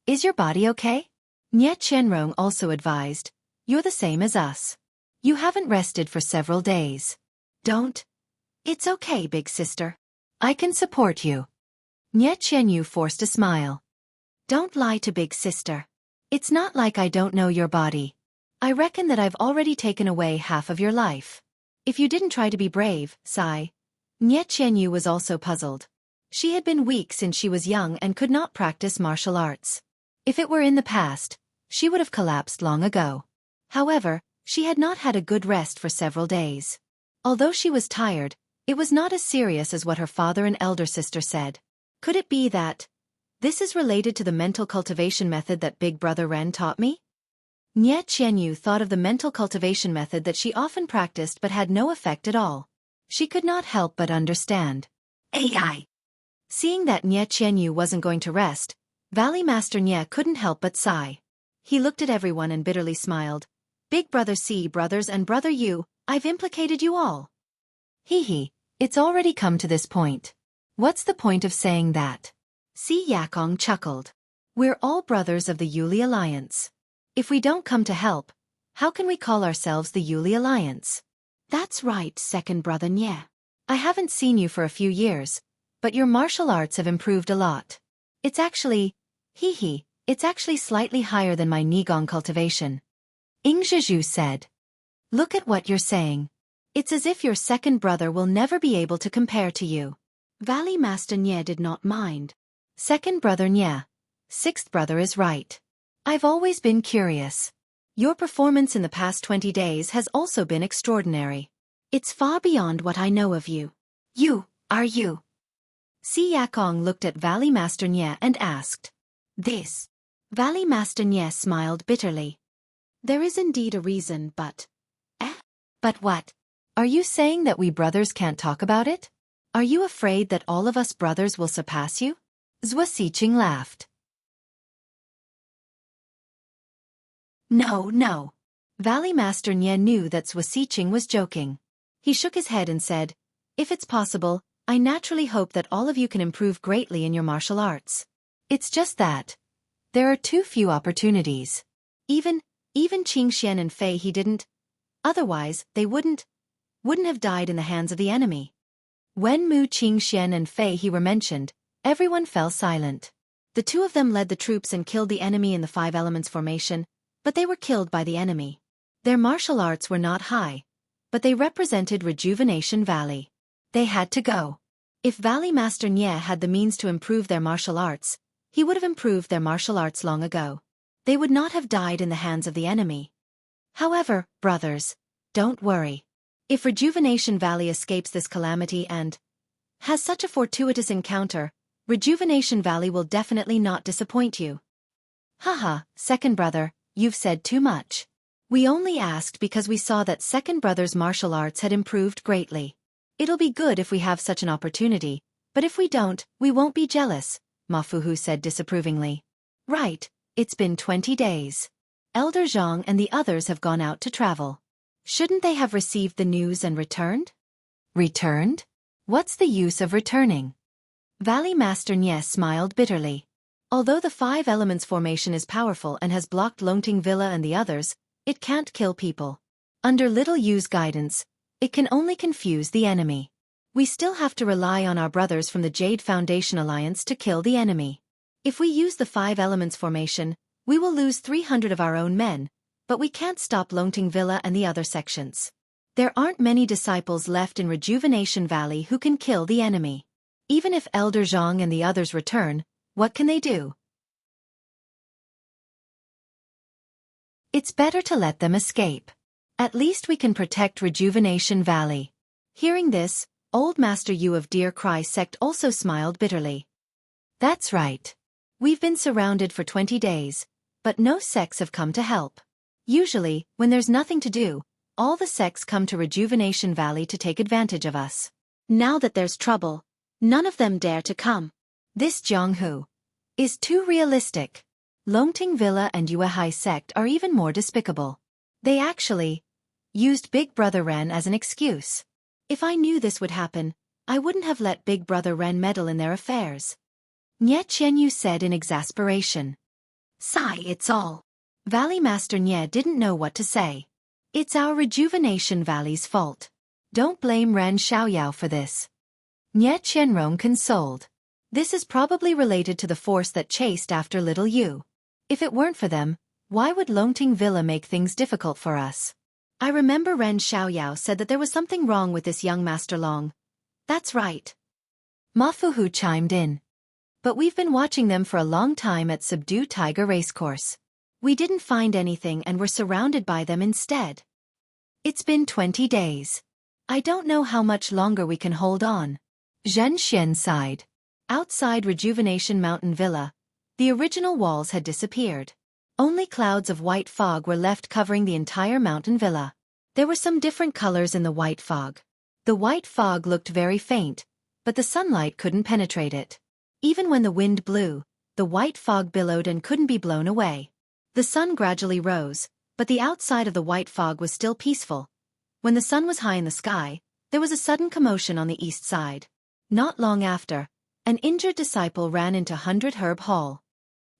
is your body okay?" Nie Qianrong also advised, "You're the same as us. You haven't rested for several days. Don't. It's okay, big sister. I can support you." Nie Qianyu forced a smile. "Don't lie to big sister. It's not like I don't know your body. I reckon that I've already taken away half of your life. If you didn't try to be brave, sigh." Nie Qianyu was also puzzled. She had been weak since she was young and could not practice martial arts. If it were in the past, she would have collapsed long ago. However, she had not had a good rest for several days. Although she was tired, it was not as serious as what her father and elder sister said. Could it be that this is related to the mental cultivation method that Big Brother Ren taught me? Nie Qianyu thought of the mental cultivation method that she often practiced but had no effect at all. She could not help but understand. AI. Seeing that Nie Qianyu wasn't going to rest, Valley Master Nie couldn't help but sigh. He looked at everyone and bitterly smiled. "Big Brother C brothers and Brother Yu, I've implicated you all. Hee, it's already come to this point. What's the point of saying that?" Si Yakong chuckled. "We're all brothers of the Yuli Alliance. If we don't come to help, how can we call ourselves the Yuli Alliance?" "That's right, second brother Nie. I haven't seen you for a few years, but your martial arts have improved a lot. It's actually, it's actually slightly higher than my Nigong cultivation." Ingzhizhu said. "Look at what you're saying. It's as if your second brother will never be able to compare to you." Valley Master Nie did not mind. "Second brother Nie, sixth brother is right. I've always been curious. Your performance in the past 20 days has also been extraordinary. It's far beyond what I know of you. Are you? Si Yakong looked at Valley Master Nie and asked. "This." Valley Master Nie smiled bitterly. "There is indeed a reason, but... But what? Are you saying that we brothers can't talk about it? Are you afraid that all of us brothers will surpass you?" Zhou Xiqing laughed. No. Valley Master Nie knew that Zhou Xiqing was joking. He shook his head and said, "If it's possible, I naturally hope that all of you can improve greatly in your martial arts. It's just that there are too few opportunities. Even Qingxian and Fei he didn't. Otherwise, they wouldn't have died in the hands of the enemy." When Mu Qingxian and Fei he were mentioned, everyone fell silent. The two of them led the troops and killed the enemy in the 5 elements formation, but they were killed by the enemy. Their martial arts were not high, but they represented Rejuvenation Valley. They had to go. If Valley Master Nie had the means to improve their martial arts, he would have improved their martial arts long ago. They would not have died in the hands of the enemy. However, brothers, don't worry. If Rejuvenation Valley escapes this calamity and has such a fortuitous encounter, Rejuvenation Valley will definitely not disappoint you. Haha, second brother, you've said too much. We only asked because we saw that second brother's martial arts had improved greatly. It'll be good if we have such an opportunity, but if we don't, we won't be jealous, Ma Fuhu said disapprovingly. Right, it's been 20 days. Elder Zhang and the others have gone out to travel. Shouldn't they have received the news and returned? Returned? What's the use of returning? Valley Master Nie smiled bitterly. Although the 5 elements formation is powerful and has blocked Longting Villa and the others, it can't kill people. Under Little Yu's guidance, it can only confuse the enemy. We still have to rely on our brothers from the Jade Foundation Alliance to kill the enemy. If we use the 5 elements formation, we will lose 300 of our own men, but we can't stop Longting Villa and the other sections. There aren't many disciples left in Rejuvenation Valley who can kill the enemy. Even if Elder Zhang and the others return, what can they do? It's better to let them escape. At least we can protect Rejuvenation Valley. Hearing this, Old Master Yu of Deer Cry sect also smiled bitterly. That's right. We've been surrounded for 20 days, but no sects have come to help. Usually, when there's nothing to do, all the sects come to Rejuvenation Valley to take advantage of us. Now that there's trouble, none of them dare to come. This Jianghu is too realistic. Longting Villa and Yuehai sect are even more despicable. They actually used Big Brother Ren as an excuse. If I knew this would happen, I wouldn't have let Big Brother Ren meddle in their affairs. Nye Qianyu said in exasperation. Sigh, it's all. Valley Master Nye didn't know what to say. It's our Rejuvenation Valley's fault. Don't blame Ren Xiaoyao for this. Nye Qianrong consoled. This is probably related to the force that chased after little Yu. If it weren't for them, why would Longting Villa make things difficult for us? I remember Ren Xiaoyao said that there was something wrong with this young Master Long. That's right. Ma Fuhu chimed in. But we've been watching them for a long time at Subdue Tiger Racecourse. We didn't find anything and were surrounded by them instead. It's been 20 days. I don't know how much longer we can hold on. Zhen Xian sighed. Outside Rejuvenation Mountain Villa, the original walls had disappeared. Only clouds of white fog were left covering the entire mountain villa. There were some different colors in the white fog. The white fog looked very faint, but the sunlight couldn't penetrate it. Even when the wind blew, the white fog billowed and couldn't be blown away. The sun gradually rose, but the outside of the white fog was still peaceful. When the sun was high in the sky, there was a sudden commotion on the east side. Not long after, an injured disciple ran into 100 Herb Hall.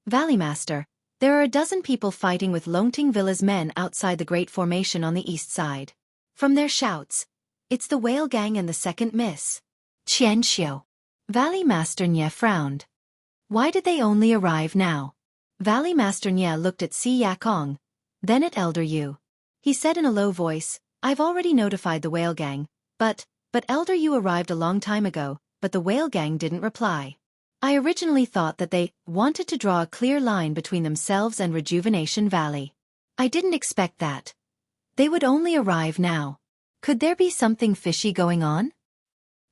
Valley Master, there are a dozen people fighting with Longting Villa's men outside the Great Formation on the east side. From their shouts, it's the Whale Gang and the second miss. Xianxia. Valley Master Nye frowned. Why did they only arrive now? Valley Master Nye looked at Si Yakong, then at Elder Yu. He said in a low voice, I've already notified the Whale Gang, but Elder Yu arrived a long time ago, but the Whale Gang didn't reply. I originally thought that they wanted to draw a clear line between themselves and Rejuvenation Valley. I didn't expect that. They would only arrive now. Could there be something fishy going on?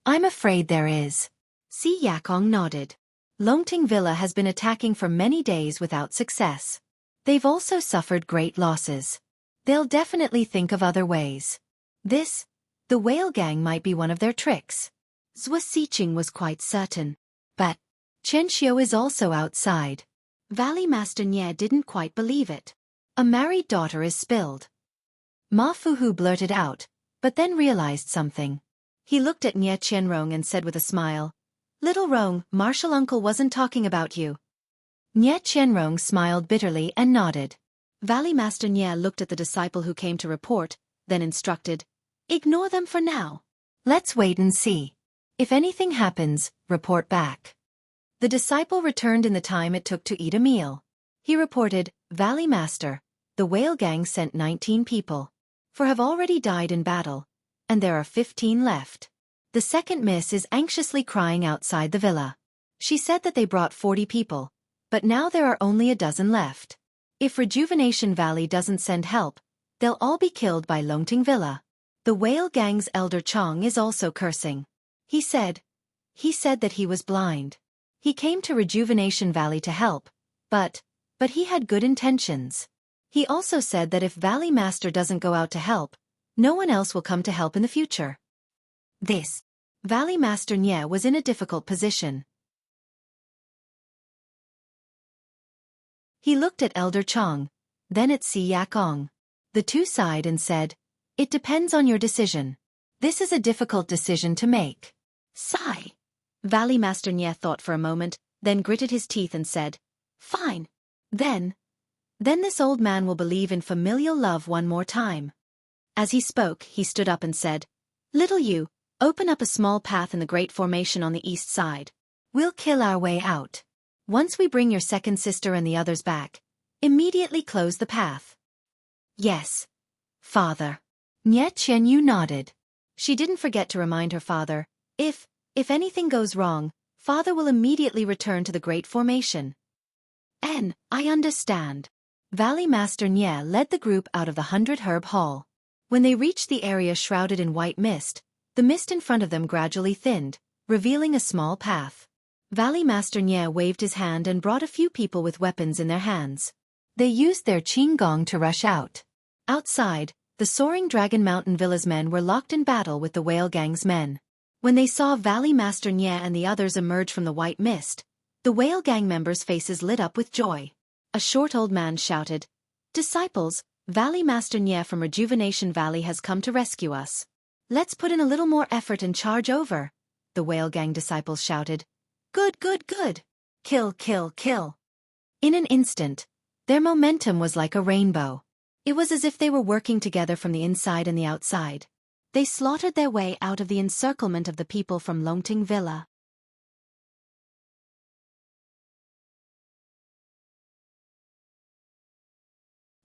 I'm afraid there is. Si Yakong nodded. Longting Villa has been attacking for many days without success. They've also suffered great losses. They'll definitely think of other ways. The Whale Gang might be one of their tricks. Zhou Siqing was quite certain. But Chen Xiu is also outside. Valley Master Nye didn't quite believe it. A married daughter is spilled. Ma Fuhu blurted out, but then realized something. He looked at Nye Qianrong and said with a smile, Little Rong, Martial Uncle wasn't talking about you. Nye Qianrong smiled bitterly and nodded. Valley Master Nye looked at the disciple who came to report, then instructed, Ignore them for now. Let's wait and see. If anything happens, report back. The disciple returned in the time it took to eat a meal. He reported, Valley Master, the Whale Gang sent 19 people. 4 have already died in battle, and there are 15 left. The second miss is anxiously crying outside the villa. She said that they brought 40 people, but now there are only a dozen left. If Rejuvenation Valley doesn't send help, they'll all be killed by Longting Villa. The Whale Gang's Elder Chong is also cursing. He said that he was blind. He came to Rejuvenation Valley to help, but he had good intentions. He also said that if Valley Master doesn't go out to help, no one else will come to help in the future. Valley Master Nye was in a difficult position. He looked at Elder Chong, then at Si Yakong. The two sighed and said, It depends on your decision. This is a difficult decision to make. Sigh. Valley Master Nye thought for a moment, then gritted his teeth and said, Fine. Then this old man will believe in familial love one more time. As he spoke, he stood up and said, Little Yu, open up a small path in the Great Formation on the east side. We'll kill our way out. Once we bring your second sister and the others back, immediately close the path. Yes, Father. Nye Qianyu nodded. She didn't forget to remind her father, if anything goes wrong, Father will immediately return to the Great Formation. I understand. Valley Master Nye led the group out of the 100 Herb Hall. When they reached the area shrouded in white mist, The mist in front of them gradually thinned, revealing a small path. Valley Master Nye waved his hand and brought a few people with weapons in their hands. They used their qinggong to rush out. Outside, the Soaring Dragon Mountain Villa's men were locked in battle with the Whale Gang's men. When they saw Valley Master Nye and the others emerge from the white mist, the Whale Gang members' faces lit up with joy. A short old man shouted, "Disciples, Valley Master Nye from Rejuvenation Valley has come to rescue us. Let's put in a little more effort and charge over," the Whale Gang disciples shouted. "Good, good, good. Kill, kill, kill." In an instant, their momentum was like a rainbow. It was as if they were working together from the inside and the outside. They slaughtered their way out of the encirclement of the people from Longting Villa.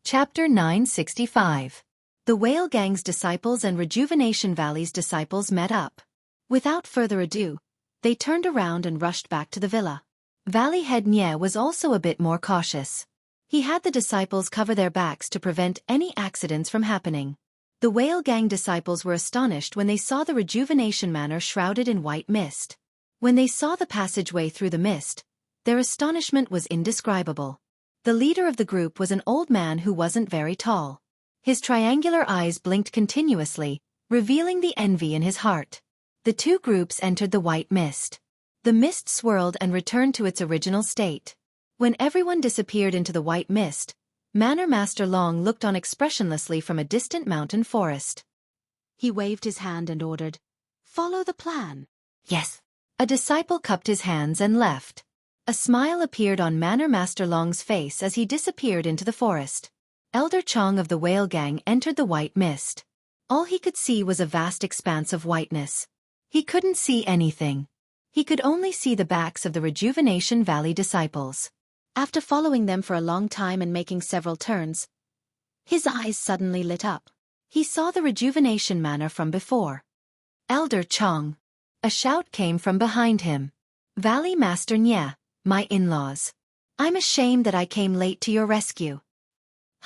Chapter 965. The Whale Gang's disciples and Rejuvenation Valley's disciples met up. Without further ado, they turned around and rushed back to the villa. Valley Head Nye was also a bit more cautious. He had the disciples cover their backs to prevent any accidents from happening. The Whale Gang disciples were astonished when they saw the Rejuvenation Manor shrouded in white mist. When they saw the passageway through the mist, their astonishment was indescribable. The leader of the group was an old man who wasn't very tall. His triangular eyes blinked continuously, revealing the envy in his heart. The two groups entered the white mist. The mist swirled and returned to its original state. When everyone disappeared into the white mist, Manor Master Long looked on expressionlessly from a distant mountain forest. He waved his hand and ordered, "Follow the plan." "Yes." A disciple cupped his hands and left. A smile appeared on Manor Master Long's face as he disappeared into the forest. Elder Chong of the Whale Gang entered the white mist. All he could see was a vast expanse of whiteness. He couldn't see anything. He could only see the backs of the Rejuvenation Valley disciples. After following them for a long time and making several turns, his eyes suddenly lit up. He saw the Rejuvenation Manor from before. "Elder Chong!" A shout came from behind him. "Valley Master Nye, my in-laws. I'm ashamed that I came late to your rescue."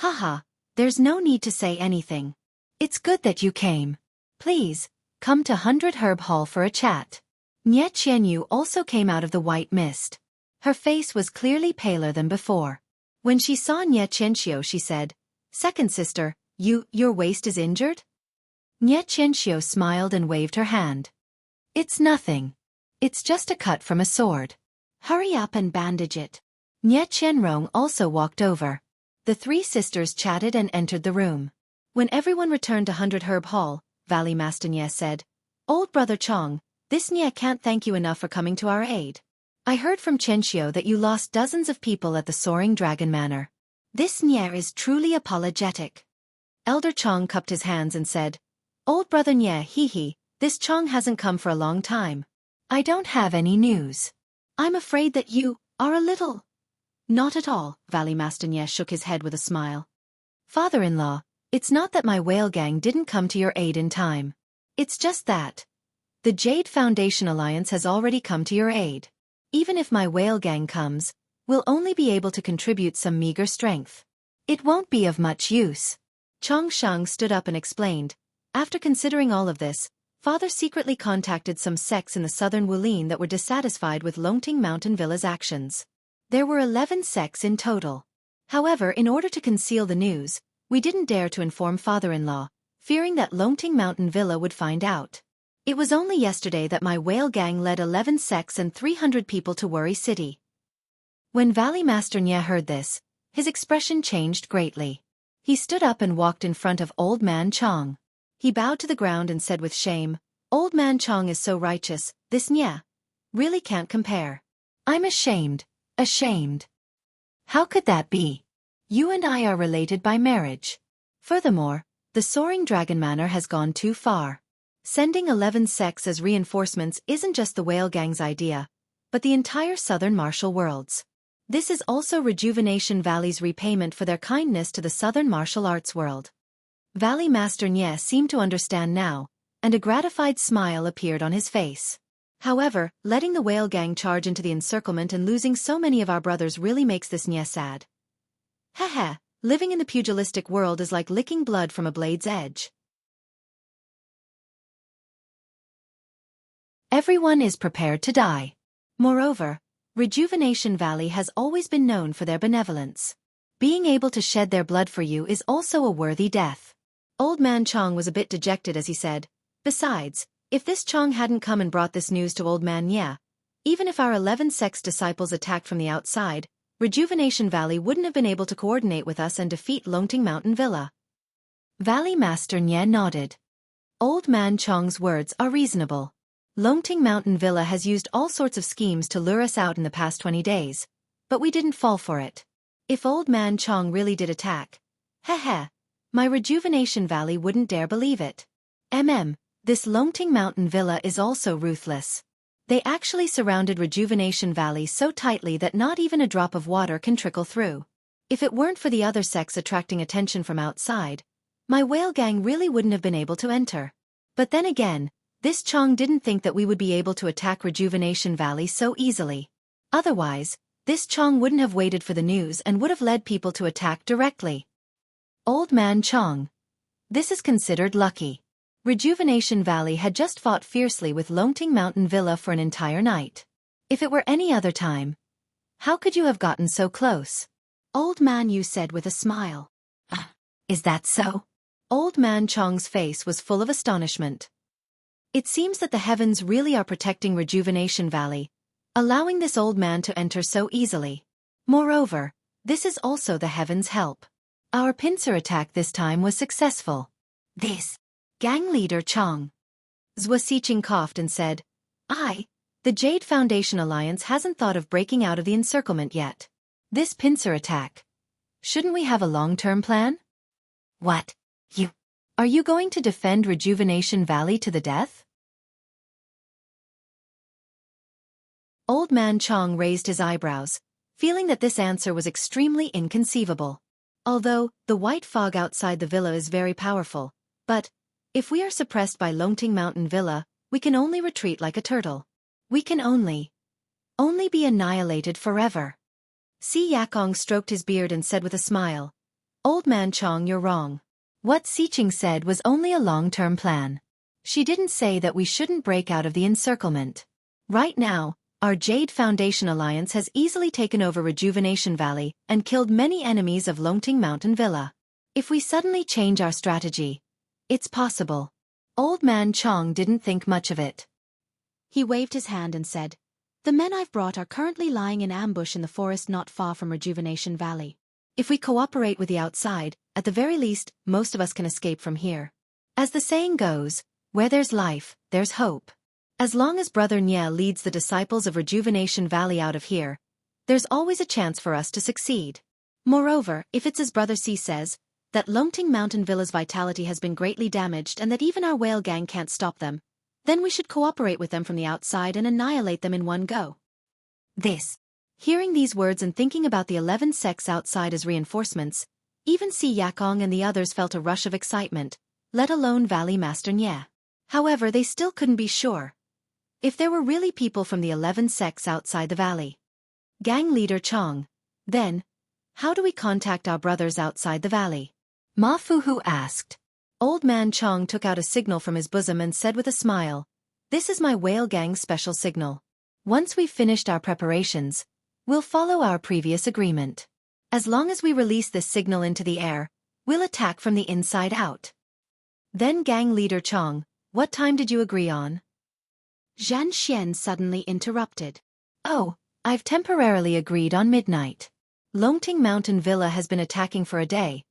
"Haha, there's no need to say anything. It's good that you came. Please, come to 100 Herb Hall for a chat." Nye Qianyu also came out of the white mist. Her face was clearly paler than before. When she saw Nye Qianxiu she said, "Second sister, your waist is injured?" Nye Qianxiu smiled and waved her hand. "It's nothing. It's just a cut from a sword. Hurry up and bandage it." Nye Qianrong also walked over. The three sisters chatted and entered the room. When everyone returned to 100 Herb Hall, Valley Master Nye said, "Old brother Chong, this Nye can't thank you enough for coming to our aid. I heard from Qianxiu that you lost dozens of people at the Soaring Dragon Manor. This Nye is truly apologetic." Elder Chong cupped his hands and said, "Old brother Nye, hee, this Chong hasn't come for a long time. I don't have any news. I'm afraid that you are a little—" "Not at all," Valley Master Nye shook his head with a smile. "Father-in-law, it's not that my Whale Gang didn't come to your aid in time. It's just that the Jade Foundation Alliance has already come to your aid. Even if my Whale Gang comes, we'll only be able to contribute some meager strength. It won't be of much use." Chong Shang stood up and explained, "After considering all of this, Father secretly contacted some sects in the southern Wulin that were dissatisfied with Longting Mountain Villa's actions. There were 11 sects in total. However, in order to conceal the news, we didn't dare to inform father-in-law, fearing that Longting Mountain Villa would find out. It was only yesterday that my Whale Gang led 11 sects and 300 people to Worry City." When Valley Master Nye heard this, his expression changed greatly. He stood up and walked in front of Old Man Chong. He bowed to the ground and said with shame, "Old Man Chong is so righteous, this Nye really can't compare. I'm ashamed, ashamed. How could that be? You and I are related by marriage. Furthermore, the Soaring Dragon Manor has gone too far. Sending 11 sects as reinforcements isn't just the Whale Gang's idea, but the entire southern martial world's. This is also Rejuvenation Valley's repayment for their kindness to the southern martial arts world." Valley Master Nye seemed to understand now, and a gratified smile appeared on his face. "However, letting the Whale Gang charge into the encirclement and losing so many of our brothers really makes this Nye sad. Heh, living in the pugilistic world is like licking blood from a blade's edge." Everyone is prepared to die. Moreover, Rejuvenation Valley has always been known for their benevolence. Being able to shed their blood for you is also a worthy death. Old Man Chong was a bit dejected as he said, besides, if this Chong hadn't come and brought this news to Old Man Ye, even if our 11 sects disciples attacked from the outside, Rejuvenation Valley wouldn't have been able to coordinate with us and defeat Longting Mountain Villa. Valley Master Nye nodded. Old Man Chong's words are reasonable. Longting Mountain Villa has used all sorts of schemes to lure us out in the past 20 days, but we didn't fall for it. If Old Man Chong really did attack, my Rejuvenation Valley wouldn't dare believe it. This Longting Mountain Villa is also ruthless. They actually surrounded Rejuvenation Valley so tightly that not even a drop of water can trickle through. If it weren't for the other sects attracting attention from outside, my whale gang really wouldn't have been able to enter. But then again, this Chong didn't think that we would be able to attack Rejuvenation Valley so easily. Otherwise, this Chong wouldn't have waited for the news and would have led people to attack directly. Old Man Chong. This is considered lucky. Rejuvenation Valley had just fought fiercely with Longting Mountain Villa for an entire night. If it were any other time, how could you have gotten so close? Old Man Yu said with a smile. Is that so? Old Man Chong's face was full of astonishment. It seems that the heavens really are protecting Rejuvenation Valley, allowing this old man to enter so easily. Moreover, this is also the heavens' help. Our pincer attack this time was successful. This gang leader Chong. Zhua Xiqing coughed and said, the Jade Foundation Alliance hasn't thought of breaking out of the encirclement yet. This pincer attack. Shouldn't we have a long-term plan? What? Are you going to defend Rejuvenation Valley to the death? Old Man Chong raised his eyebrows, feeling that this answer was extremely inconceivable. Although, the white fog outside the villa is very powerful, but, if we are suppressed by Longting Mountain Villa, we can only retreat like a turtle. We can only be annihilated forever. Si Yakong stroked his beard and said with a smile, Old Man Chong, you're wrong. What Xiqing said was only a long-term plan. She didn't say that we shouldn't break out of the encirclement. Right now, our Jade Foundation Alliance has easily taken over Rejuvenation Valley and killed many enemies of Longting Mountain Villa. If we suddenly change our strategy, it's possible. Old Man Chong didn't think much of it. He waved his hand and said, The men I've brought are currently lying in ambush in the forest not far from Rejuvenation Valley. If we cooperate with the outside, at the very least, most of us can escape from here. As the saying goes, where there's life, there's hope. As long as Brother Nye leads the disciples of Rejuvenation Valley out of here, there's always a chance for us to succeed. Moreover, if it's as Brother C says, that Longting Mountain Villa's vitality has been greatly damaged and that even our whale gang can't stop them, then we should cooperate with them from the outside and annihilate them in one go. Hearing these words and thinking about the 11 sects outside as reinforcements, even Si Yakong and the others felt a rush of excitement, let alone Valley Master Nye. However, they still couldn't be sure if there were really people from the 11 sects outside the valley. Gang leader Chong, then, how do we contact our brothers outside the valley? Ma Fuhu asked. Old Man Chong took out a signal from his bosom and said with a smile, This is my whale gang's special signal. Once we've finished our preparations, we'll follow our previous agreement. As long as we release this signal into the air, we'll attack from the inside out. Then gang leader Chong, what time did you agree on? Xianxia suddenly interrupted. I've temporarily agreed on midnight. Longting Mountain Villa has been attacking for a day,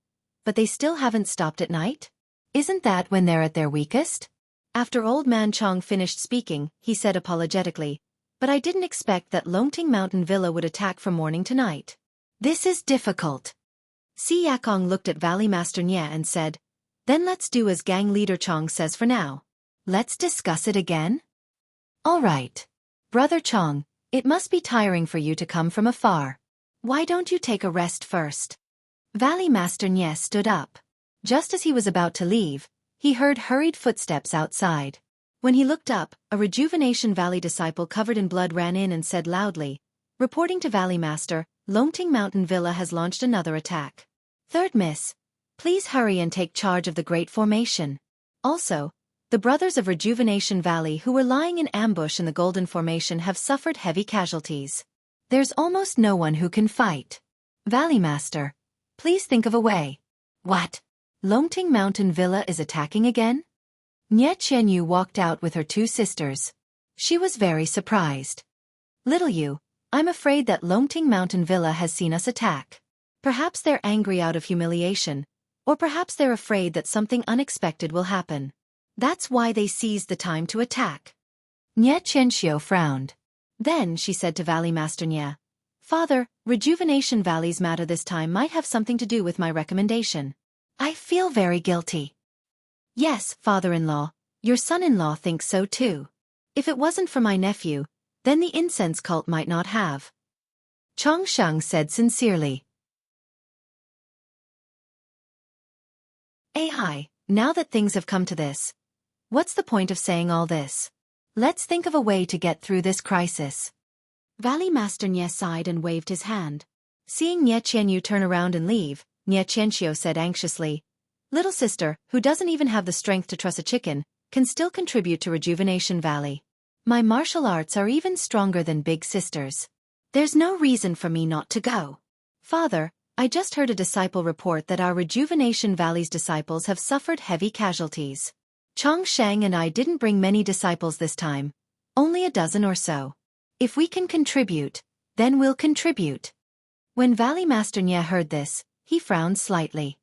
but they still haven't stopped at night? Isn't that when they're at their weakest? After Old Man Chong finished speaking, he said apologetically, But I didn't expect that Longting Mountain Villa would attack from morning to night. This is difficult. Si Yakong looked at Valley Master Nye and said, Then let's do as gang leader Chong says for now. Let's discuss it again? All right. Brother Chong, it must be tiring for you to come from afar. Why don't you take a rest first? Valley Master Nye stood up. Just as he was about to leave, he heard hurried footsteps outside. When he looked up, a Rejuvenation Valley disciple covered in blood ran in and said loudly, Reporting to Valley Master, Longting Mountain Villa has launched another attack. Third Miss, please hurry and take charge of the Great Formation. Also, the The brothers of Rejuvenation Valley who were lying in ambush in the Golden Formation have suffered heavy casualties. There's almost no one who can fight. Valley Master, please think of a way. What? Longting Mountain Villa is attacking again? Nie Qianyu walked out with her two sisters. She was very surprised. Little you, I'm afraid that Longting Mountain Villa has seen us attack. Perhaps they're angry out of humiliation, or perhaps they're afraid that something unexpected will happen. That's why they seized the time to attack. Nie Qianxiu frowned. Then she said to Valley Master Nie, Father, Rejuvenation Valley's matter this time might have something to do with my recommendation. I feel very guilty. Yes, father-in-law, your son-in-law thinks so too. If it wasn't for my nephew, then the incense cult might not have. Chongsheng said sincerely. Hi, now that things have come to this, what's the point of saying all this? Let's think of a way to get through this crisis. Valley Master Nie sighed and waved his hand. Seeing Nie Qianyu turn around and leave, Nie Qianxiu said anxiously, Little sister, who doesn't even have the strength to truss a chicken, can still contribute to Rejuvenation Valley. My martial arts are even stronger than big sister's. There's no reason for me not to go. Father, I just heard a disciple report that our Rejuvenation Valley's disciples have suffered heavy casualties. Chongsheng and I didn't bring many disciples this time, only a dozen or so. If we can contribute, then we'll contribute. When Valley Master Nie heard this, he frowned slightly.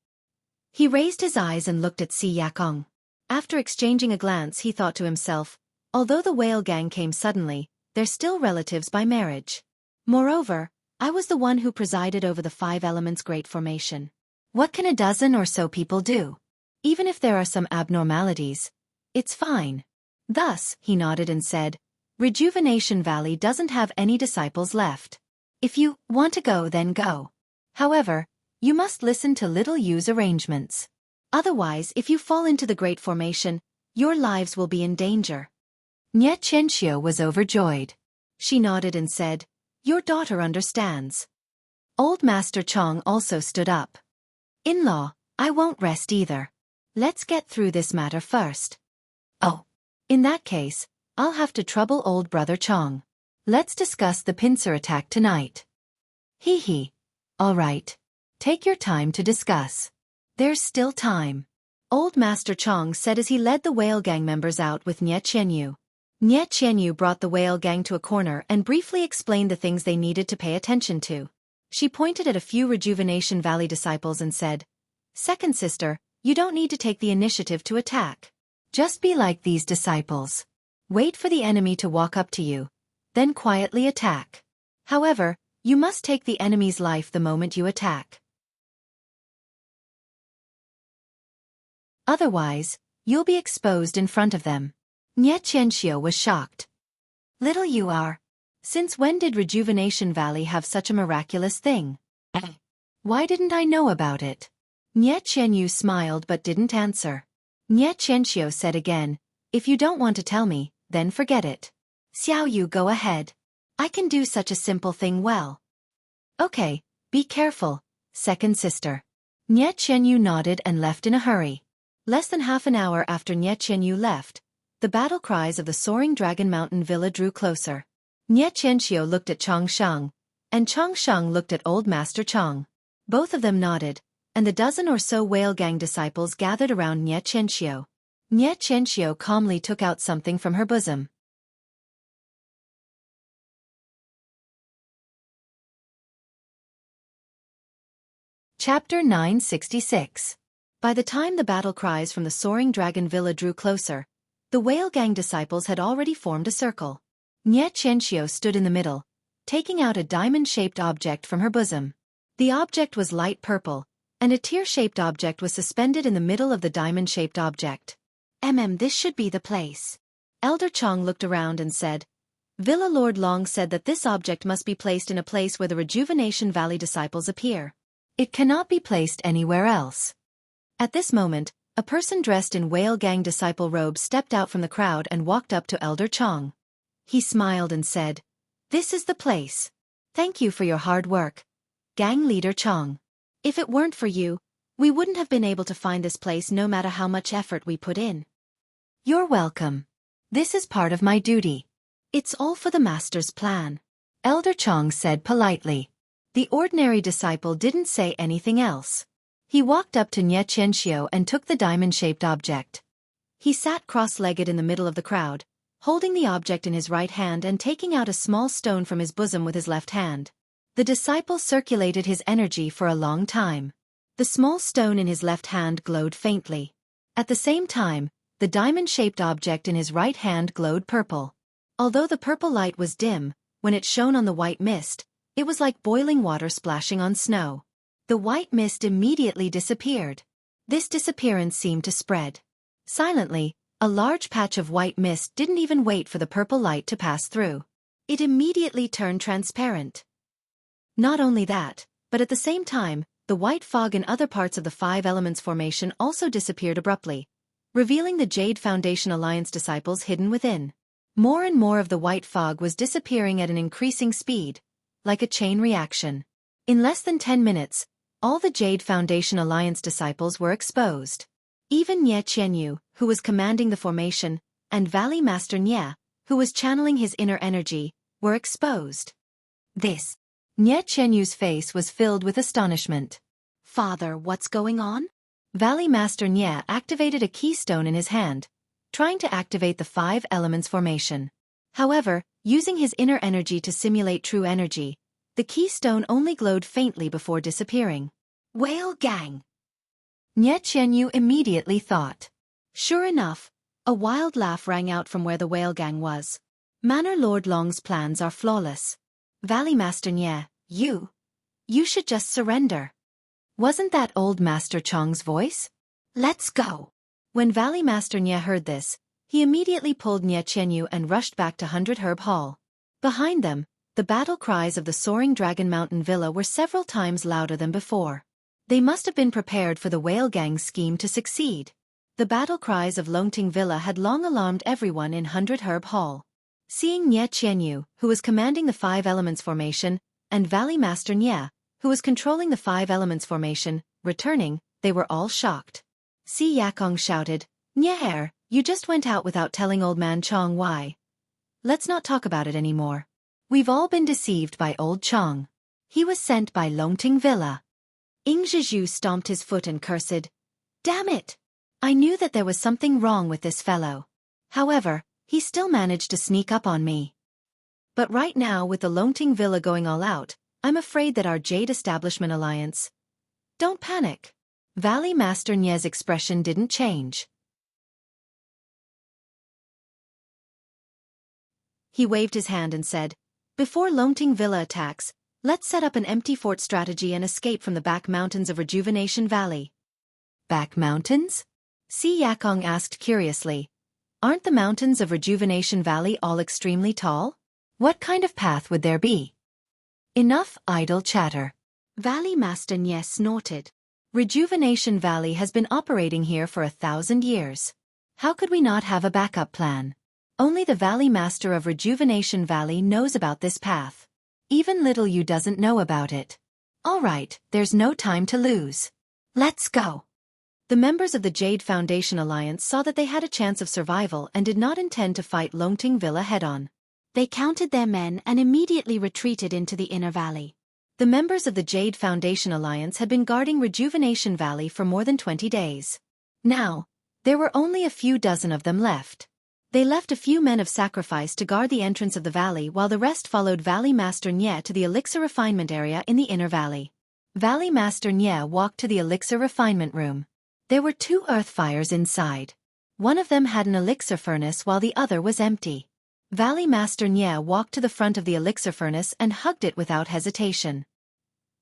He raised his eyes and looked at Si Yakong. After exchanging a glance he thought to himself, although the whale gang came suddenly, they're still relatives by marriage. Moreover, I was the one who presided over the Five Elements Great Formation. What can a dozen or so people do? Even if there are some abnormalities, it's fine. Thus, he nodded and said, Rejuvenation Valley doesn't have any disciples left. If you want to go, then go. However, you must listen to Little Yu's arrangements. Otherwise, if you fall into the Great Formation, your lives will be in danger. Nie Qianxiu was overjoyed. She nodded and said, Your daughter understands. Old Master Chong also stood up. In-law, I won't rest either. Let's get through this matter first. Oh. In that case, I'll have to trouble old brother Chong. Let's discuss the pincer attack tonight. Hee hee. All right. Take your time to discuss. There's still time. Old Master Chong said as he led the whale gang members out with Nie Qianyu. Nie Qianyu brought the whale gang to a corner and briefly explained the things they needed to pay attention to. She pointed at a few Rejuvenation Valley disciples and said, Second sister, you don't need to take the initiative to attack. Just be like these disciples. Wait for the enemy to walk up to you, then quietly attack. However, you must take the enemy's life the moment you attack. Otherwise, you'll be exposed in front of them. Nie Qianxiu was shocked. Little you are. Since when did Rejuvenation Valley have such a miraculous thing? Why didn't I know about it? Nie Qianyu smiled but didn't answer. Nie Qianxiu said again, If you don't want to tell me, then forget it. Xiao Yu, go ahead. I can do such a simple thing well. Okay, be careful, second sister. Nie Qianyu nodded and left in a hurry. Less than half an hour after Nie Qianyu left, the battle cries of the Soaring Dragon Mountain Villa drew closer. Nie Qianxiu looked at Chongsheng, and Chongsheng looked at Old Master Chong. Both of them nodded, and the dozen or so whale gang disciples gathered around Nie Qianxiu. Nie Qianxiu calmly took out something from her bosom. Chapter 966. By the time the battle cries from the Soaring Dragon Villa drew closer, the whale gang disciples had already formed a circle. Nie Qianxiu stood in the middle, taking out a diamond-shaped object from her bosom. The object was light purple, and a tear-shaped object was suspended in the middle of the diamond-shaped object. This should be the place. Elder Chong looked around and said, Villa Lord Long said that this object must be placed in a place where the Rejuvenation Valley disciples appear. It cannot be placed anywhere else. At this moment, a person dressed in whale gang disciple robes stepped out from the crowd and walked up to Elder Chong. He smiled and said, This is the place. Thank you for your hard work, Gang Leader Chong. If it weren't for you, we wouldn't have been able to find this place no matter how much effort we put in. You're welcome. This is part of my duty. It's all for the master's plan. Elder Chong said politely. The ordinary disciple didn't say anything else. He walked up to Xianxia and took the diamond-shaped object. He sat cross-legged in the middle of the crowd, holding the object in his right hand and taking out a small stone from his bosom with his left hand. The disciple circulated his energy for a long time. The small stone in his left hand glowed faintly. At the same time, the diamond-shaped object in his right hand glowed purple. Although the purple light was dim, when it shone on the white mist, it was like boiling water splashing on snow. The white mist immediately disappeared. This disappearance seemed to spread. Silently, a large patch of white mist didn't even wait for the purple light to pass through. It immediately turned transparent. Not only that, but at the same time, the white fog in other parts of the Five Elements formation also disappeared abruptly, revealing the Jade Foundation Alliance disciples hidden within. More and more of the white fog was disappearing at an increasing speed, like a chain reaction. In less than 10 minutes, all the Jade Foundation Alliance disciples were exposed. Even Jianghu, who was commanding the formation, and Valley Master Nie, who was channeling his inner energy, were exposed. Jianghu's face was filled with astonishment. Father, what's going on? Valley Master Nie activated a keystone in his hand, trying to activate the Five Elements formation. However, using his inner energy to simulate true energy, the keystone only glowed faintly before disappearing. Whale Gang! Jianghu immediately thought. Sure enough, a wild laugh rang out from where the Whale Gang was. Manor Lord Long's plans are flawless. Valley Master Nie, you should just surrender. Wasn't that old Master Chong's voice? Let's go. When Valley Master Nie heard this, he immediately pulled Jianghu and rushed back to 100 Herb Hall. Behind them, the battle cries of the soaring Dragon Mountain Villa were several times louder than before. They must have been prepared for the Whale Gang's scheme to succeed. The battle cries of Longting Villa had long alarmed everyone in 100 Herb Hall. Seeing Jianghu, who was commanding the Five Elements formation, and Valley Master Nie, who was controlling the Five Elements formation, returning, they were all shocked. Xianxia shouted, Nie, you just went out without telling Old Man Chong why. Let's not talk about it anymore. We've all been deceived by Old Chong. He was sent by Longting Villa. Ingzhizhu stomped his foot and cursed. Damn it! I knew that there was something wrong with this fellow. However, he still managed to sneak up on me. But right now with the Longting Villa going all out, I'm afraid that our Jade Establishment Alliance... Don't panic. Valley Master Nie's expression didn't change. He waved his hand and said, before Longting Villa attacks, let's set up an empty fort strategy and escape from the back mountains of Rejuvenation Valley. Back mountains? Xianxia asked curiously. Aren't the mountains of Rejuvenation Valley all extremely tall? What kind of path would there be? Enough idle chatter. Valley Master Nie snorted. Rejuvenation Valley has been operating here for 1,000 years. How could we not have a backup plan? Only the Valley Master of Rejuvenation Valley knows about this path. Even little you doesn't know about it. All right, there's no time to lose. Let's go. The members of the Jade Foundation Alliance saw that they had a chance of survival and did not intend to fight Longting Villa head-on. They counted their men and immediately retreated into the inner valley. The members of the Jade Foundation Alliance had been guarding Rejuvenation Valley for more than 20 days. Now, there were only a few dozen of them left. They left a few men of sacrifice to guard the entrance of the valley while the rest followed Valley Master Nie to the elixir refinement area in the inner valley. Valley Master Nie walked to the elixir refinement room. There were 2 earth fires inside. One of them had an elixir furnace while the other was empty. Valley Master Nie walked to the front of the elixir furnace and hugged it without hesitation.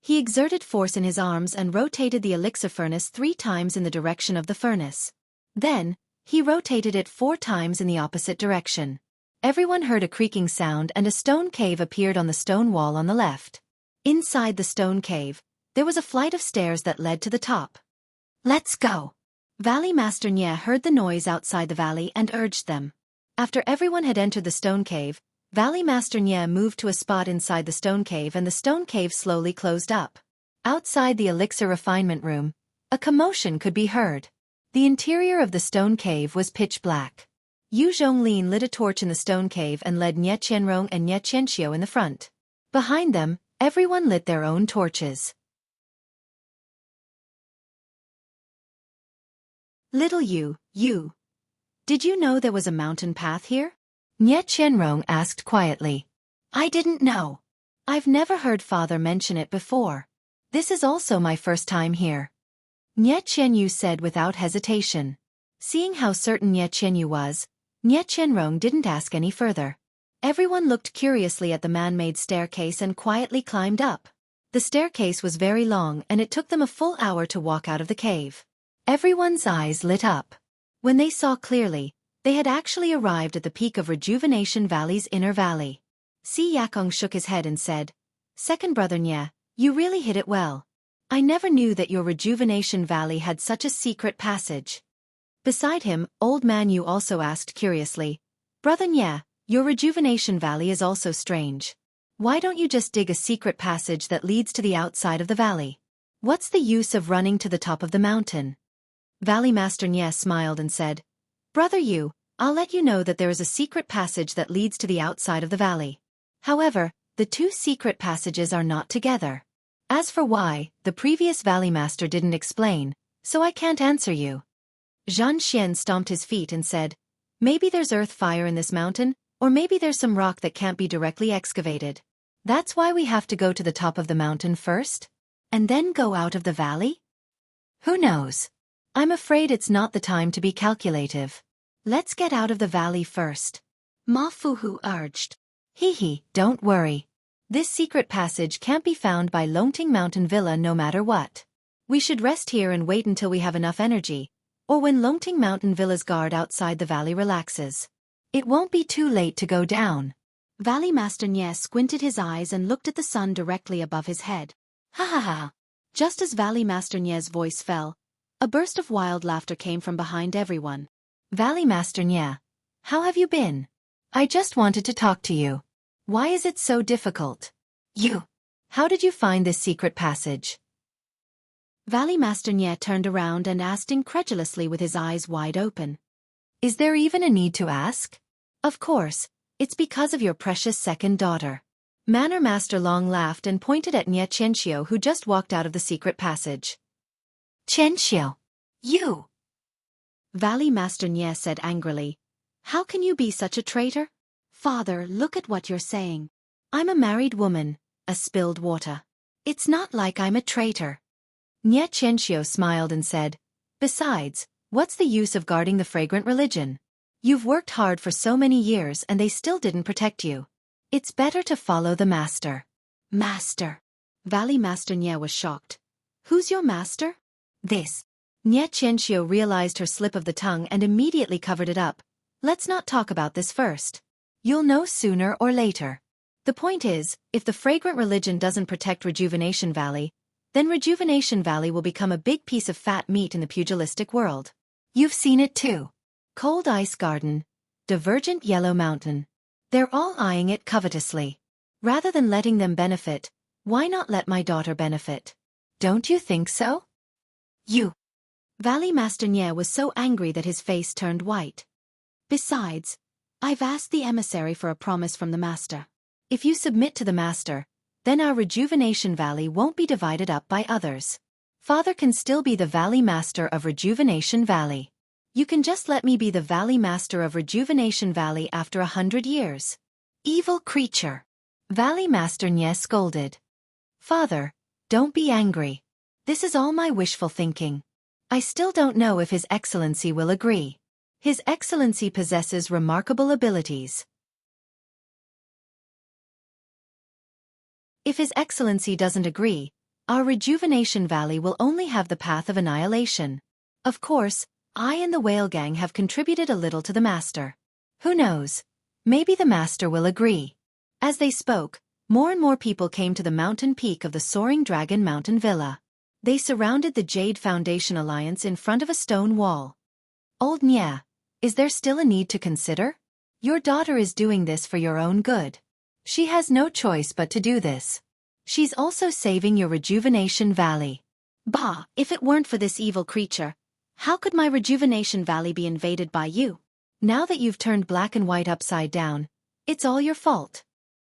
He exerted force in his arms and rotated the elixir furnace 3 times in the direction of the furnace. Then, he rotated it 4 times in the opposite direction. Everyone heard a creaking sound and a stone cave appeared on the stone wall on the left. Inside the stone cave, there was a flight of stairs that led to the top. Let's go. Valley Master Nie heard the noise outside the valley and urged them. After everyone had entered the stone cave, Valley Master Nie moved to a spot inside the stone cave and the stone cave slowly closed up. Outside the elixir refinement room, a commotion could be heard. The interior of the stone cave was pitch black. Yu Zhonglin lit a torch in the stone cave and led Nie Qianrong and Nie Qianxiu in the front. Behind them, everyone lit their own torches. Little you, did you know there was a mountain path here? Nie Qianrong asked quietly. I didn't know. I've never heard father mention it before. This is also my first time here. Nie Qianyu said without hesitation. Seeing how certain Nie Qianyu was, Nie Qianrong didn't ask any further. Everyone looked curiously at the man-made staircase and quietly climbed up. The staircase was very long and it took them a full hour to walk out of the cave. Everyone's eyes lit up. When they saw clearly, they had actually arrived at the peak of Rejuvenation Valley's inner valley. Si Yakong shook his head and said, Second brother Nye, you really hit it well. I never knew that your Rejuvenation Valley had such a secret passage. Beside him, Old Man Yu also asked curiously, Brother Nye, your Rejuvenation Valley is also strange. Why don't you just dig a secret passage that leads to the outside of the valley? What's the use of running to the top of the mountain? Valley Master Nye smiled and said, Brother Yu, I'll let you know that there is a secret passage that leads to the outside of the valley. However, the two secret passages are not together. As for why, the previous Valley Master didn't explain, so I can't answer you. Zhan Xian stomped his feet and said, Maybe there's earth fire in this mountain, or maybe there's some rock that can't be directly excavated. That's why we have to go to the top of the mountain first? And then go out of the valley? Who knows? I'm afraid it's not the time to be calculative. Let's get out of the valley first. Ma Fuhu urged. Hee, don't worry. This secret passage can't be found by Longting Mountain Villa no matter what. We should rest here and wait until we have enough energy, or when Longting Mountain Villa's guard outside the valley relaxes. It won't be too late to go down. Valley Master Nye squinted his eyes and looked at the sun directly above his head. Ha ha ha. Just as Valley Master Nye's voice fell, a burst of wild laughter came from behind everyone. Valley Master Nye, how have you been? I just wanted to talk to you. Why is it so difficult? How did you find this secret passage? Valley Master Nye turned around and asked incredulously with his eyes wide open. Is there even a need to ask? Of course, it's because of your precious second daughter. Manor Master Long laughed and pointed at Nie Qianxiu who just walked out of the secret passage. Qianxiu, you! Valley Master Nye said angrily. How can you be such a traitor? Father, look at what you're saying. I'm a married woman, a spilled water. It's not like I'm a traitor. Nie Qianxiu smiled and said, Besides, what's the use of guarding the fragrant religion? You've worked hard for so many years and they still didn't protect you. It's better to follow the master. Master. Valley Master Nye was shocked. Who's your master? This. Nie Qianxiu realized her slip of the tongue and immediately covered it up. Let's not talk about this first. You'll know sooner or later. The point is, if the fragrant religion doesn't protect Rejuvenation Valley, then Rejuvenation Valley will become a big piece of fat meat in the pugilistic world. You've seen it too. Cold Ice Garden, Divergent Yellow Mountain. They're all eyeing it covetously. Rather than letting them benefit, why not let my daughter benefit? Don't you think so? Valley Master Nye was so angry that his face turned white. Besides, I've asked the emissary for a promise from the master. If you submit to the master, then our Rejuvenation Valley won't be divided up by others. Father can still be the Valley Master of Rejuvenation Valley. You can just let me be the Valley Master of Rejuvenation Valley after 100 years. Evil creature. Valley Master Nye scolded. Father, don't be angry. This is all my wishful thinking. I still don't know if His Excellency will agree. His Excellency possesses remarkable abilities. If His Excellency doesn't agree, our Rejuvenation Valley will only have the path of annihilation. Of course, I and the Whale Gang have contributed a little to the Master. Who knows? Maybe the Master will agree. As they spoke, more and more people came to the mountain peak of the Soaring Dragon Mountain Villa. They surrounded the Jade Foundation Alliance in front of a stone wall. Old Nye, is there still a need to consider? Your daughter is doing this for your own good. She has no choice but to do this. She's also saving your Rejuvenation Valley. Bah, if it weren't for this evil creature, how could my Rejuvenation Valley be invaded by you? Now that you've turned black and white upside down, it's all your fault.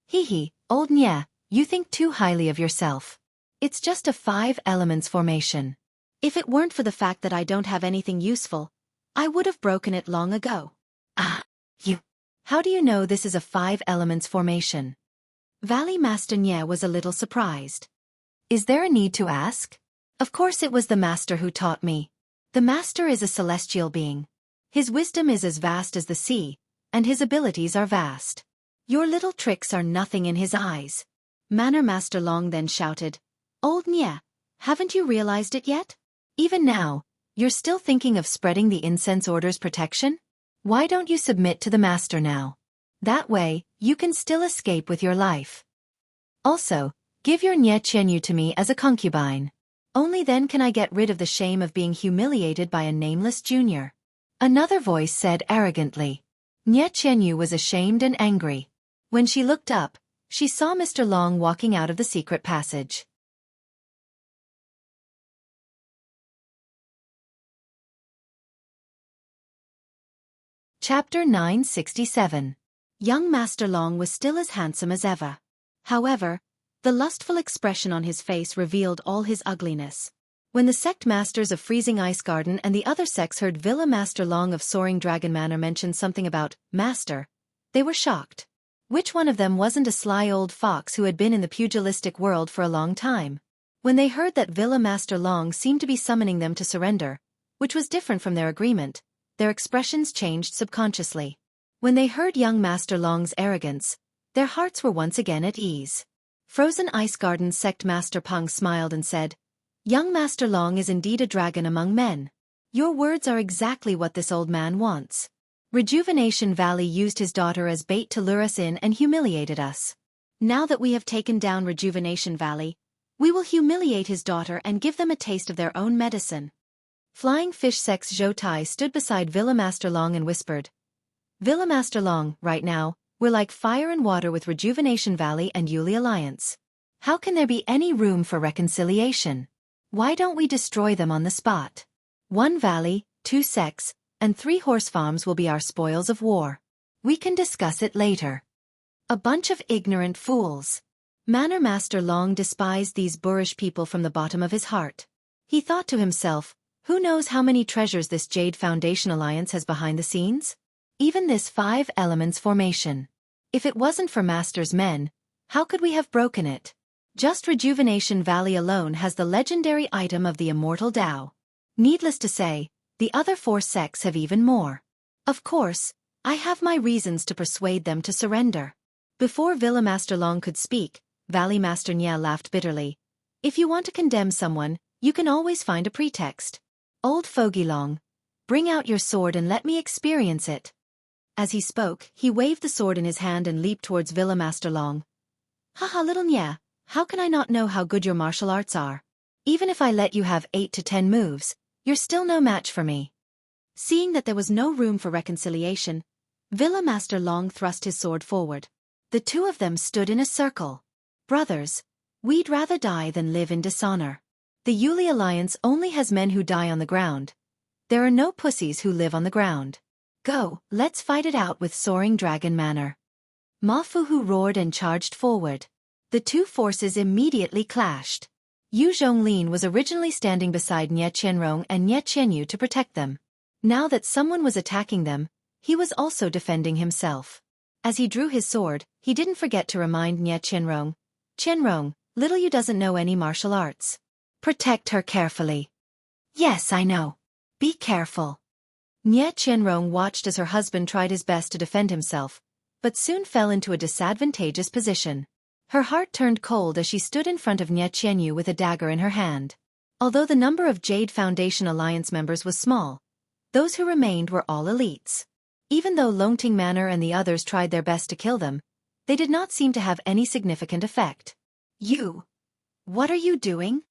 Hee hee, old Nye, you think too highly of yourself. It's just a 5 elements formation. If it weren't for the fact that I don't have anything useful, I would have broken it long ago. Ah, you. How do you know this is a 5 elements formation? Valley Master Nye was a little surprised. Is there a need to ask? Of course it was the master who taught me. The master is a celestial being. His wisdom is as vast as the sea, and his abilities are vast. Your little tricks are nothing in his eyes. Manor Master Long then shouted, Old Nye, haven't you realized it yet? Even now, you're still thinking of spreading the incense order's protection? Why don't you submit to the master now? That way, you can still escape with your life. Also, give your Nye Qianyu to me as a concubine. Only then can I get rid of the shame of being humiliated by a nameless junior. Another voice said arrogantly. Nye Qianyu was ashamed and angry. When she looked up, she saw Mr. Long walking out of the secret passage. Chapter 967. Young Master Long was still as handsome as ever. However, the lustful expression on his face revealed all his ugliness. When the sect masters of Freezing Ice Garden and the other sects heard Villa Master Long of Soaring Dragon Manor mention something about master, they were shocked. Which one of them wasn't a sly old fox who had been in the pugilistic world for a long time? When they heard that Villa Master Long seemed to be summoning them to surrender, which was different from their agreement, their expressions changed subconsciously. When they heard young Master Long's arrogance, their hearts were once again at ease. Frozen Ice Garden's sect master Peng smiled and said, Young Master Long is indeed a dragon among men. Your words are exactly what this old man wants. Rejuvenation Valley used his daughter as bait to lure us in and humiliated us. Now that we have taken down Rejuvenation Valley, we will humiliate his daughter and give them a taste of their own medicine. Flying Fish Sect's Zhou Tai stood beside Villa Master Long and whispered, Villa Master Long, right now, we're like fire and water with Rejuvenation Valley and Yuli Alliance. How can there be any room for reconciliation? Why don't we destroy them on the spot? 1 valley, 2 sects, and 3 horse farms will be our spoils of war. We can discuss it later. A bunch of ignorant fools. Manor Master Long despised these boorish people from the bottom of his heart. He thought to himself, who knows how many treasures this Jade Foundation Alliance has behind the scenes? Even this 5 elements formation. If it wasn't for Master's men, how could we have broken it? Just Rejuvenation Valley alone has the legendary item of the Immortal Tao. Needless to say, the other 4 sects have even more. Of course, I have my reasons to persuade them to surrender. Before Villa Master Long could speak, Valley Master Nye laughed bitterly. If you want to condemn someone, you can always find a pretext. Old Fogey Long, bring out your sword and let me experience it. As he spoke, he waved the sword in his hand and leaped towards Villa Master Long. Haha, little Nye, how can I not know how good your martial arts are? Even if I let you have 8 to 10 moves, you're still no match for me. Seeing that there was no room for reconciliation, Villa Master Long thrust his sword forward. The two of them stood in a circle. Brothers, we'd rather die than live in dishonor. The Yuli Alliance only has men who die on the ground. There are no pussies who live on the ground. Go, let's fight it out with Soaring Dragon Manor. Ma Fuhu roared and charged forward. The two forces immediately clashed. Yu Zhonglin was originally standing beside Nye Qianrong and Nye Qianyu to protect them. Now that someone was attacking them, he was also defending himself. As he drew his sword, he didn't forget to remind Nye Qianrong, Qianrong, little you doesn't know any martial arts. Protect her carefully. Yes, I know. Be careful. Nye Qianrong watched as her husband tried his best to defend himself, but soon fell into a disadvantageous position. Her heart turned cold as she stood in front of Nye Qianyu with a dagger in her hand. Although the number of Jade Foundation Alliance members was small, those who remained were all elites. Even though Longting Manor and the others tried their best to kill them, they did not seem to have any significant effect. You! What are you doing?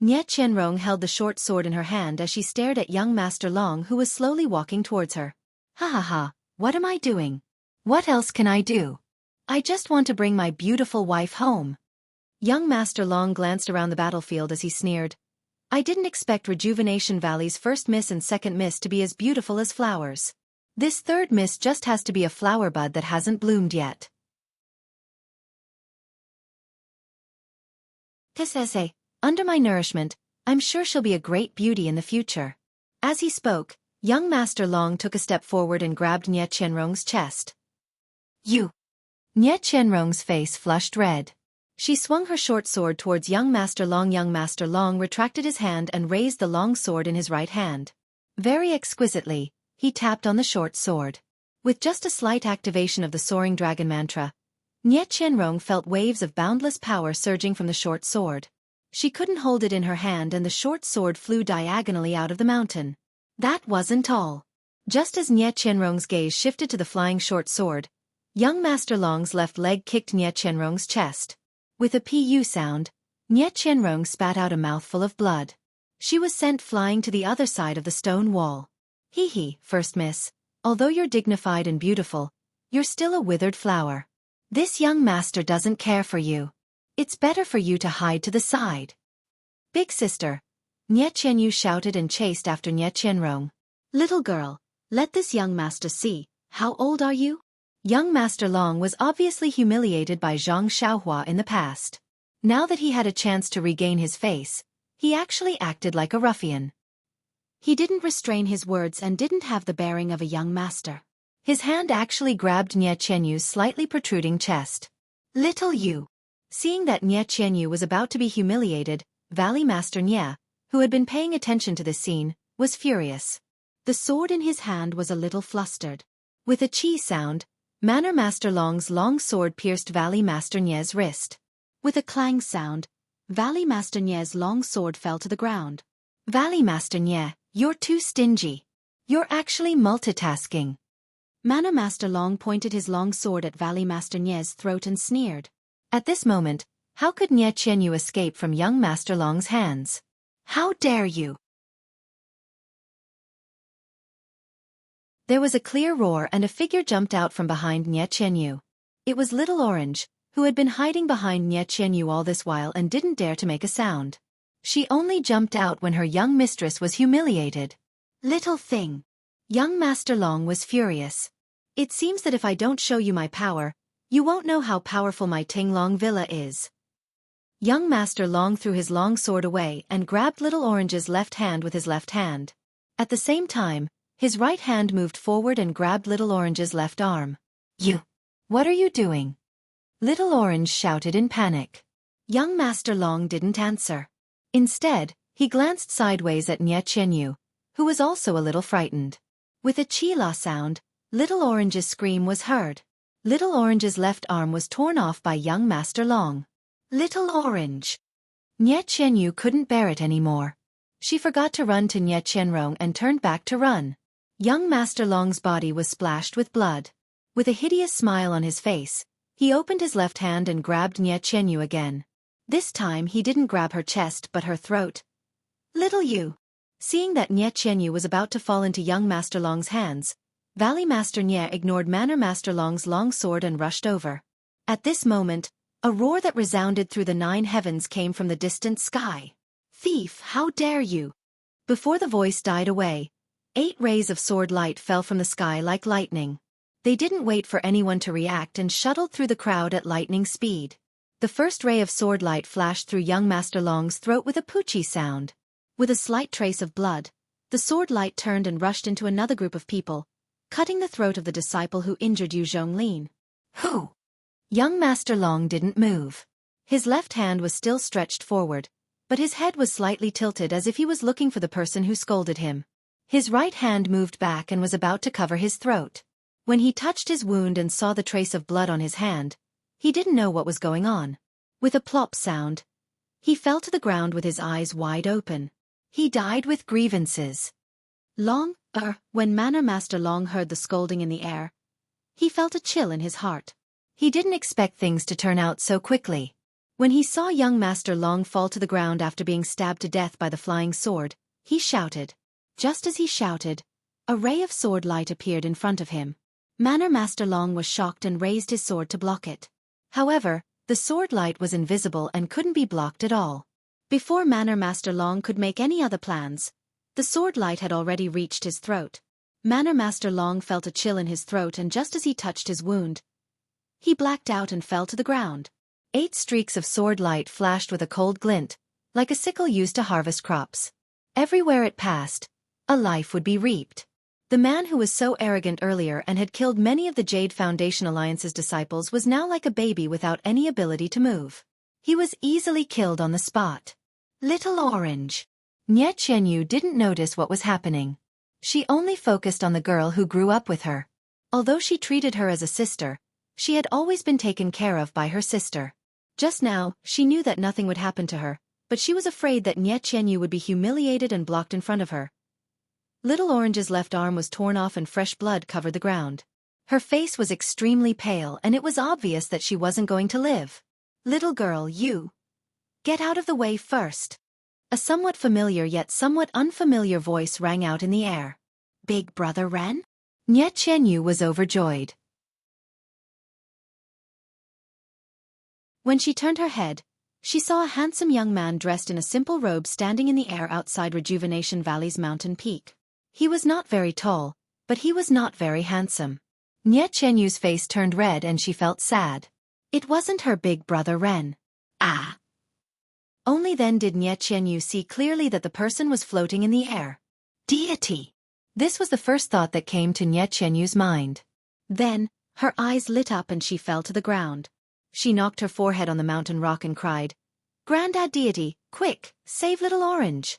Nye Qianrong held the short sword in her hand as she stared at young Master Long who was slowly walking towards her. Ha ha ha, what am I doing? What else can I do? I just want to bring my beautiful wife home. Young Master Long glanced around the battlefield as he sneered. I didn't expect Rejuvenation Valley's first miss and second miss to be as beautiful as flowers. This third miss just has to be a flower bud that hasn't bloomed yet. Tesese, under my nourishment, I'm sure she'll be a great beauty in the future. As he spoke, young Master Long took a step forward and grabbed Nie Qianrong's chest. You! Nie Qianrong's face flushed red. She swung her short sword towards young Master Long. Young Master Long retracted his hand and raised the long sword in his right hand. Very exquisitely, he tapped on the short sword. With just a slight activation of the soaring dragon mantra, Nie Qianrong felt waves of boundless power surging from the short sword. She couldn't hold it in her hand and the short sword flew diagonally out of the mountain. That wasn't all. Just as Nie Qianrong's gaze shifted to the flying short sword, young Master Long's left leg kicked Nie Qianrong's chest. With a pu sound, Nie Qianrong spat out a mouthful of blood. She was sent flying to the other side of the stone wall. Hee, first miss, although you're dignified and beautiful, you're still a withered flower. This young master doesn't care for you. It's better for you to hide to the side. Big sister, Nie Qianyu shouted and chased after Nie Qianrong. Little girl, let this young master see. How old are you? Young Master Long was obviously humiliated by Xianxia in the past. Now that he had a chance to regain his face, he actually acted like a ruffian. He didn't restrain his words and didn't have the bearing of a young master. His hand actually grabbed Nie Qianyu's slightly protruding chest. Little you! Seeing that Nie Qianyu was about to be humiliated, Valley Master Nie, who had been paying attention to this scene, was furious. The sword in his hand was a little flustered. With a chi sound, Manor Master Long's long sword pierced Valley Master Nie's wrist. With a clang sound, Valley Master Nie's long sword fell to the ground. Valley Master Nie, you're too stingy. You're actually multitasking. Manor Master Long pointed his long sword at Valley Master Nie's throat and sneered. At this moment, how could Nie Qianyu escape from young Master Long's hands? How dare you! There was a clear roar and a figure jumped out from behind Nie Qianyu. It was Little Orange, who had been hiding behind Nie Qianyu all this while and didn't dare to make a sound. She only jumped out when her young mistress was humiliated. Little thing! Young Master Long was furious. It seems that if I don't show you my power, you won't know how powerful my Tinglong Villa is. Young Master Long threw his long sword away and grabbed Little Orange's left hand with his left hand. At the same time, his right hand moved forward and grabbed Little Orange's left arm. You! What are you doing? Little Orange shouted in panic. Young Master Long didn't answer. Instead, he glanced sideways at Nie Qianyu, who was also a little frightened. With a chi-la sound, Little Orange's scream was heard. Little Orange's left arm was torn off by young Master Long. Little Orange! Nie Qianyu couldn't bear it anymore. She forgot to run to Nie Qianrong and turned back to run. Young Master Long's body was splashed with blood. With a hideous smile on his face, he opened his left hand and grabbed Nie Qianyu again. This time he didn't grab her chest but her throat. Little you! Seeing that Nie Qianyu was about to fall into young Master Long's hands, Valley Master Nie ignored Manor Master Long's long sword and rushed over. At this moment, a roar that resounded through the 9 heavens came from the distant sky. Thief, how dare you! Before the voice died away, 8 rays of sword light fell from the sky like lightning. They didn't wait for anyone to react and shuttled through the crowd at lightning speed. The first ray of sword light flashed through young Master Long's throat with a poochie sound. With a slight trace of blood, the sword light turned and rushed into another group of people, cutting the throat of the disciple who injured Yu Zhonglin. Who? Young Master Long didn't move. His left hand was still stretched forward, but his head was slightly tilted as if he was looking for the person who scolded him. His right hand moved back and was about to cover his throat. When he touched his wound and saw the trace of blood on his hand, he didn't know what was going on. With a plop sound, he fell to the ground with his eyes wide open. He died with grievances. When Manor Master Long heard the scolding in the air, he felt a chill in his heart. He didn't expect things to turn out so quickly. When he saw young Master Long fall to the ground after being stabbed to death by the flying sword, he shouted. Just as he shouted, a ray of sword light appeared in front of him. Manor Master Long was shocked and raised his sword to block it. However, the sword light was invisible and couldn't be blocked at all. Before Manor Master Long could make any other plans, the sword light had already reached his throat. Manor Master Long felt a chill in his throat, and just as he touched his wound, he blacked out and fell to the ground. 8 streaks of sword light flashed with a cold glint, like a sickle used to harvest crops. Everywhere it passed, a life would be reaped. The man who was so arrogant earlier and had killed many of the Jade Foundation Alliance's disciples was now like a baby without any ability to move. He was easily killed on the spot. Little Orange. Nie Qianyu didn't notice what was happening. She only focused on the girl who grew up with her. Although she treated her as a sister, she had always been taken care of by her sister. Just now, she knew that nothing would happen to her, but she was afraid that Nie Qianyu would be humiliated and blocked in front of her. Little Orange's left arm was torn off and fresh blood covered the ground. Her face was extremely pale, and it was obvious that she wasn't going to live. Little girl, you. Get out of the way first. A somewhat familiar yet somewhat unfamiliar voice rang out in the air. Big Brother Ren? Nie Qianyu was overjoyed. When she turned her head, she saw a handsome young man dressed in a simple robe standing in the air outside Rejuvenation Valley's mountain peak. He was not very tall, but he was not very handsome. Nie Qianyu's face turned red and she felt sad. It wasn't her big brother Ren. Ah! Only then did Nie Qianyu see clearly that the person was floating in the air. Deity! This was the first thought that came to Nie Qianyu's mind. Then, her eyes lit up and she fell to the ground. She knocked her forehead on the mountain rock and cried, Granddad Deity, quick, save Little Orange.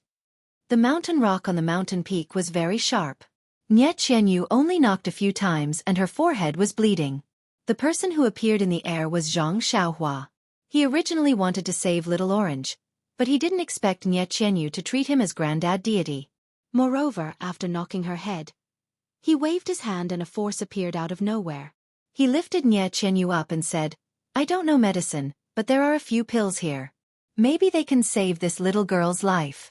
The mountain rock on the mountain peak was very sharp. Nie Qianyu only knocked a few times and her forehead was bleeding. The person who appeared in the air was Xianxia. He originally wanted to save Little Orange, but he didn't expect Nie Qianyu to treat him as Granddad Deity. Moreover, after knocking her head, he waved his hand and a force appeared out of nowhere. He lifted Nie Qianyu up and said, I don't know medicine, but there are a few pills here. Maybe they can save this little girl's life.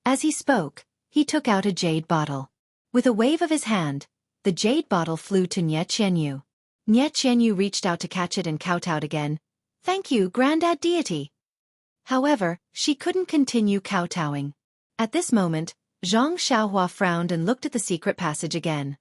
As he spoke, he took out a jade bottle. With a wave of his hand, the jade bottle flew to Nie Qianyu. Nie Qianyu reached out to catch it and kowtowed again. Thank you, Granddad Deity. However, she couldn't continue kowtowing. At this moment, Xianxia frowned and looked at the secret passage again.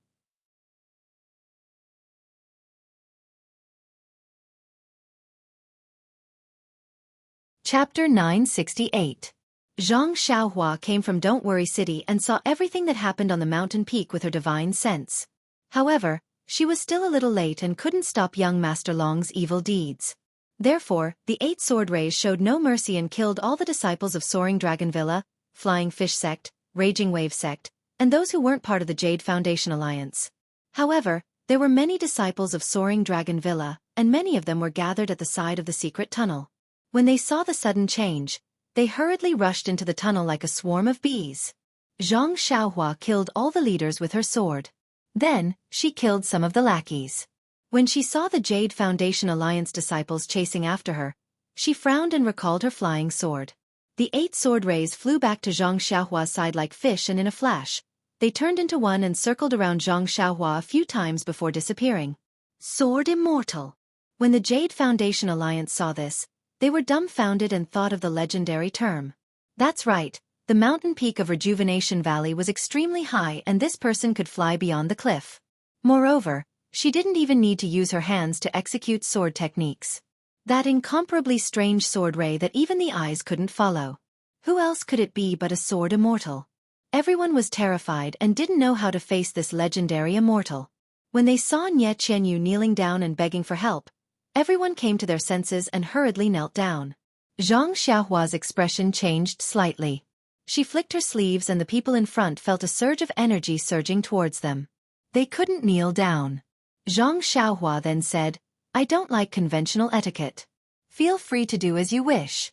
Chapter 968. Xianxia came from Don't Worry City and saw everything that happened on the mountain peak with her divine sense. However, she was still a little late and couldn't stop young Master Long's evil deeds. Therefore, the 8 sword rays showed no mercy and killed all the disciples of Soaring Dragon Villa, Flying Fish Sect, Raging Wave Sect, and those who weren't part of the Jade Foundation Alliance. However, there were many disciples of Soaring Dragon Villa, and many of them were gathered at the side of the secret tunnel. When they saw the sudden change, they hurriedly rushed into the tunnel like a swarm of bees. Xianxia killed all the leaders with her sword. Then, she killed some of the lackeys. When she saw the Jade Foundation Alliance disciples chasing after her, she frowned and recalled her flying sword. The 8 sword rays flew back to Xianxia's side like fish, and in a flash, they turned into one and circled around Xianxia a few times before disappearing. Sword Immortal. When the Jade Foundation Alliance saw this, they were dumbfounded and thought of the legendary term. That's right, the mountain peak of Rejuvenation Valley was extremely high and this person could fly beyond the cliff. Moreover, she didn't even need to use her hands to execute sword techniques. That incomparably strange sword ray that even the eyes couldn't follow. Who else could it be but a sword immortal? Everyone was terrified and didn't know how to face this legendary immortal. When they saw Nie Qianyu kneeling down and begging for help, everyone came to their senses and hurriedly knelt down. Xianxia's expression changed slightly. She flicked her sleeves and the people in front felt a surge of energy surging towards them. They couldn't kneel down. Xianxia then said, I don't like conventional etiquette. Feel free to do as you wish.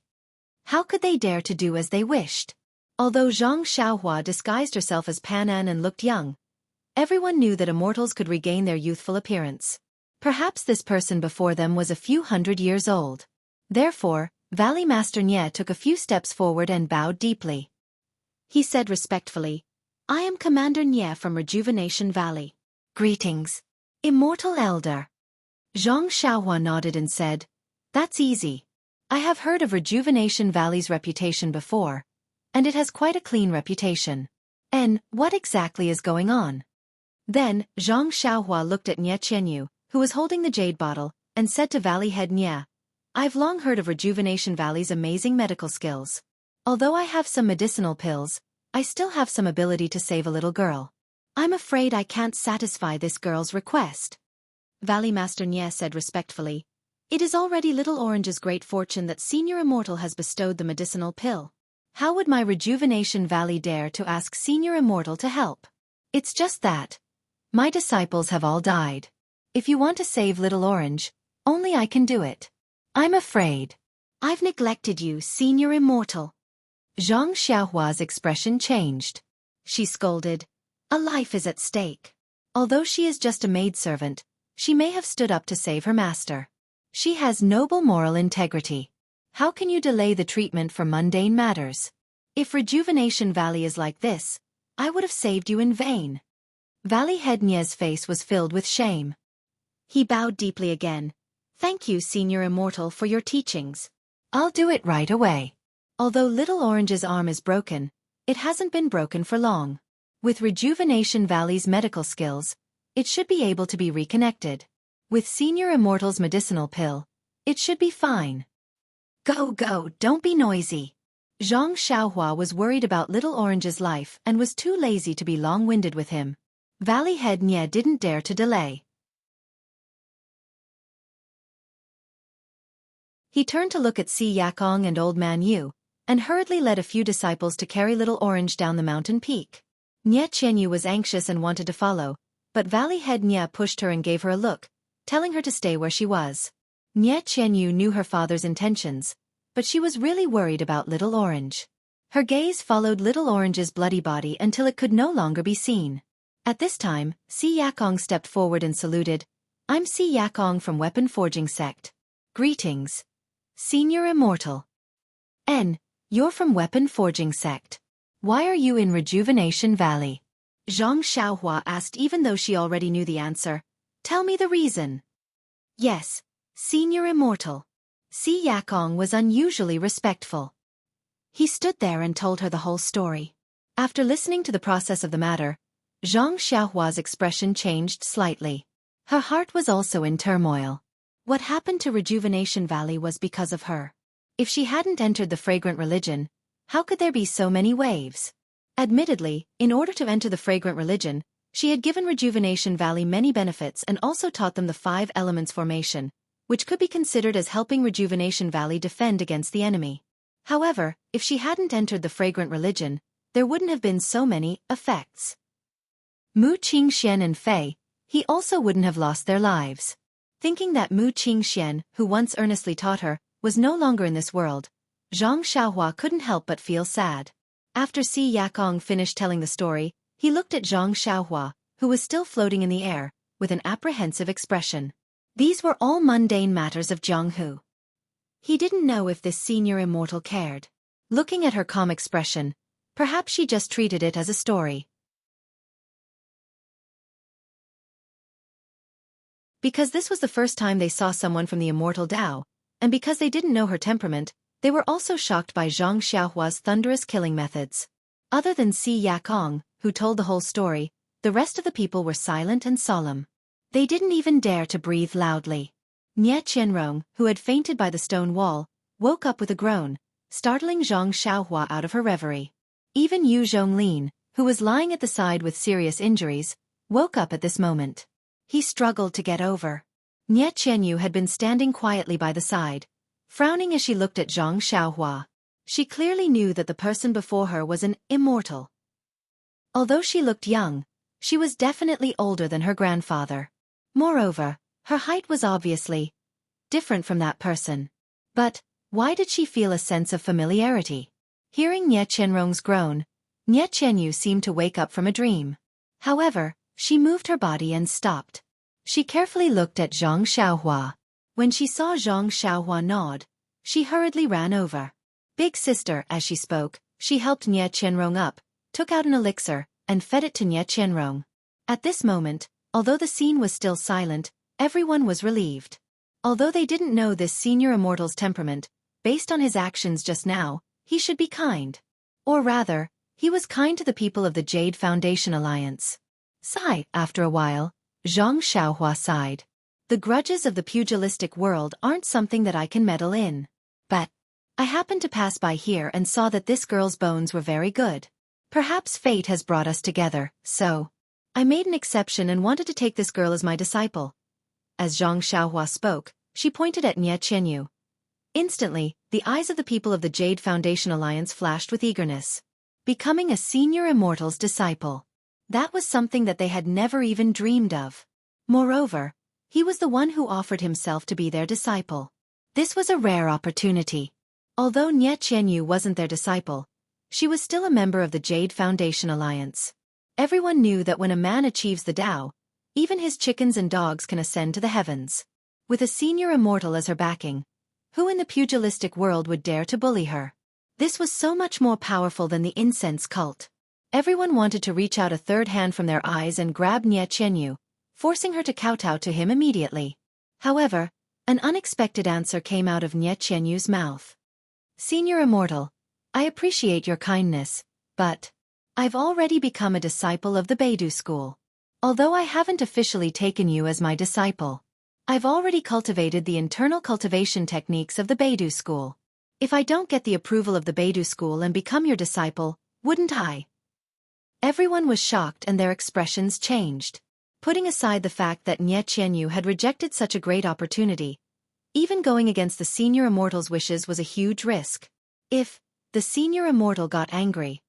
How could they dare to do as they wished? Although Xianxia disguised herself as Panan and looked young, everyone knew that immortals could regain their youthful appearance. Perhaps this person before them was a few hundred years old. Therefore, Valley Master Nie took a few steps forward and bowed deeply. He said respectfully, I am Commander Nie from Rejuvenation Valley. Greetings, Immortal Elder. Xianxia nodded and said, That's easy. I have heard of Rejuvenation Valley's reputation before, and it has quite a clean reputation. And what exactly is going on? Then, Zhang Xiaohua looked at Nye Qianyu, who was holding the jade bottle, and said to Valley Head Nye, "I've long heard of Rejuvenation Valley's amazing medical skills. Although I have some medicinal pills, I still have some ability to save a little girl. I'm afraid I can't satisfy this girl's request." Valley Master Nye said respectfully, "It is already Little Orange's great fortune that Senior Immortal has bestowed the medicinal pill. How would my Rejuvenation Valley dare to ask Senior Immortal to help? It's just that my disciples have all died. If you want to save Little Orange, only I can do it. I'm afraid I've neglected you, Senior Immortal." Zhang Xiaohua's expression changed. She scolded, "A life is at stake. Although she is just a maidservant, she may have stood up to save her master. She has noble moral integrity. How can you delay the treatment for mundane matters? If Rejuvenation Valley is like this, I would have saved you in vain." Valley Head Nye's face was filled with shame. He bowed deeply again. "Thank you, Senior Immortal, for your teachings. I'll do it right away. Although Little Orange's arm is broken, it hasn't been broken for long. With Rejuvenation Valley's medical skills, it should be able to be reconnected. With Senior Immortal's medicinal pill, it should be fine." "Go, go, don't be noisy." Zhang Xiaohua was worried about Little Orange's life and was too lazy to be long-winded with him. Valley Head Nye didn't dare to delay. He turned to look at Si Yakong and Old Man Yu, and hurriedly led a few disciples to carry Little Orange down the mountain peak. Nye Qianyu was anxious and wanted to follow, but Valley Head Nye pushed her and gave her a look, telling her to stay where she was. Nye Qianyu knew her father's intentions, but she was really worried about Little Orange. Her gaze followed Little Orange's bloody body until it could no longer be seen. At this time, Si Yakong stepped forward and saluted, "I'm Si Yakong from Weapon Forging Sect. Greetings, Senior Immortal." You're from Weapon Forging Sect. Why are you in Rejuvenation Valley?" Zhang Xiaohua asked, even though she already knew the answer. "Tell me the reason." "Yes, Senior Immortal." Si Yakong was unusually respectful. He stood there and told her the whole story. After listening to the process of the matter, Zhang Xiaohua's expression changed slightly. Her heart was also in turmoil. What happened to Rejuvenation Valley was because of her. If she hadn't entered the fragrant religion, how could there be so many waves? Admittedly, in order to enter the fragrant religion, she had given Rejuvenation Valley many benefits and also taught them the 5 elements formation, which could be considered as helping Rejuvenation Valley defend against the enemy. However, if she hadn't entered the fragrant religion, there wouldn't have been so many effects. Mu Qingxian and Fei, he also wouldn't have lost their lives. Thinking that Mu Qingxian, who once earnestly taught her, was no longer in this world, Zhang Xiaohua couldn't help but feel sad. After Si Yakong finished telling the story, he looked at Zhang Xiaohua, who was still floating in the air, with an apprehensive expression. These were all mundane matters of Jianghu. He didn't know if this Senior Immortal cared. Looking at her calm expression, perhaps she just treated it as a story. Because this was the first time they saw someone from the Immortal Dao, and because they didn't know her temperament, they were also shocked by Zhang Xiaohua's thunderous killing methods. Other than Si Yakong, who told the whole story, the rest of the people were silent and solemn. They didn't even dare to breathe loudly. Nye Qianrong, who had fainted by the stone wall, woke up with a groan, startling Zhang Xiaohua out of her reverie. Even Yu Zhonglin, who was lying at the side with serious injuries, woke up at this moment. He struggled to get over. Nye Qianyu had been standing quietly by the side, frowning as she looked at Zhang Xiaohua. She clearly knew that the person before her was an immortal. Although she looked young, she was definitely older than her grandfather. Moreover, her height was obviously different from that person. But why did she feel a sense of familiarity? Hearing Nye Qianrong's groan, Nye Qianyu seemed to wake up from a dream. However, she moved her body and stopped. She carefully looked at Zhang Xiaohua. When she saw Zhang Xiaohua nod, she hurriedly ran over. "Big sister," as she spoke, she helped Nye Qianrong up, took out an elixir, and fed it to Nye Qianrong. At this moment, although the scene was still silent, everyone was relieved. Although they didn't know this Senior Immortal's temperament, based on his actions just now, he should be kind. Or rather, he was kind to the people of the Jade Foundation Alliance. Sigh. After a while, Xianxia sighed. The grudges of the pugilistic world aren't something that I can meddle in. But I happened to pass by here and saw that this girl's bones were very good. Perhaps fate has brought us together, so I made an exception and wanted to take this girl as my disciple. As Zhang Xiaohua spoke, she pointed at Nie Qianyu. Instantly, the eyes of the people of the Jade Foundation Alliance flashed with eagerness. Becoming a senior Immortal's disciple. That was something that they had never even dreamed of. Moreover, he was the one who offered himself to be their disciple. This was a rare opportunity. Although Nie Qianyu wasn't their disciple, she was still a member of the Jade Foundation Alliance. Everyone knew that when a man achieves the Tao, even his chickens and dogs can ascend to the heavens. With a senior Immortal as her backing, who in the pugilistic world would dare to bully her? This was so much more powerful than the incense cult. Everyone wanted to reach out a third hand from their eyes and grab Nie Qianyu, forcing her to kowtow to him immediately. However, an unexpected answer came out of Nie Qianyu's mouth. Senior Immortal, I appreciate your kindness, but I've already become a disciple of the Beidou school. Although I haven't officially taken you as my disciple, I've already cultivated the internal cultivation techniques of the Beidou school. If I don't get the approval of the Beidou school and become your disciple, wouldn't I? Everyone was shocked and their expressions changed. Putting aside the fact that Nie Qianyu had rejected such a great opportunity, even going against the senior Immortal's wishes was a huge risk. If the senior Immortal got angry,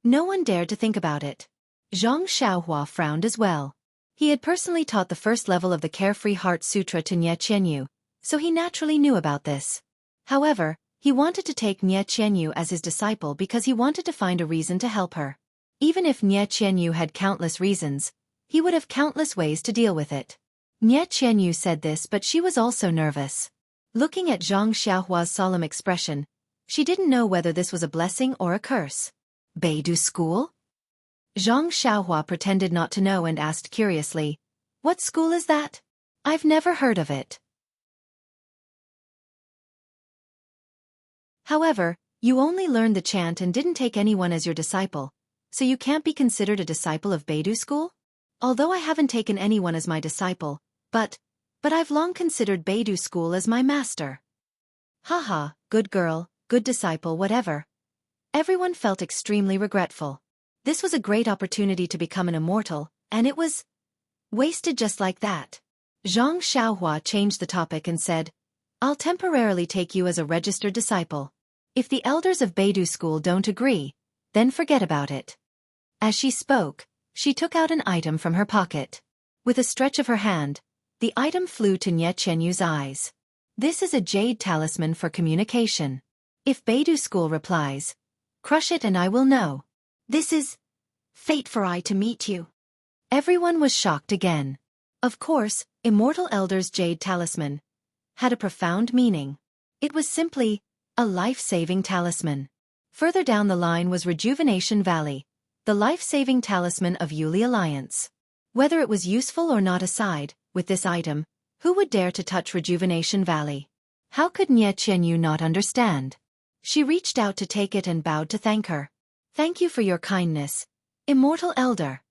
no one dared to think about it. Zhang Xiaohua frowned as well. He had personally taught the first level of the Carefree Heart Sutra to Nie Qianyu, so he naturally knew about this. However, he wanted to take Nie Qianyu as his disciple because he wanted to find a reason to help her. Even if Nie Qianyu had countless reasons, he would have countless ways to deal with it. Nie Qianyu said this, but she was also nervous. Looking at Zhang Xiaohua's solemn expression, she didn't know whether this was a blessing or a curse. Beidou school? Zhang Xiaohua pretended not to know and asked curiously, "What school is that? I've never heard of it." However, you only learned the chant and didn't take anyone as your disciple, so you can't be considered a disciple of Beidou school? Although I haven't taken anyone as my disciple, but I've long considered Beidou school as my master. Haha, good girl, good disciple, whatever. Everyone felt extremely regretful. This was a great opportunity to become an immortal, and it was wasted just like that. Zhang Xiaohua changed the topic and said, I'll temporarily take you as a registered disciple. If the elders of Beidou school don't agree, then forget about it. As she spoke, she took out an item from her pocket. With a stretch of her hand, the item flew to Nie Qianyu's eyes. This is a jade talisman for communication. If Beidou school replies, crush it and I will know. This is fate for I to meet you. Everyone was shocked again. Of course, Immortal Elder's jade talisman had a profound meaning. It was simply a life-saving talisman. Further down the line was Rejuvenation Valley, the life-saving talisman of Yuli Alliance. Whether it was useful or not aside, with this item, who would dare to touch Rejuvenation Valley? How could Nie Qianyu not understand? She reached out to take it and bowed to thank her. Thank you for your kindness, Immortal Elder.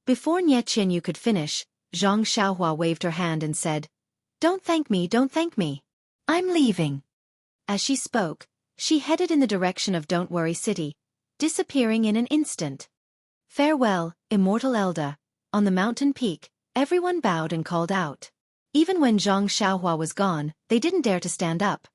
Before Nie Qianyu could finish, Zhang Xiaohua waved her hand and said, Don't thank me, don't thank me. I'm leaving. As she spoke, she headed in the direction of Don't Worry City, disappearing in an instant. Farewell, Immortal Elder. On the mountain peak, everyone bowed and called out. Even when Zhang Xiaohua was gone, they didn't dare to stand up.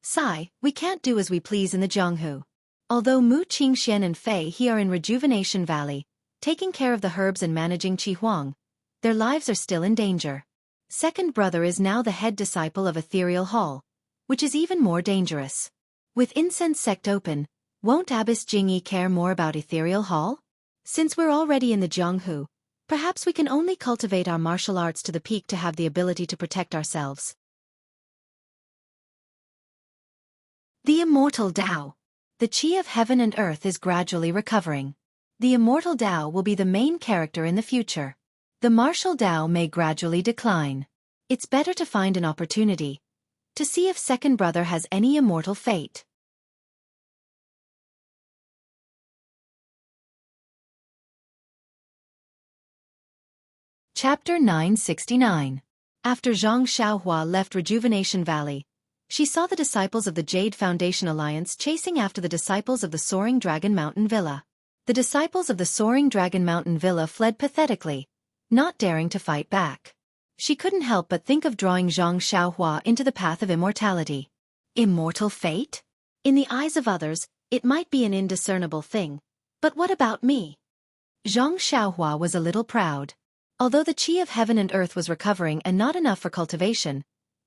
Sigh, we can't do as we please in the Jianghu. Although Mu Qingxian and Fei He are in Rejuvenation Valley, taking care of the herbs and managing Qi Huang, their lives are still in danger. Second brother is now the head disciple of Ethereal Hall, which is even more dangerous. With Incense Sect open, won't Abbess Jingyi care more about Ethereal Hall? Since we're already in the Jianghu, perhaps we can only cultivate our martial arts to the peak to have the ability to protect ourselves. The Immortal Tao. The Qi of heaven and earth is gradually recovering. The Immortal Tao will be the main character in the future. The martial Tao may gradually decline. It's better to find an opportunity to see if second brother has any immortal fate. Chapter 969. After Zhang Xiaohua left Rejuvenation Valley, she saw the disciples of the Jade Foundation Alliance chasing after the disciples of the Soaring Dragon Mountain Villa. The disciples of the Soaring Dragon Mountain Villa fled pathetically, not daring to fight back. She couldn't help but think of drawing Zhang Xiaohua into the path of immortality. Immortal fate? In the eyes of others, it might be an indiscernible thing. But what about me? Zhang Xiaohua was a little proud. Although the chi of heaven and earth was recovering and not enough for cultivation,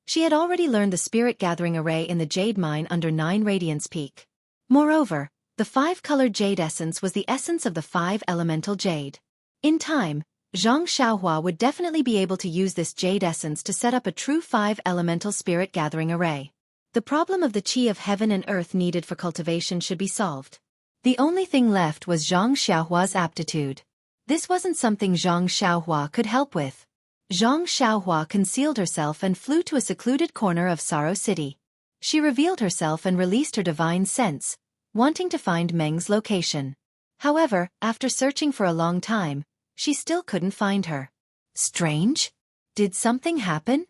she had already learned the spirit-gathering array in the jade mine under 9 Radiance Peak. Moreover, the 5-colored jade essence was the essence of the 5 elemental jade. In time, Zhang Xiaohua would definitely be able to use this jade essence to set up a true 5 elemental spirit-gathering array. The problem of the chi of heaven and earth needed for cultivation should be solved. The only thing left was Zhang Xiaohua's aptitude. This wasn't something Zhang Xiaohua could help with. Zhang Xiaohua concealed herself and flew to a secluded corner of Sorrow City. She revealed herself and released her divine sense, wanting to find Meng's location. However, after searching for a long time, she still couldn't find her. Strange? Did something happen?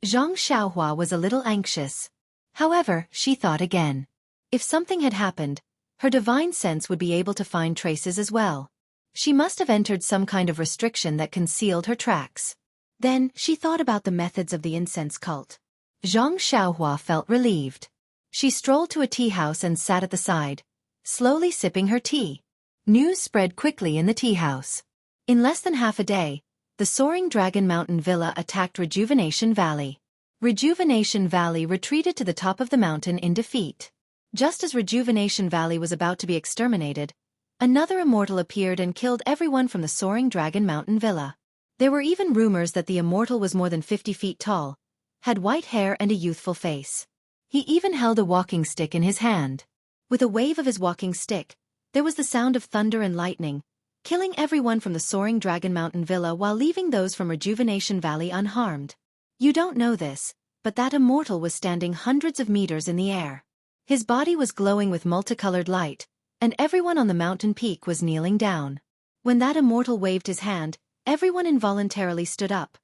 Zhang Xiaohua was a little anxious. However, she thought again. If something had happened, her divine sense would be able to find traces as well. She must have entered some kind of restriction that concealed her tracks. Then, she thought about the methods of the incense cult. Zhang Xiaohua felt relieved. She strolled to a tea house and sat at the side, slowly sipping her tea. News spread quickly in the tea house. In less than half a day, the Soaring Dragon Mountain Villa attacked Rejuvenation Valley. Rejuvenation Valley retreated to the top of the mountain in defeat. Just as Rejuvenation Valley was about to be exterminated, another immortal appeared and killed everyone from the Soaring Dragon Mountain Villa. There were even rumors that the immortal was more than 50 feet tall, had white hair and a youthful face. He even held a walking stick in his hand. With a wave of his walking stick, there was the sound of thunder and lightning, killing everyone from the Soaring Dragon Mountain Villa while leaving those from Rejuvenation Valley unharmed. You don't know this, but that immortal was standing hundreds of meters in the air. His body was glowing with multicolored light, and everyone on the mountain peak was kneeling down. When that immortal waved his hand, everyone involuntarily stood up.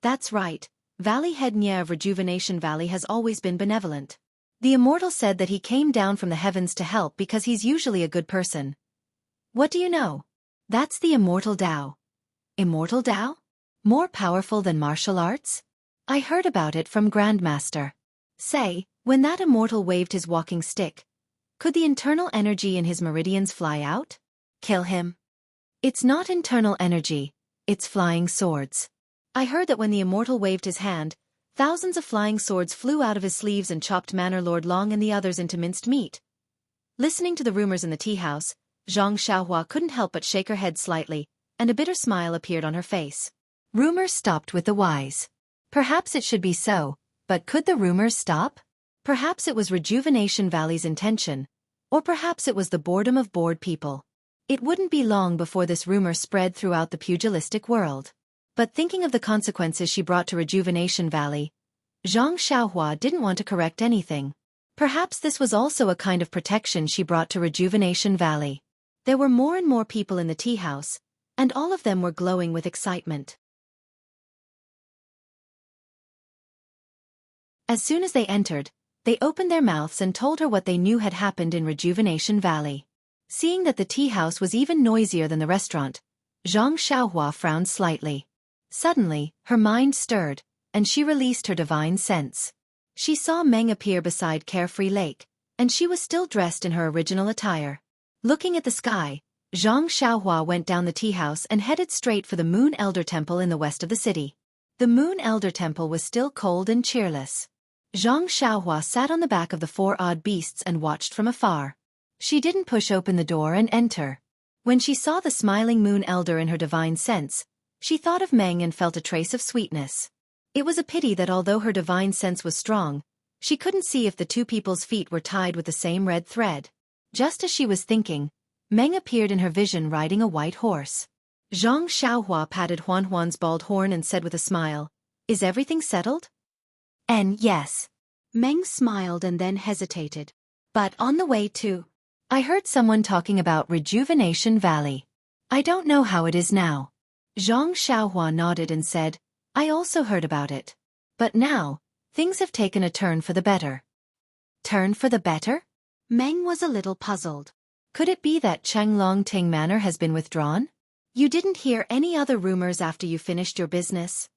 That's right, Valley Head Nya of Rejuvenation Valley has always been benevolent. The immortal said that he came down from the heavens to help because he's usually a good person. What do you know? That's the Immortal Tao. Immortal Tao? More powerful than martial arts? I heard about it from Grandmaster. Say, when that immortal waved his walking stick, could the internal energy in his meridians fly out? Kill him? It's not internal energy, it's flying swords. I heard that when the immortal waved his hand, thousands of flying swords flew out of his sleeves and chopped Manor Lord Long and the others into minced meat. Listening to the rumors in the tea house, Zhang Xiaohua couldn't help but shake her head slightly, and a bitter smile appeared on her face. Rumors stopped with the wise. Perhaps it should be so, but could the rumors stop? Perhaps it was Rejuvenation Valley's intention, or perhaps it was the boredom of bored people. It wouldn't be long before this rumor spread throughout the pugilistic world. But thinking of the consequences she brought to Rejuvenation Valley, Zhang Xiaohua didn't want to correct anything. Perhaps this was also a kind of protection she brought to Rejuvenation Valley. There were more and more people in the tea house, and all of them were glowing with excitement. As soon as they entered, they opened their mouths and told her what they knew had happened in Rejuvenation Valley. Seeing that the tea house was even noisier than the restaurant, Zhang Xiaohua frowned slightly. Suddenly, her mind stirred, and she released her divine sense. She saw Meng appear beside Carefree Lake, and she was still dressed in her original attire. Looking at the sky, Zhang Xiaohua went down the tea house and headed straight for the Moon Elder Temple in the west of the city. The Moon Elder Temple was still cold and cheerless. Zhang Xiaohua sat on the back of the 4 odd beasts and watched from afar. She didn't push open the door and enter. When she saw the smiling Moon Elder in her divine sense, she thought of Meng and felt a trace of sweetness. It was a pity that although her divine sense was strong, she couldn't see if the 2 people's feet were tied with the same red thread. Just as she was thinking, Meng appeared in her vision riding a white horse. Zhang Xiaohua patted Huan's bald horn and said with a smile, "Is everything settled?" "And yes." Meng smiled and then hesitated. "But on the way to... I heard someone talking about Rejuvenation Valley. I don't know how it is now. Xianxia nodded and said, I also heard about it. But now, things have taken a turn for the better. Turn for the better? Meng was a little puzzled. Could it be that Changlongting Manor has been withdrawn? You didn't hear any other rumors after you finished your business?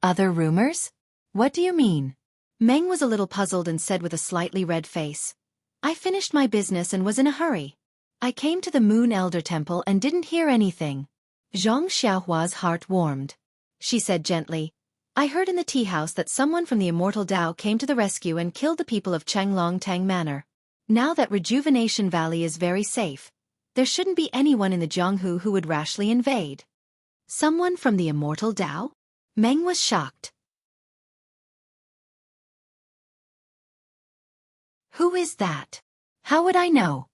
Other rumors? What do you mean? Meng was a little puzzled and said with a slightly red face. I finished my business and was in a hurry. I came to the Moon Elder Temple and didn't hear anything. Zhang Xiaohua's heart warmed. She said gently, I heard in the tea house that someone from the Immortal Dao came to the rescue and killed the people of Changlongtang Manor. Now that Rejuvenation Valley is very safe, there shouldn't be anyone in the Jianghu who would rashly invade. Someone from the Immortal Dao? Meng was shocked. Who is that? How would I know?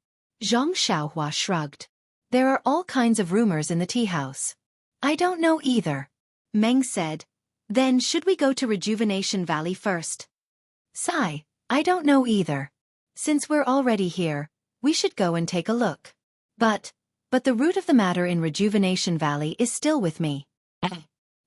Zhang Xiaohua shrugged. There are all kinds of rumors in the tea house. I don't know either. Meng said. Then should we go to Rejuvenation Valley first? Sigh, I don't know either. Since we're already here, we should go and take a look. But the root of the matter in Rejuvenation Valley is still with me.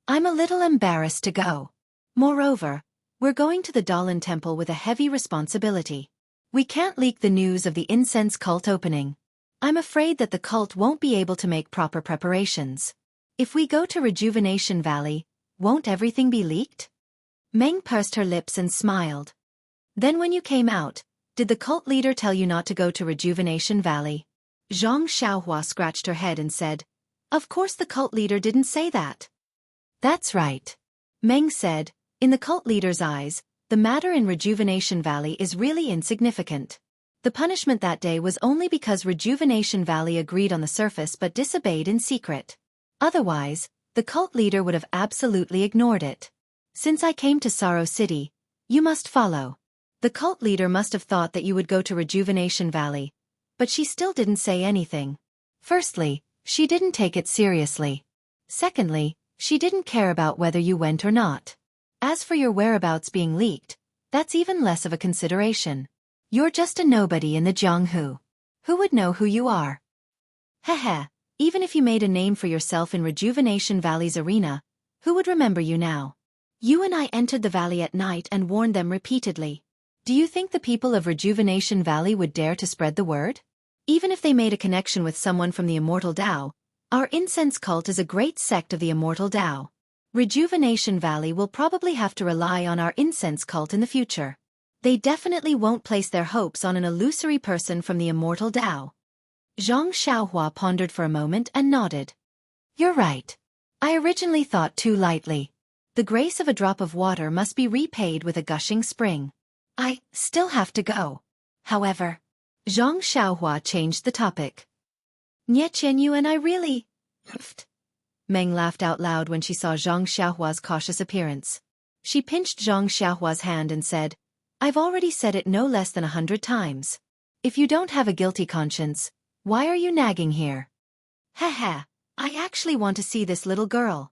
I'm a little embarrassed to go. Moreover, we're going to the Dalan Temple with a heavy responsibility. We can't leak the news of the incense cult opening. I'm afraid that the cult won't be able to make proper preparations. If we go to Rejuvenation Valley, won't everything be leaked? Meng pursed her lips and smiled. Then when you came out, did the cult leader tell you not to go to Rejuvenation Valley? Zhang Xiaohua scratched her head and said, Of course the cult leader didn't say that. That's right. Meng said, in the cult leader's eyes, the matter in Rejuvenation Valley is really insignificant. The punishment that day was only because Rejuvenation Valley agreed on the surface but disobeyed in secret. Otherwise, the cult leader would have absolutely ignored it. Since I came to Sorrow City, you must follow. The cult leader must have thought that you would go to Rejuvenation Valley, but she still didn't say anything. Firstly, she didn't take it seriously. Secondly, she didn't care about whether you went or not. As for your whereabouts being leaked, that's even less of a consideration. You're just a nobody in the Jianghu. Who would know who you are? Heh, even if you made a name for yourself in Rejuvenation Valley's arena, who would remember you now? You and I entered the valley at night and warned them repeatedly. Do you think the people of Rejuvenation Valley would dare to spread the word? Even if they made a connection with someone from the Immortal Dao, our incense cult is a great sect of the Immortal Dao. Rejuvenation Valley will probably have to rely on our incense cult in the future. They definitely won't place their hopes on an illusory person from the Immortal Dao. Zhang Xiaohua pondered for a moment and nodded. You're right. I originally thought too lightly. The grace of a drop of water must be repaid with a gushing spring. I still have to go. However, Zhang Xiaohua changed the topic. Yu and I really... Meng laughed out loud when she saw Zhang Xiaohua's cautious appearance. She pinched Zhang Xiaohua's hand and said, I've already said it no less than 100 times. If you don't have a guilty conscience, why are you nagging here? Heh, I actually want to see this little girl.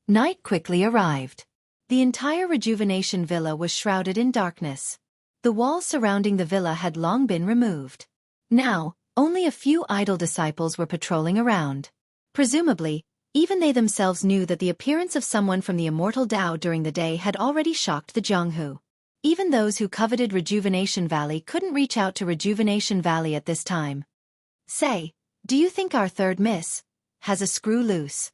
Night quickly arrived. The entire Rejuvenation Villa was shrouded in darkness. The walls surrounding the villa had long been removed. Now, only a few idle disciples were patrolling around. Presumably, even they themselves knew that the appearance of someone from the Immortal Dao during the day had already shocked the Jianghu. Even those who coveted Rejuvenation Valley couldn't reach out to Rejuvenation Valley at this time. Say, do you think our third miss has a screw loose?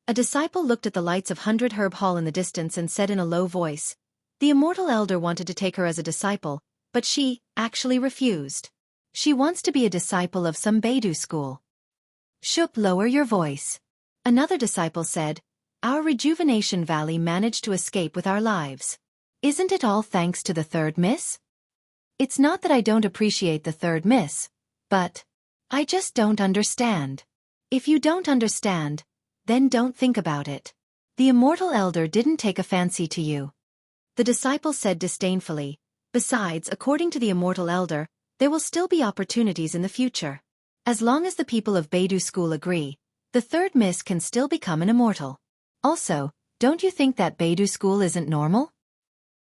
A disciple looked at the lights of 100 Herb Hall in the distance and said in a low voice, the Immortal Elder wanted to take her as a disciple, but she actually refused. She wants to be a disciple of some Beidou school. Shup, lower your voice. Another disciple said, our Rejuvenation Valley managed to escape with our lives. Isn't it all thanks to the third miss? It's not that I don't appreciate the third miss, but I just don't understand. If you don't understand, then don't think about it. The Immortal Elder didn't take a fancy to you. The disciple said disdainfully, besides, according to the Immortal Elder, there will still be opportunities in the future. As long as the people of Beidou School agree, the third miss can still become an immortal. Also, don't you think that Beidou School isn't normal?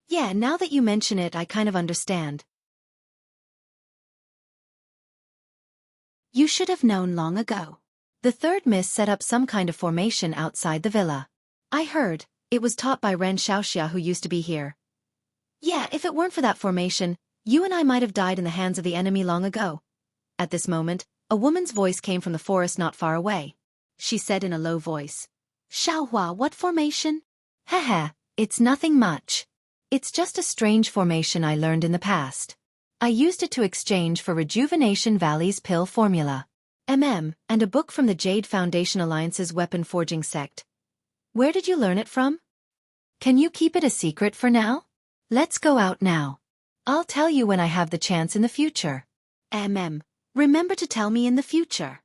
Yeah, now that you mention it, I kind of understand. You should have known long ago. The third miss set up some kind of formation outside the villa. I heard, it was taught by Ren Xiaoxia who used to be here. Yeah, if it weren't for that formation, you and I might have died in the hands of the enemy long ago. At this moment, a woman's voice came from the forest not far away. She said in a low voice, Xiaohua, what formation? Haha, it's nothing much. It's just a strange formation I learned in the past. I used it to exchange for Rejuvenation Valley's pill formula. And a book from the Jade Foundation Alliance's weapon forging sect. Where did you learn it from? Can you keep it a secret for now? Let's go out now. I'll tell you when I have the chance in the future. Remember to tell me in the future.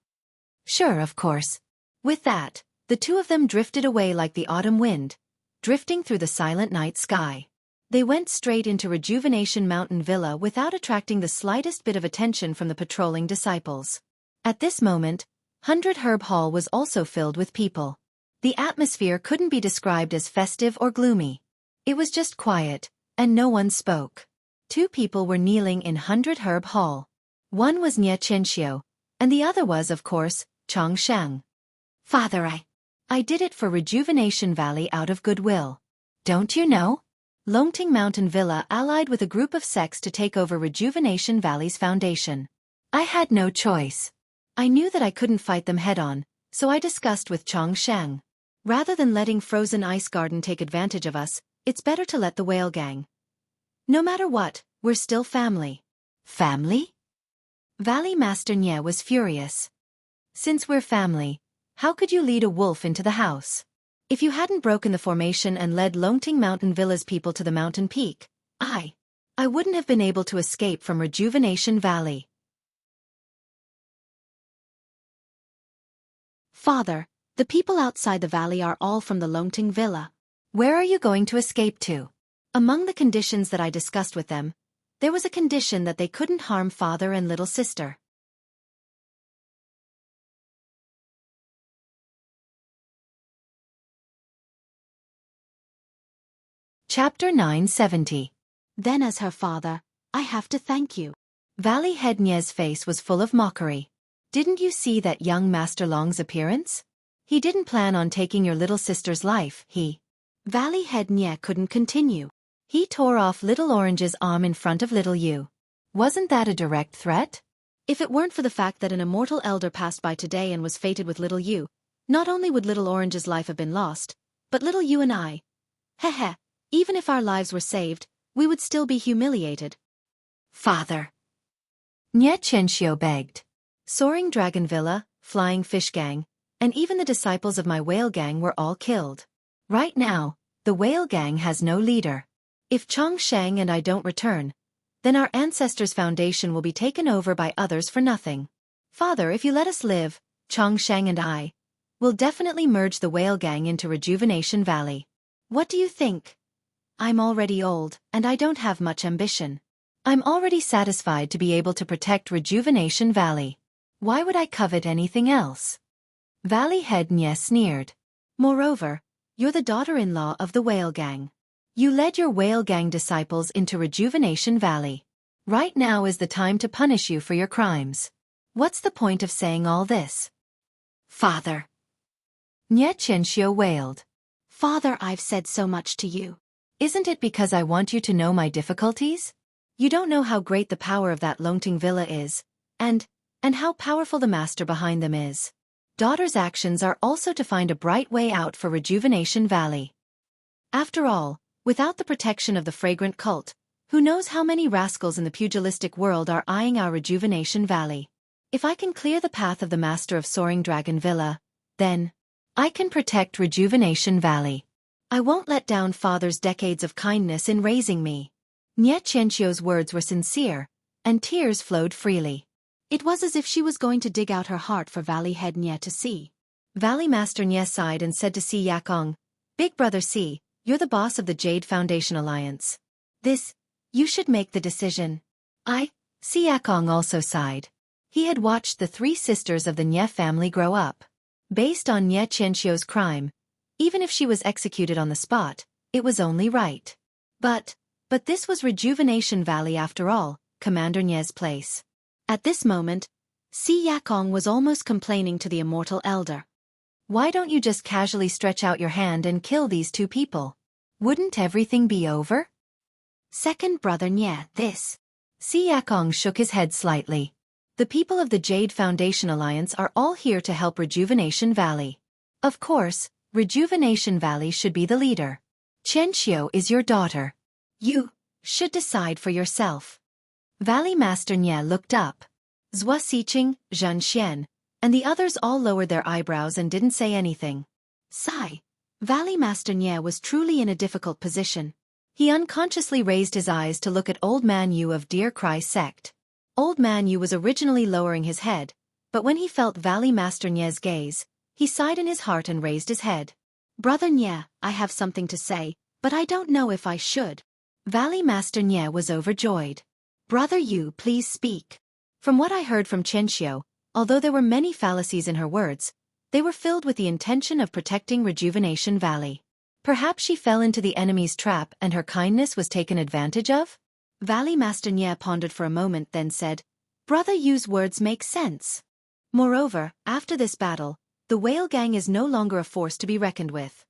Sure, of course. With that, the two of them drifted away like the autumn wind, drifting through the silent night sky. They went straight into Rejuvenation Mountain Villa without attracting the slightest bit of attention from the patrolling disciples. At this moment, 100 Herb Hall was also filled with people. The atmosphere couldn't be described as festive or gloomy. It was just quiet, and no one spoke. Two people were kneeling in 100 Herb Hall. One was Xianxia, and the other was, of course, Xianxia. Father, I did it for Rejuvenation Valley out of goodwill. Don't you know? Longting Mountain Villa allied with a group of sects to take over Rejuvenation Valley's foundation. I had no choice. I knew that I couldn't fight them head-on, so I discussed with Xianxia. Rather than letting Frozen Ice Garden take advantage of us, it's better to let the Whale Gang. No matter what, we're still family. Family? Valley Master Nye was furious. Since we're family, how could you lead a wolf into the house? If you hadn't broken the formation and led Longting Mountain Villa's people to the mountain peak, I wouldn't have been able to escape from Rejuvenation Valley. Father, the people outside the valley are all from the Longting Villa. Where are you going to escape to? Among the conditions that I discussed with them, there was a condition that they couldn't harm father and little sister. Chapter 970. Then as her father, I have to thank you. Valley Head Nye's face was full of mockery. Didn't you see that young Master Long's appearance? He didn't plan on taking your little sister's life, Valley Head Nye couldn't continue. He tore off Little Orange's arm in front of Little Yu. Wasn't that a direct threat? If it weren't for the fact that an immortal elder passed by today and was fated with Little Yu, not only would Little Orange's life have been lost, but Little Yu and I. Even if our lives were saved, we would still be humiliated. Father. Nye Xianxia begged. Soaring Dragon Villa, Flying Fish Gang, and even the disciples of my Whale Gang were all killed. Right now, the Whale Gang has no leader. If Xianxia and I don't return, then our ancestors' foundation will be taken over by others for nothing. Father, if you let us live, Xianxia and I will definitely merge the Whale Gang into Rejuvenation Valley. What do you think? I'm already old, and I don't have much ambition. I'm already satisfied to be able to protect Rejuvenation Valley. Why would I covet anything else? Valley Head Nye sneered. Moreover, you're the daughter-in-law of the Whale Gang. You led your Whale Gang disciples into Rejuvenation Valley. Right now is the time to punish you for your crimes. What's the point of saying all this? Father. Nye Xianxia wailed. Father, I've said so much to you. Isn't it because I want you to know my difficulties? You don't know how great the power of that Longting Villa is, and how powerful the master behind them is. Daughter's actions are also to find a bright way out for Rejuvenation Valley. After all, without the protection of the fragrant cult, who knows how many rascals in the pugilistic world are eyeing our Rejuvenation Valley. If I can clear the path of the master of Soaring Dragon Villa, then I can protect Rejuvenation Valley. I won't let down father's decades of kindness in raising me. Nye Xianxia's words were sincere, and tears flowed freely. It was as if she was going to dig out her heart for Valley Head Nye to see. Valley Master Nye sighed and said to Si Yakong, Big brother Si, you're the boss of the Jade Foundation Alliance. You should make the decision. Si Yakong also sighed. He had watched the three sisters of the Nye family grow up. Based on Nye Xianxia's crime, even if she was executed on the spot, it was only right. But this was Rejuvenation Valley after all, Commander Nye's place. At this moment, Xianxia was almost complaining to the Immortal Elder. Why don't you just casually stretch out your hand and kill these two people? Wouldn't everything be over? Second brother Nye, this. Xianxia shook his head slightly. The people of the Jade Foundation Alliance are all here to help Rejuvenation Valley. Of course, Rejuvenation Valley should be the leader. Xianxia is your daughter. You should decide for yourself. Valley Master Nye looked up. Zhua Xiqing, Zhen Xian, and the others all lowered their eyebrows and didn't say anything. Sigh. Valley Master Nye was truly in a difficult position. He unconsciously raised his eyes to look at Old Man Yu of Deer Cry Sect. Old Man Yu was originally lowering his head, but when he felt Valley Master Nye's gaze, he sighed in his heart and raised his head. Brother Nye, I have something to say, but I don't know if I should. Valley Master Nye was overjoyed. Brother Yu, please speak. From what I heard from Xianxia, although there were many fallacies in her words, they were filled with the intention of protecting Rejuvenation Valley. Perhaps she fell into the enemy's trap and her kindness was taken advantage of? Valley Master Nye pondered for a moment, then said, Brother Yu's words make sense. Moreover, after this battle, the Whale Gang is no longer a force to be reckoned with.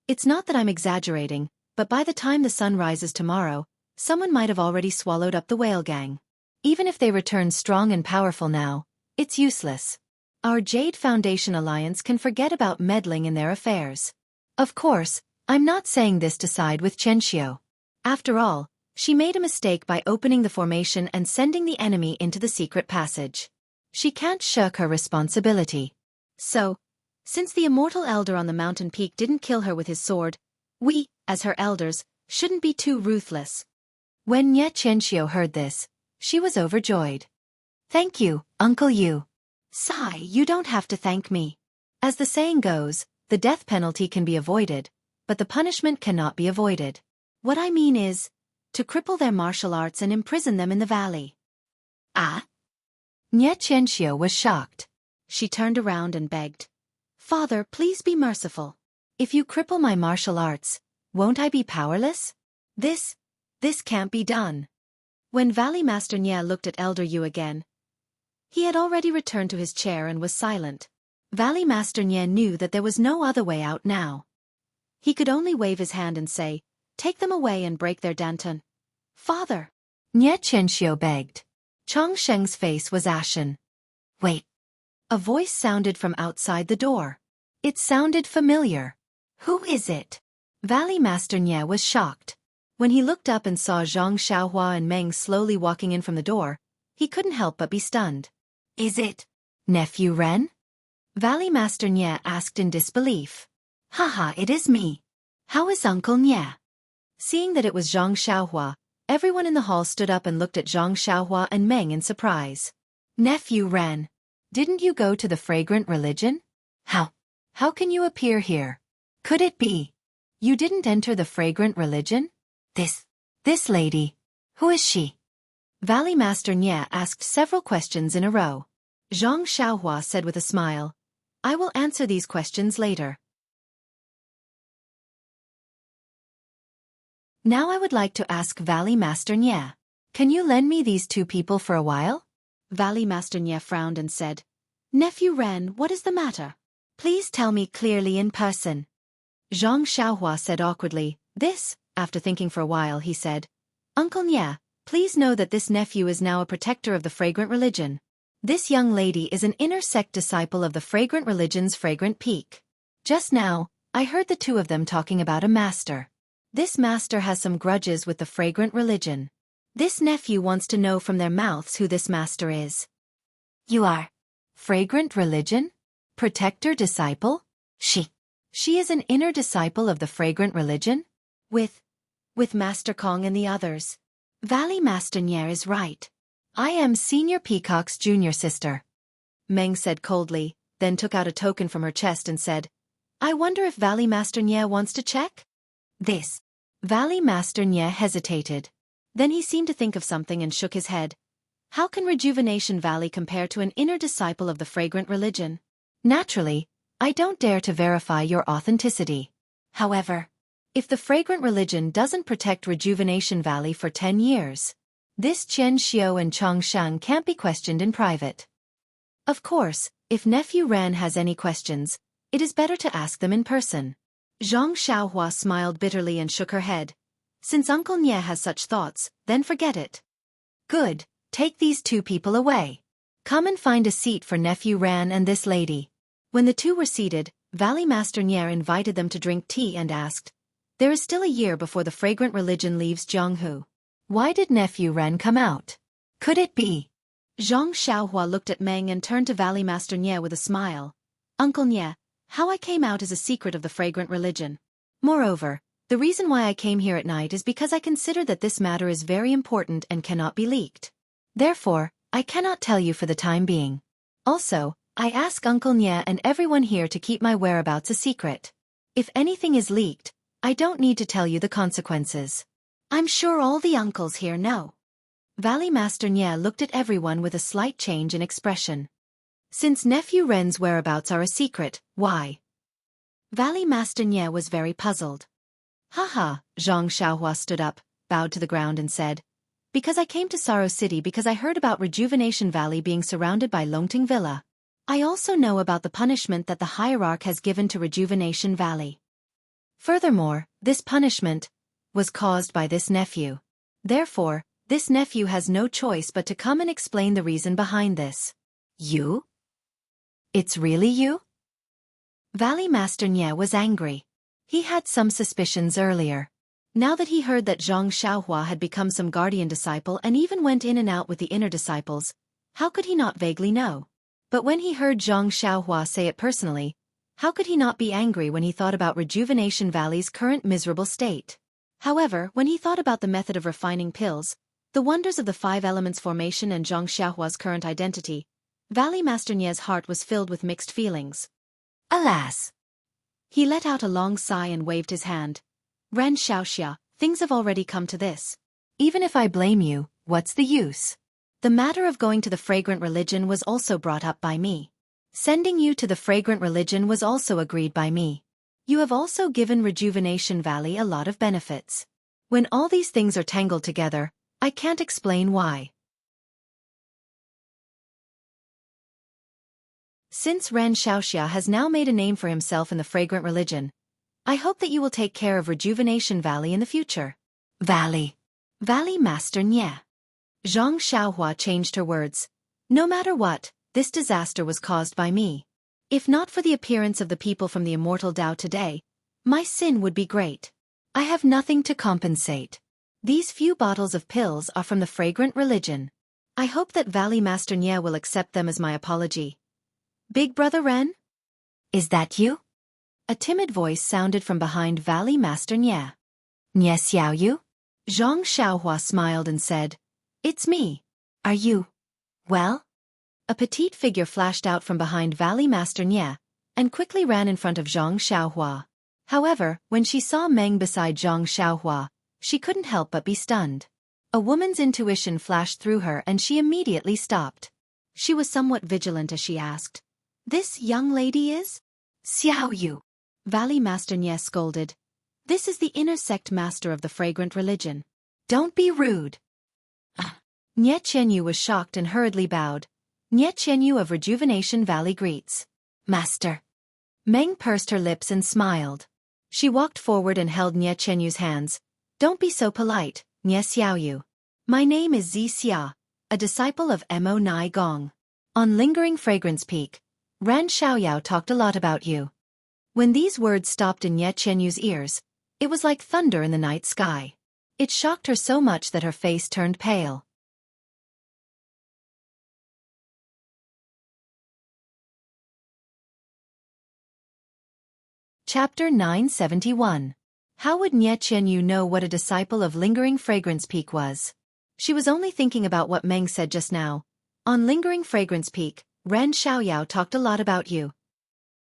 It's not that I'm exaggerating, but by the time the sun rises tomorrow, someone might have already swallowed up the Whale Gang. Even if they return strong and powerful now, it's useless. Our Jade Foundation Alliance can forget about meddling in their affairs. Of course, I'm not saying this to side with Xianxia. After all, she made a mistake by opening the formation and sending the enemy into the secret passage. She can't shirk her responsibility. So, since the Immortal Elder on the mountain peak didn't kill her with his sword, we, as her elders, shouldn't be too ruthless. When Nye Xianxia heard this, she was overjoyed. Thank you, Uncle Yu. Sigh, you don't have to thank me. As the saying goes, the death penalty can be avoided, but the punishment cannot be avoided. What I mean is, to cripple their martial arts and imprison them in the valley. Ah? Nye Xianxia was shocked. She turned around and begged. Father, please be merciful. If you cripple my martial arts, won't I be powerless? This can't be done. When Valley Master Nye looked at Elder Yu again, he had already returned to his chair and was silent. Valley Master Nye knew that there was no other way out now. He could only wave his hand and say, Take them away and break their danton. Father! Nye Xianxia begged. Chong Sheng's face was ashen. Wait. A voice sounded from outside the door. It sounded familiar. Who is it? Valley Master Nye was shocked. When he looked up and saw Xianxia and Meng slowly walking in from the door, he couldn't help but be stunned. Is it Nephew Ren? Valley Master Nye asked in disbelief. Haha, it is me. How is Uncle Nye? Seeing that it was Xianxia, everyone in the hall stood up and looked at Xianxia and Meng in surprise. Nephew Ren, didn't you go to the Fragrant Religion? How can you appear here? Could it be you didn't enter the Fragrant Religion? This lady, who is she? Valley Master Nye asked several questions in a row. Xianxia said with a smile, I will answer these questions later. Now I would like to ask Valley Master Nye. Can you lend me these two people for a while? Valley Master Nye frowned and said, Nephew Ren, what is the matter? Please tell me clearly in person. Xianxia said awkwardly. After thinking for a while, he said, Uncle Nye, please know that this nephew is now a protector of the Fragrant Religion. This young lady is an inner sect disciple of the Fragrant Religion's Fragrant Peak. Just now, I heard the two of them talking about a master. This master has some grudges with the Fragrant Religion. This nephew wants to know from their mouths who this master is. You are Fragrant Religion? Protector disciple? She is an inner disciple of the Fragrant Religion? With Master Kong and the others. Valley Master Nye is right. I am Senior Peacock's junior sister. Meng said coldly, then took out a token from her chest and said, I wonder if Valley Master Nye wants to check? Valley Master Nye hesitated. Then he seemed to think of something and shook his head. How can Rejuvenation Valley compare to an inner disciple of the Fragrant Religion? Naturally, I don't dare to verify your authenticity. However, if the Fragrant Religion doesn't protect Rejuvenation Valley for 10 years, This Chen Xiao and Chong Shang can't be questioned in private. Of course, if Nephew Ran has any questions, it is better to ask them in person. Zhang Xiaohua smiled bitterly and shook her head. Since Uncle Nye has such thoughts, then forget it. Good, take these two people away. Come and find a seat for Nephew Ran and this lady. When the two were seated, Valley Master Nye invited them to drink tea and asked, there is still a year before the fragrant religion leaves Jianghu. Why did Nephew Ren come out? Could it be? Zhang Xiaohua looked at Meng and turned to Valley Master Nye with a smile. Uncle Nye, how I came out is a secret of the fragrant religion. Moreover, the reason why I came here at night is because I consider that this matter is very important and cannot be leaked. Therefore, I cannot tell you for the time being. Also, I ask Uncle Nye and everyone here to keep my whereabouts a secret. If anything is leaked, I don't need to tell you the consequences. I'm sure all the uncles here know. Valley Master Nye looked at everyone with a slight change in expression. Since Nephew Ren's whereabouts are a secret, why? Valley Master Nye was very puzzled. Haha, Zhang Xiaohua stood up, bowed to the ground and said, because I came to Sorrow City because I heard about Rejuvenation Valley being surrounded by Longting Villa. I also know about the punishment that the hierarch has given to Rejuvenation Valley. Furthermore, this punishment was caused by this nephew. Therefore, this nephew has no choice but to come and explain the reason behind this. You? It's really you? Valley Master Nye was angry. He had some suspicions earlier. Now that he heard that Zhang Xiaohua had become some guardian disciple and even went in and out with the inner disciples, how could he not vaguely know? But when he heard Zhang Xiaohua say it personally, how could he not be angry when he thought about Rejuvenation Valley's current miserable state? However, when he thought about the method of refining pills, the wonders of the 5 elements formation and Zhang Xiaohua's current identity, Valley Master Nye's heart was filled with mixed feelings. Alas! He let out a long sigh and waved his hand. Ren Xiaoxia, things have already come to this. Even if I blame you, what's the use? The matter of going to the fragrant religion was also brought up by me. Sending you to the fragrant religion was also agreed by me. You have also given Rejuvenation Valley a lot of benefits. When all these things are tangled together, I can't explain why. Since Ren Xiaoxia has now made a name for himself in the fragrant religion, I hope that you will take care of Rejuvenation Valley in the future. Valley Master Nye. Zhang Xiaohua changed her words. No matter what, this disaster was caused by me. If not for the appearance of the people from the Immortal Tao today, my sin would be great. I have nothing to compensate. These few bottles of pills are from the fragrant religion. I hope that Valley Master Nye will accept them as my apology. Big Brother Ren? Is that you? A timid voice sounded from behind Valley Master Nye. Nye Xiaoyu? Zhang Xiaohua smiled and said, it's me. Are you well? A petite figure flashed out from behind Valley Master Nye, and quickly ran in front of Zhang Xiaohua. However, when she saw Meng beside Zhang Xiaohua, she couldn't help but be stunned. A woman's intuition flashed through her and she immediately stopped. She was somewhat vigilant as she asked, this young lady is? Xiaoyu. Valley Master Nye scolded. This is the inner sect master of the fragrant religion. Don't be rude. Nye Qianyu was shocked and hurriedly bowed. Nye Qianyu of Rejuvenation Valley greets. Master. Meng pursed her lips and smiled. She walked forward and held Nye Qianyu's hands. Don't be so polite, Nye Xiaoyu. My name is Xia, a disciple of Mo Nai Gong. On Lingering Fragrance Peak, Ran Xiaoyao talked a lot about you. When these words stopped in Nye Qianyu's ears, it was like thunder in the night sky. It shocked her so much that her face turned pale. Chapter 971. How would Nye Qianyu know what a disciple of Lingering Fragrance Peak was? She was only thinking about what Meng said just now. On Lingering Fragrance Peak, Ran Xiaoyao talked a lot about you.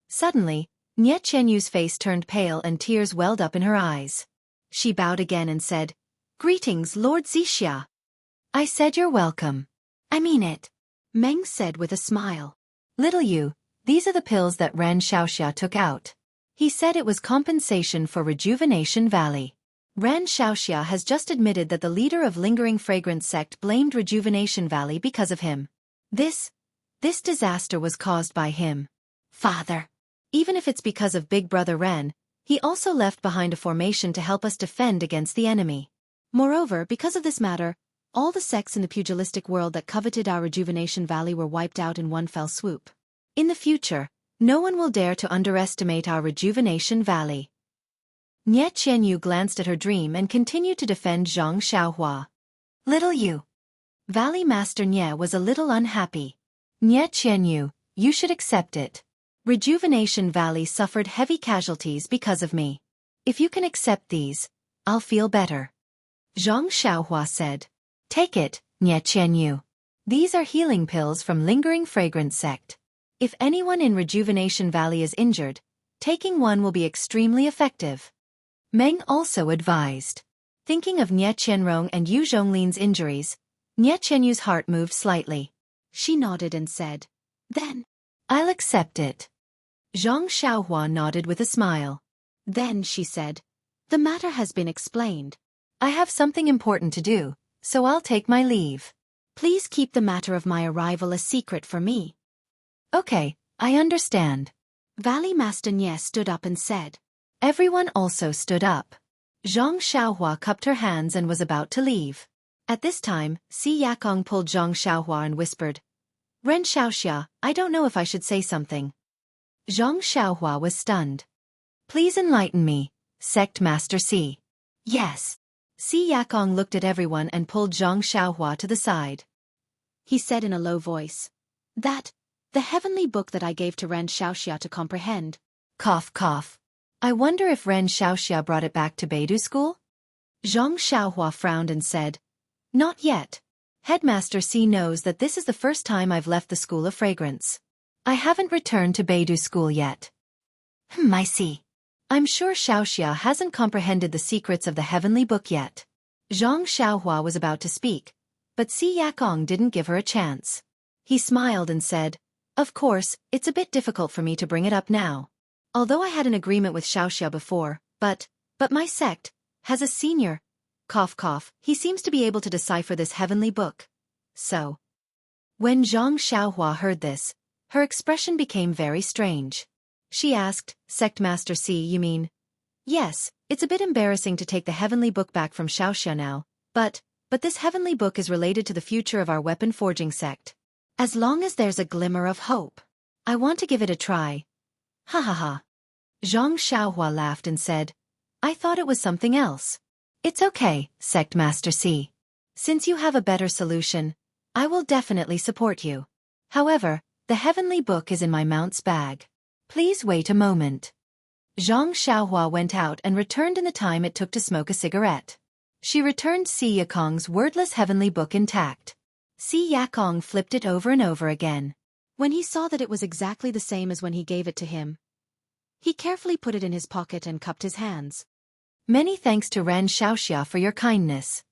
Suddenly, Nye Qianyu's face turned pale and tears welled up in her eyes. She bowed again and said, Greetings, Lord Xia. I said you're welcome. I mean it. Meng said with a smile. Little you, these are the pills that Ran Xiaoxia took out. He said it was compensation for Rejuvenation Valley. Ran Xiaoxia has just admitted that the leader of Lingering Fragrance sect blamed Rejuvenation Valley because of him. This disaster was caused by him. Father. Even if it's because of Big Brother Ren, he also left behind a formation to help us defend against the enemy. Moreover, because of this matter, all the sects in the pugilistic world that coveted our Rejuvenation Valley were wiped out in one fell swoop. In the future, no one will dare to underestimate our Rejuvenation Valley. Nie Qianyu glanced at her dream and continued to defend Zhang Xiaohua. Little you. Valley Master Nie was a little unhappy. Nie Qianyu, you should accept it. Rejuvenation Valley suffered heavy casualties because of me. If you can accept these, I'll feel better. Zhang Xiaohua said. Take it, Nie Qianyu. These are healing pills from Lingering Fragrance sect. If anyone in Rejuvenation Valley is injured, taking one will be extremely effective. Meng also advised. Thinking of Nie Qianrong and Yu Zhonglin's injuries, Nie Qianyu's heart moved slightly. She nodded and said, Then, I'll accept it. Zhang Xiaohua nodded with a smile. Then she said, The matter has been explained. I have something important to do, so I'll take my leave. Please keep the matter of my arrival a secret for me. Okay, I understand. Valley Master Nie stood up and said. Everyone also stood up. Zhang Xiaohua cupped her hands and was about to leave. At this time, Si Yakong pulled Zhang Xiaohua and whispered, Ren Xiaoxia, I don't know if I should say something. Zhang Xiaohua was stunned. Please enlighten me, Sect Master Si. Yes. Si Yakong looked at everyone and pulled Zhang Xiaohua to the side. He said in a low voice, the heavenly book that I gave to Ren Xiaoxia to comprehend. Cough cough. I wonder if Ren Xiaoxia brought it back to Beidou School? Zhang Xiaohua frowned and said, Not yet. Headmaster Si knows that this is the first time I've left the School of Fragrance. I haven't returned to Beidou School yet. I see. I'm sure Xiaoxia hasn't comprehended the secrets of the heavenly book yet. Zhang Xiaohua was about to speak, but Si Yakong didn't give her a chance. He smiled and said, Of course, it's a bit difficult for me to bring it up now. Although I had an agreement with Xiaoxia before, but my sect has a senior. Cough cough, he seems to be able to decipher this heavenly book. So. When Zhang Xiaohua heard this, her expression became very strange. She asked, Sect Master Si, you mean? Yes, it's a bit embarrassing to take the heavenly book back from Xiaoxia now, but this heavenly book is related to the future of our weapon forging sect. As long as there's a glimmer of hope, I want to give it a try. Ha ha ha. Zhang Xiaohua laughed and said, I thought it was something else. It's okay, Sect Master Si. Since you have a better solution, I will definitely support you. However, the heavenly book is in my mount's bag. Please wait a moment. Zhang Xiaohua went out and returned in the time it took to smoke a cigarette. She returned Si Yakong's wordless heavenly book intact. Si Yakong flipped it over and over again. When he saw that it was exactly the same as when he gave it to him, he carefully put it in his pocket and cupped his hands. Many thanks to Ren Xiaoxia for your kindness.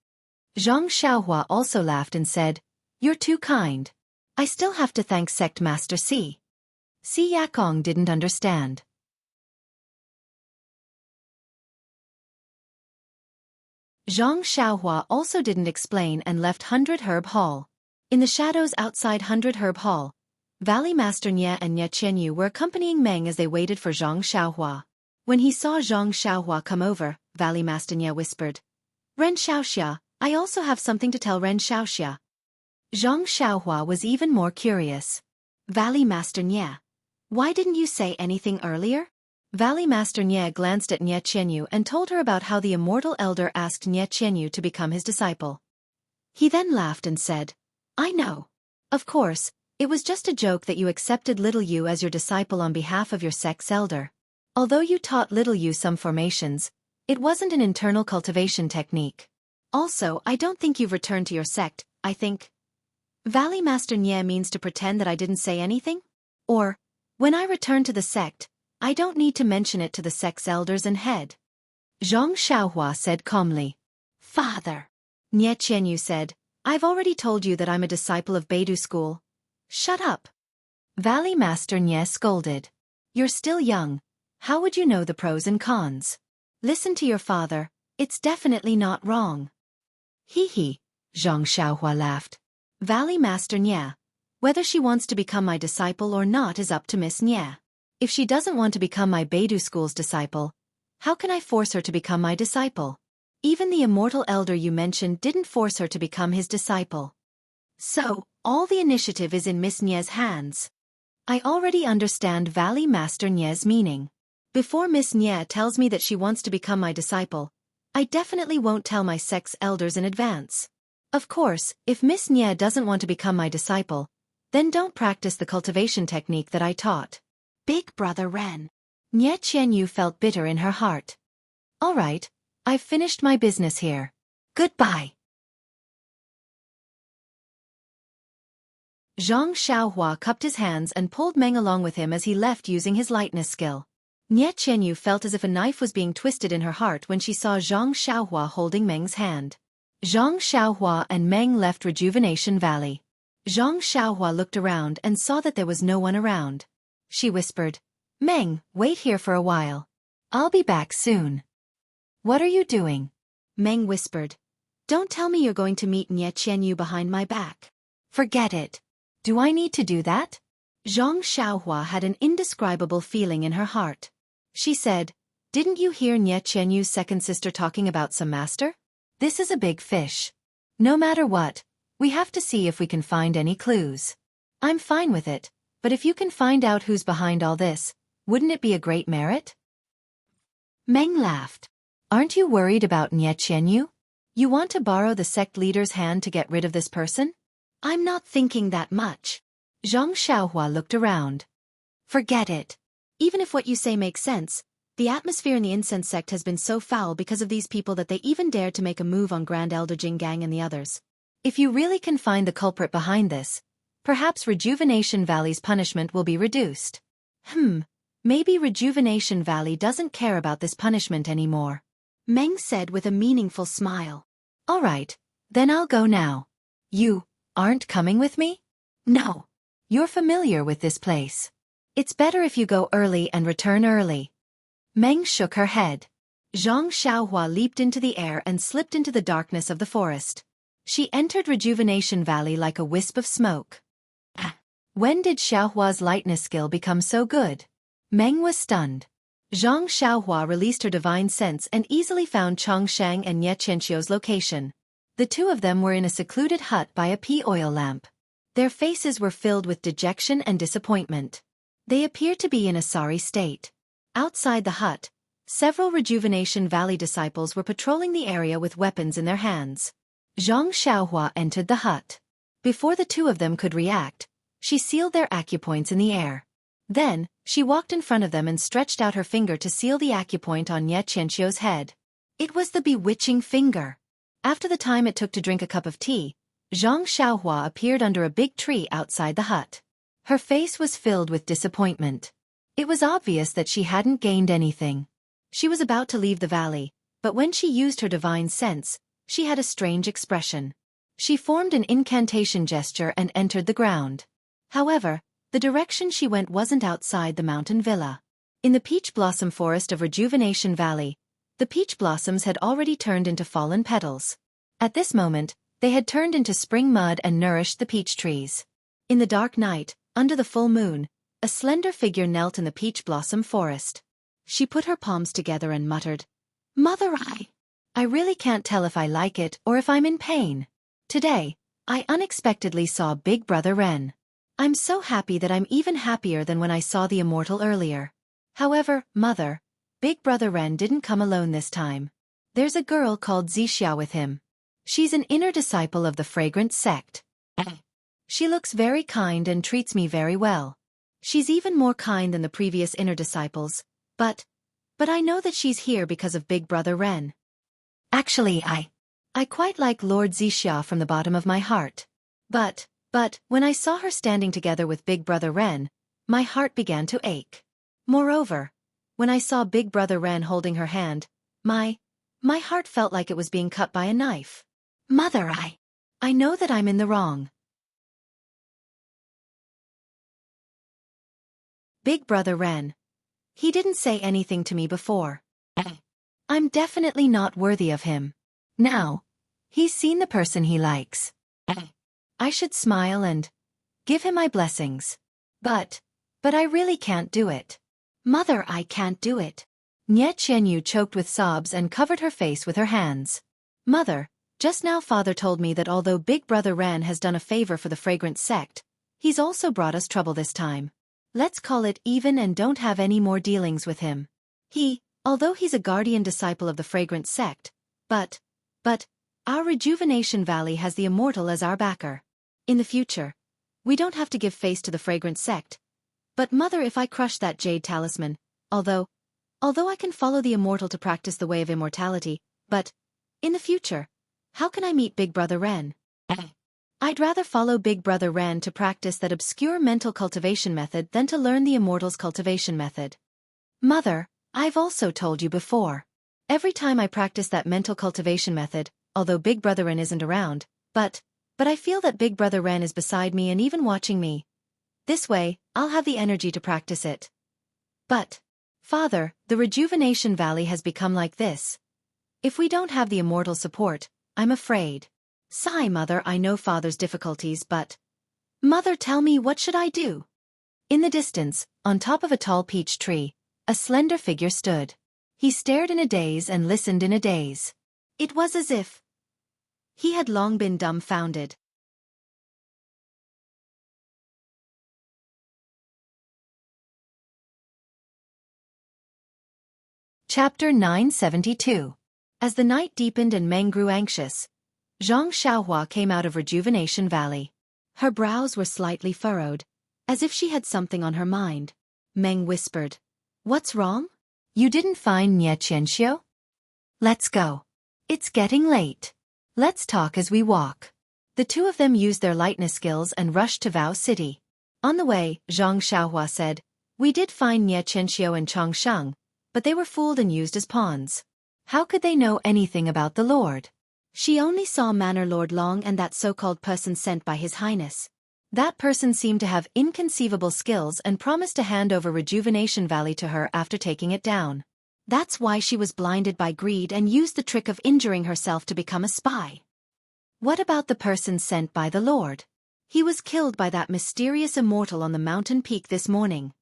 Zhang Xiaohua also laughed and said, You're too kind. I still have to thank Sect Master Si. Si Yakong didn't understand. Zhang Xiaohua also didn't explain and left 100 Herb Hall. In the shadows outside 100 Herb Hall, Valley Master Nie and Nie Qianyu were accompanying Meng as they waited for Zhang Xiaohua. When he saw Zhang Xiaohua come over, Valley Master Nie whispered, Ren Xiaoxia, I also have something to tell Ren Xiaoxia. Zhang Xiaohua was even more curious. Valley Master Nie, why didn't you say anything earlier? Valley Master Nie glanced at Nie Qianyu and told her about how the Immortal Elder asked Nie Qianyu to become his disciple. He then laughed and said, I know. Of course, it was just a joke that you accepted Little Yu as your disciple on behalf of your sect's elder. Although you taught Little Yu some formations, it wasn't an internal cultivation technique. Also, I don't think you've returned to your sect, I think. Valley Master Nie means to pretend that I didn't say anything? Or, when I return to the sect, I don't need to mention it to the sect's elders and head. Zhang Xiaohua said calmly. Father. Nie Qianyu said, I've already told you that I'm a disciple of Beidou School. Shut up. Valley Master Nie scolded. You're still young. How would you know the pros and cons? Listen to your father. It's definitely not wrong. Hee hee, Zhang Xiaohua laughed. Valley Master Nye. Whether she wants to become my disciple or not is up to Miss Nye. If she doesn't want to become my Beidou School's disciple, how can I force her to become my disciple? Even the immortal elder you mentioned didn't force her to become his disciple. So, all the initiative is in Miss Nye's hands. I already understand Valley Master Nye's meaning. Before Miss Nye tells me that she wants to become my disciple, I definitely won't tell my sect's elders in advance. Of course, if Miss Nye doesn't want to become my disciple, then don't practice the cultivation technique that I taught. Big Brother Ren. Nye Qianyu felt bitter in her heart. All right, I've finished my business here. Goodbye. Zhang Xiaohua cupped his hands and pulled Meng along with him as he left using his lightness skill. Nye Qianyu felt as if a knife was being twisted in her heart when she saw Zhang Xiaohua holding Meng's hand. Zhang Xiaohua and Meng left Rejuvenation Valley. Zhang Xiaohua looked around and saw that there was no one around. She whispered, Meng, wait here for a while. I'll be back soon. What are you doing? Meng whispered. Don't tell me you're going to meet Nye Qianyu behind my back. Forget it. Do I need to do that? Zhang Xiaohua had an indescribable feeling in her heart. She said, didn't you hear Nye Qianyu's second sister talking about some master? This is a big fish. No matter what, we have to see if we can find any clues. I'm fine with it, but if you can find out who's behind all this, wouldn't it be a great merit? Meng laughed. Aren't you worried about Nye Qianyu? You want to borrow the sect leader's hand to get rid of this person? I'm not thinking that much. Zhang Xiaohua looked around. Forget it. Even if what you say makes sense, the atmosphere in the incense sect has been so foul because of these people that they even dared to make a move on Grand Elder Jinggang and the others. If you really can find the culprit behind this, perhaps Rejuvenation Valley's punishment will be reduced. Maybe Rejuvenation Valley doesn't care about this punishment anymore. Meng said with a meaningful smile. All right, then I'll go now. You aren't coming with me? No. You're familiar with this place. It's better if you go early and return early. Meng shook her head. Zhang Xiaohua leaped into the air and slipped into the darkness of the forest. She entered Rejuvenation Valley like a wisp of smoke. When did Xiaohua's lightness skill become so good? Meng was stunned. Zhang Xiaohua released her divine sense and easily found Chongshang and Nye Qianxiu's location. The two of them were in a secluded hut by a pea oil lamp. Their faces were filled with dejection and disappointment. They appeared to be in a sorry state. Outside the hut, several Rejuvenation Valley disciples were patrolling the area with weapons in their hands. Zhang Xiaohua entered the hut. Before the two of them could react, she sealed their acupoints in the air. Then, she walked in front of them and stretched out her finger to seal the acupoint on Nye Qianxiu's head. It was the bewitching finger. After the time it took to drink a cup of tea, Zhang Xiaohua appeared under a big tree outside the hut. Her face was filled with disappointment. It was obvious that she hadn't gained anything. She was about to leave the valley, but when she used her divine sense, she had a strange expression. She formed an incantation gesture and entered the ground. However, the direction she went wasn't outside the mountain villa. In the peach blossom forest of Rejuvenation Valley, the peach blossoms had already turned into fallen petals. At this moment, they had turned into spring mud and nourished the peach trees. In the dark night, under the full moon, a slender figure knelt in the peach blossom forest. She put her palms together and muttered, Mother, I really can't tell if I like it or if I'm in pain. Today, I unexpectedly saw Big Brother Ren. I'm so happy that I'm even happier than when I saw the Immortal earlier. However, Mother, Big Brother Ren didn't come alone this time. There's a girl called Xianxia with him. She's an inner disciple of the fragrant sect. She looks very kind and treats me very well. She's even more kind than the previous inner disciples, but I know that she's here because of Big Brother Ren. Actually, I quite like Lord Xianxia from the bottom of my heart. But when I saw her standing together with Big Brother Ren, my heart began to ache. Moreover, when I saw Big Brother Ren holding her hand, my heart felt like it was being cut by a knife. Mother, I know that I'm in the wrong. Big Brother Ren. He didn't say anything to me before. I'm definitely not worthy of him. Now, he's seen the person he likes. I should smile and give him my blessings. But I really can't do it. Mother, I can't do it. Xianxia choked with sobs and covered her face with her hands. Mother, just now father told me that although Big Brother Ran has done a favor for the fragrance sect, he's also brought us trouble this time. Let's call it even and don't have any more dealings with him. Although he's a guardian disciple of the fragrance sect, but our Rejuvenation Valley has the Immortal as our backer. In the future, we don't have to give face to the fragrance sect. But mother, if I crush that jade talisman, although I can follow the Immortal to practice the way of immortality, but in the future, how can I meet Big Brother Ren? I'd rather follow Big Brother Ren to practice that obscure mental cultivation method than to learn the Immortal's cultivation method. Mother, I've also told you before. Every time I practice that mental cultivation method, although Big Brother Ren isn't around, but I feel that Big Brother Ren is beside me and even watching me. This way, I'll have the energy to practice it. But, Father, the Rejuvenation Valley has become like this. If we don't have the Immortal support, I'm afraid. Sigh, Mother, I know Father's difficulties, but... Mother, tell me, what should I do? In the distance, on top of a tall peach tree, a slender figure stood. He stared in a daze and listened in a daze. It was as if he had long been dumbfounded. Chapter 972. As the night deepened and Meng grew anxious, Xianxia came out of Rejuvenation Valley. Her brows were slightly furrowed, as if she had something on her mind. Meng whispered, "What's wrong? You didn't find Xianxia? Let's go. It's getting late. Let's talk as we walk." The two of them used their lightness skills and rushed to Vow City. On the way, Xianxia said, "We did find Xianxia and Changsheng, but they were fooled and used as pawns. How could they know anything about the Lord? She only saw Manor Lord Long and that so-called person sent by His Highness. That person seemed to have inconceivable skills and promised to hand over Rejuvenation Valley to her after taking it down. That's why she was blinded by greed and used the trick of injuring herself to become a spy. What about the person sent by the Lord? He was killed by that mysterious Immortal on the mountain peak this morning."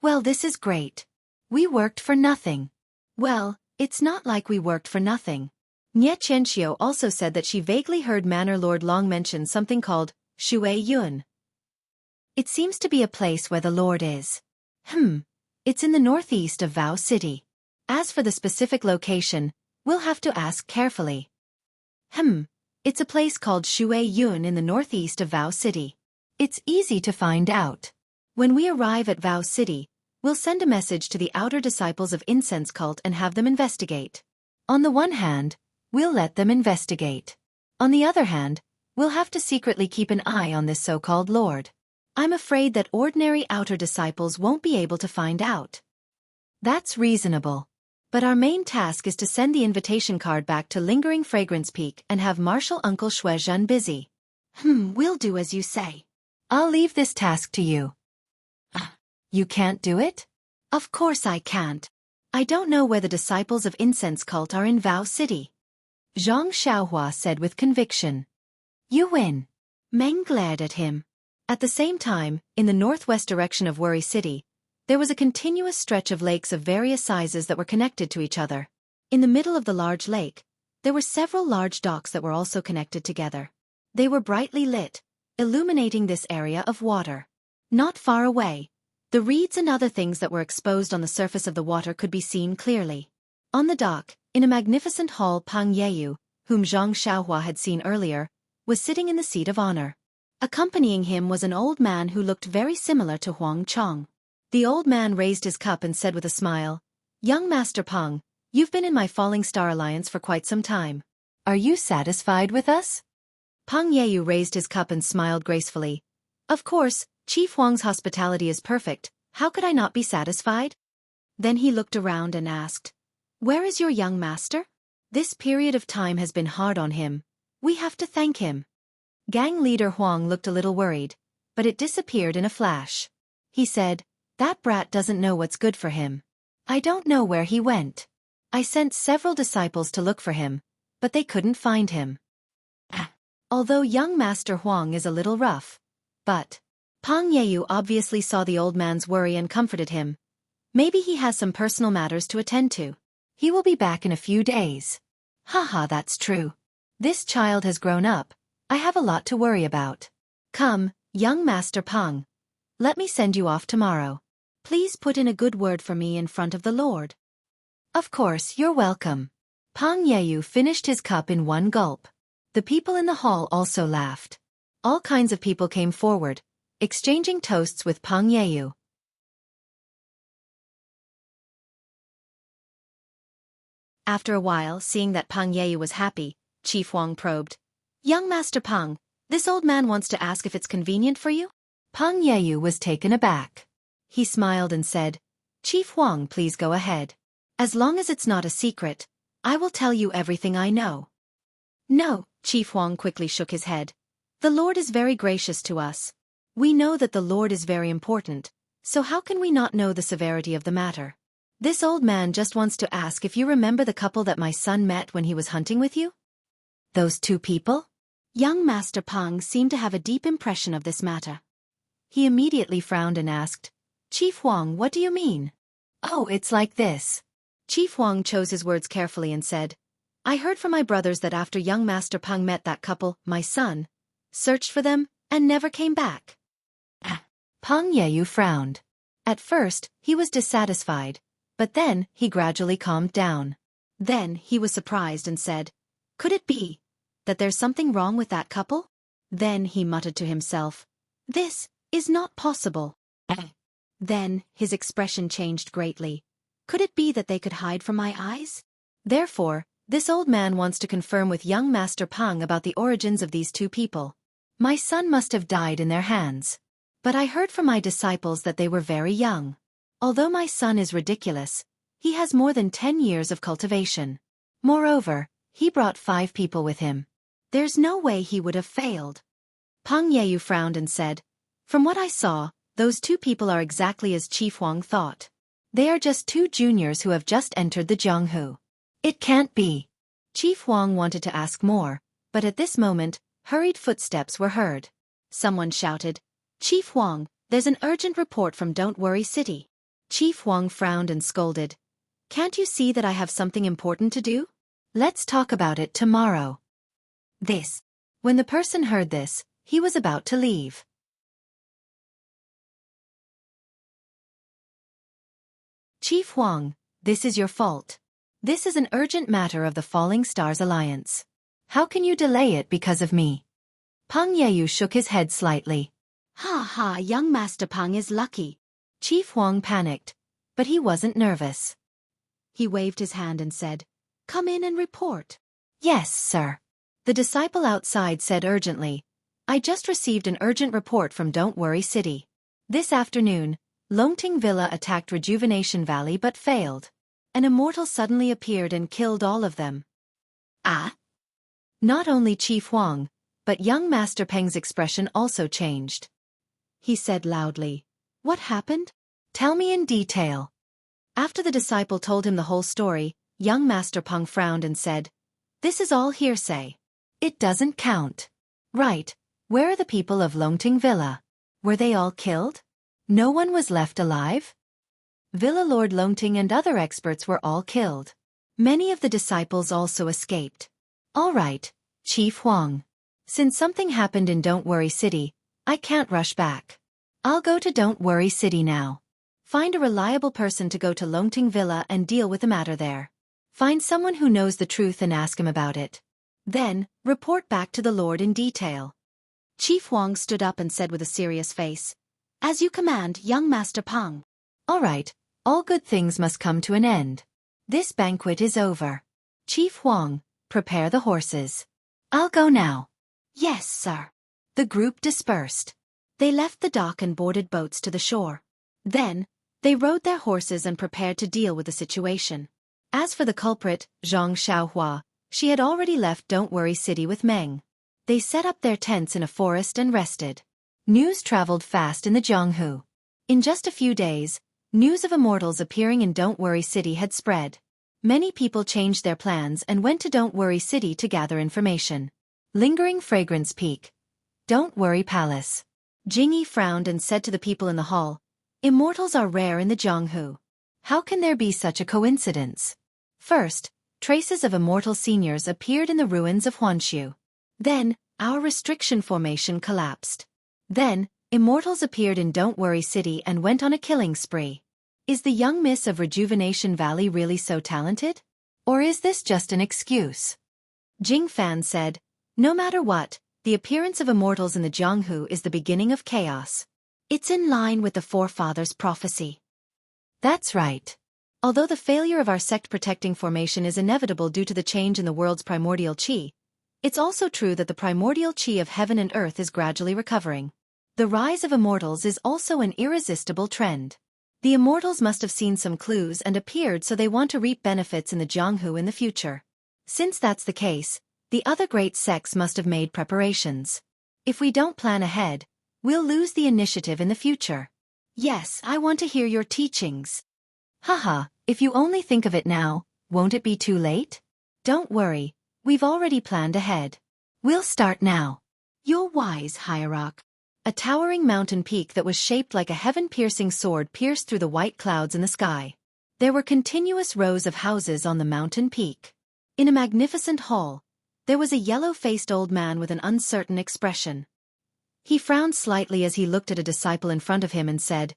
"Well, this is great. We worked for nothing." "Well, it's not like we worked for nothing." Xianxia also said that she vaguely heard Manor Lord Long mention something called Shui Yun. "It seems to be a place where the Lord is." It's in the northeast of Vow City. As for the specific location, we'll have to ask carefully." It's a place called Shui Yun in the northeast of Vow City. It's easy to find out. When we arrive at Vow City, we'll send a message to the outer disciples of Incense Cult and have them investigate. On the one hand, we'll let them investigate. On the other hand, we'll have to secretly keep an eye on this so-called Lord. I'm afraid that ordinary outer disciples won't be able to find out." "That's reasonable. But our main task is to send the invitation card back to Lingering Fragrance Peak and have Marshal Uncle Shuezhen busy." We'll do as you say. I'll leave this task to you." "You can't do it?" "Of course I can't. I don't know where the disciples of Incense Cult are in Vow City." Xianxia said with conviction. "You win." Meng glared at him. At the same time, in the northwest direction of Worry City, there was a continuous stretch of lakes of various sizes that were connected to each other. In the middle of the large lake, there were several large docks that were also connected together. They were brightly lit, illuminating this area of water. Not far away, the reeds and other things that were exposed on the surface of the water could be seen clearly. On the dock, in a magnificent hall, Pang Yeyu, whom Xianxia had seen earlier, was sitting in the seat of honor. Accompanying him was an old man who looked very similar to Huang Chong. The old man raised his cup and said with a smile, "Young Master Peng, you've been in my Falling Star Alliance for quite some time. Are you satisfied with us?" Peng Yeyu raised his cup and smiled gracefully. "Of course, Chief Huang's hospitality is perfect. How could I not be satisfied?" Then he looked around and asked, "Where is your young master? This period of time has been hard on him. We have to thank him." Gang leader Huang looked a little worried, but it disappeared in a flash. He said, "That brat doesn't know what's good for him. I don't know where he went." I sent several disciples to look for him, but they couldn't find him. Although young Master Huang is a little rough, but Pang Yeyu obviously saw the old man's worry and comforted him. Maybe he has some personal matters to attend to. He will be back in a few days. Haha, that's true. This child has grown up. I have a lot to worry about. Come, young Master Pang. Let me send you off tomorrow. Please put in a good word for me in front of the Lord. Of course, you're welcome. Pang Yeyu finished his cup in one gulp. The people in the hall also laughed. All kinds of people came forward, exchanging toasts with Pang Yeyu. After a while, seeing that Pang Yeyu was happy, Chief Huang probed. Young Master Pang, this old man wants to ask if it's convenient for you? Pang Yeyu was taken aback. He smiled and said, Chief Huang, please go ahead. As long as it's not a secret, I will tell you everything I know. No, Chief Huang quickly shook his head. The Lord is very gracious to us. We know that the Lord is very important, so how can we not know the severity of the matter? This old man just wants to ask if you remember the couple that my son met when he was hunting with you? Those two people? Young Master Pang seemed to have a deep impression of this matter. He immediately frowned and asked, Chief Huang, what do you mean? Oh, it's like this. Chief Huang chose his words carefully and said, I heard from my brothers that after young Master Pang met that couple, my son, searched for them, and never came back. Pang Yeyu frowned. At first, he was dissatisfied, but then he gradually calmed down. Then he was surprised and said, Could it be that there's something wrong with that couple? Then he muttered to himself, This is not possible. Then his expression changed greatly. Could it be that they could hide from my eyes? Therefore, this old man wants to confirm with young Master Pang about the origins of these two people. My son must have died in their hands. But I heard from my disciples that they were very young. Although my son is ridiculous, he has more than 10 years of cultivation. Moreover, he brought 5 people with him. There's no way he would have failed. Pang Yeyu frowned and said, From what I saw, those 2 people are exactly as Chief Huang thought. They are just 2 juniors who have just entered the Jianghu. It can't be. Chief Huang wanted to ask more, but at this moment, hurried footsteps were heard. Someone shouted, Chief Huang, there's an urgent report from Don't Worry City. Chief Huang frowned and scolded. Can't you see that I have something important to do? Let's talk about it tomorrow. When the person heard this, he was about to leave. Chief Huang, this is your fault. This is an urgent matter of the Falling Stars Alliance. How can you delay it because of me? Pang Yeyu shook his head slightly. Ha ha, young Master Pang is lucky. Chief Huang panicked, but he wasn't nervous. He waved his hand and said, Come in and report. Yes, sir. The disciple outside said urgently, I just received an urgent report from Don't Worry City. This afternoon, Longting Villa attacked Rejuvenation Valley but failed. An immortal suddenly appeared and killed all of them. Ah? Not only Chief Huang, but young Master Peng's expression also changed. He said loudly, What happened? Tell me in detail. After the disciple told him the whole story, young Master Peng frowned and said, This is all hearsay. It doesn't count. Right, where are the people of Longting Villa? Were they all killed? No one was left alive? Villa Lord Longting and other experts were all killed. Many of the disciples also escaped. All right, Chief Huang. Since something happened in Don't Worry City, I can't rush back. I'll go to Don't Worry City now. Find a reliable person to go to Longting Villa and deal with the matter there. Find someone who knows the truth and ask him about it. Then, report back to the Lord in detail. Chief Huang stood up and said with a serious face, As you command, young Master Pang. All right. All good things must come to an end. This banquet is over. Chief Huang, prepare the horses. I'll go now. Yes, sir. The group dispersed. They left the dock and boarded boats to the shore. Then, they rode their horses and prepared to deal with the situation. As for the culprit, Xianxia, she had already left Don't Worry City with Meng. They set up their tents in a forest and rested. News traveled fast in the Jianghu. In just a few days, news of immortals appearing in Don't Worry City had spread. Many people changed their plans and went to Don't Worry City to gather information. Lingering Fragrance Peak. Don't Worry Palace. Jingyi frowned and said to the people in the hall, "Immortals are rare in the Jianghu. How can there be such a coincidence?" First, traces of immortal seniors appeared in the ruins of Huanshu. Then, our restriction formation collapsed. Then, immortals appeared in Don't Worry City and went on a killing spree. Is the young miss of Rejuvenation Valley really so talented? Or is this just an excuse? Jing Fan said, "No matter what, the appearance of immortals in the Jianghu is the beginning of chaos. It's in line with the forefathers' prophecy." That's right. Although the failure of our sect-protecting formation is inevitable due to the change in the world's primordial qi, it's also true that the primordial qi of heaven and earth is gradually recovering. The rise of immortals is also an irresistible trend. The immortals must have seen some clues and appeared, so they want to reap benefits in the Jianghu in the future. Since that's the case, the other great sects must have made preparations. If we don't plan ahead, we'll lose the initiative in the future. Yes, I want to hear your teachings. Haha, if you only think of it now, won't it be too late? Don't worry, we've already planned ahead. We'll start now. You're wise, Hierarch. A towering mountain peak that was shaped like a heaven-piercing sword pierced through the white clouds in the sky. There were continuous rows of houses on the mountain peak. In a magnificent hall, there was a yellow-faced old man with an uncertain expression. He frowned slightly as he looked at a disciple in front of him and said,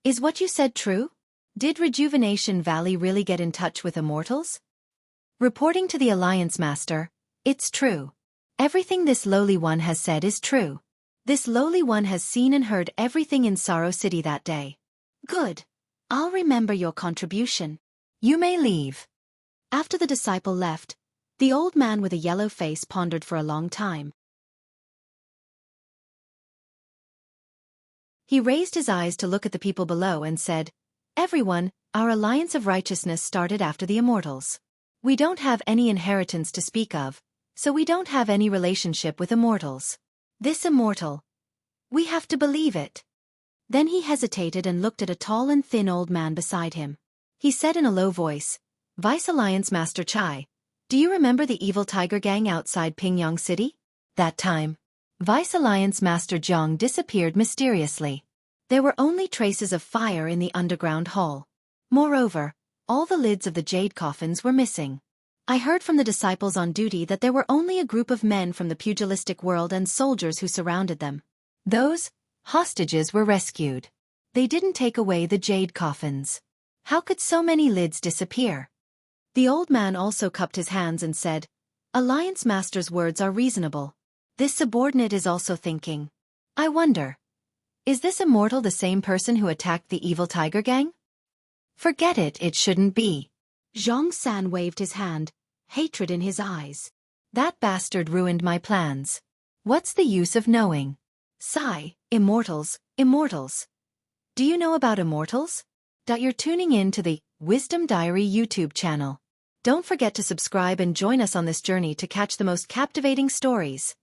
"Is what you said true? Did Rejuvenation Valley really get in touch with immortals?" Reporting to the Alliance Master, "It's true. Everything this lowly one has said is true. This lowly one has seen and heard everything in Sorrow City that day." "Good. I'll remember your contribution. You may leave." After the disciple left, the old man with a yellow face pondered for a long time. He raised his eyes to look at the people below and said, "Everyone, our alliance of righteousness started after the immortals. We don't have any inheritance to speak of, so we don't have any relationship with immortals. This immortal, we have to believe it." Then he hesitated and looked at a tall and thin old man beside him. He said in a low voice, "Vice Alliance Master Chai, do you remember the evil tiger gang outside Pingyang City? That time, Vice Alliance Master Jiang disappeared mysteriously. There were only traces of fire in the underground hall. Moreover, all the lids of the jade coffins were missing. I heard from the disciples on duty that there were only a group of men from the pugilistic world and soldiers who surrounded them. Those hostages were rescued. They didn't take away the jade coffins. How could so many lids disappear?" The old man also cupped his hands and said, "Alliance Master's words are reasonable. This subordinate is also thinking. I wonder, is this immortal the same person who attacked the evil tiger gang?" "Forget it, it shouldn't be." Zhang San waved his hand, hatred in his eyes. "That bastard ruined my plans. What's the use of knowing? Sigh, immortals, immortals. Do you know about immortals? You're tuning in to the Wisdom Diary YouTube channel. Don't forget to subscribe and join us on this journey to catch the most captivating stories.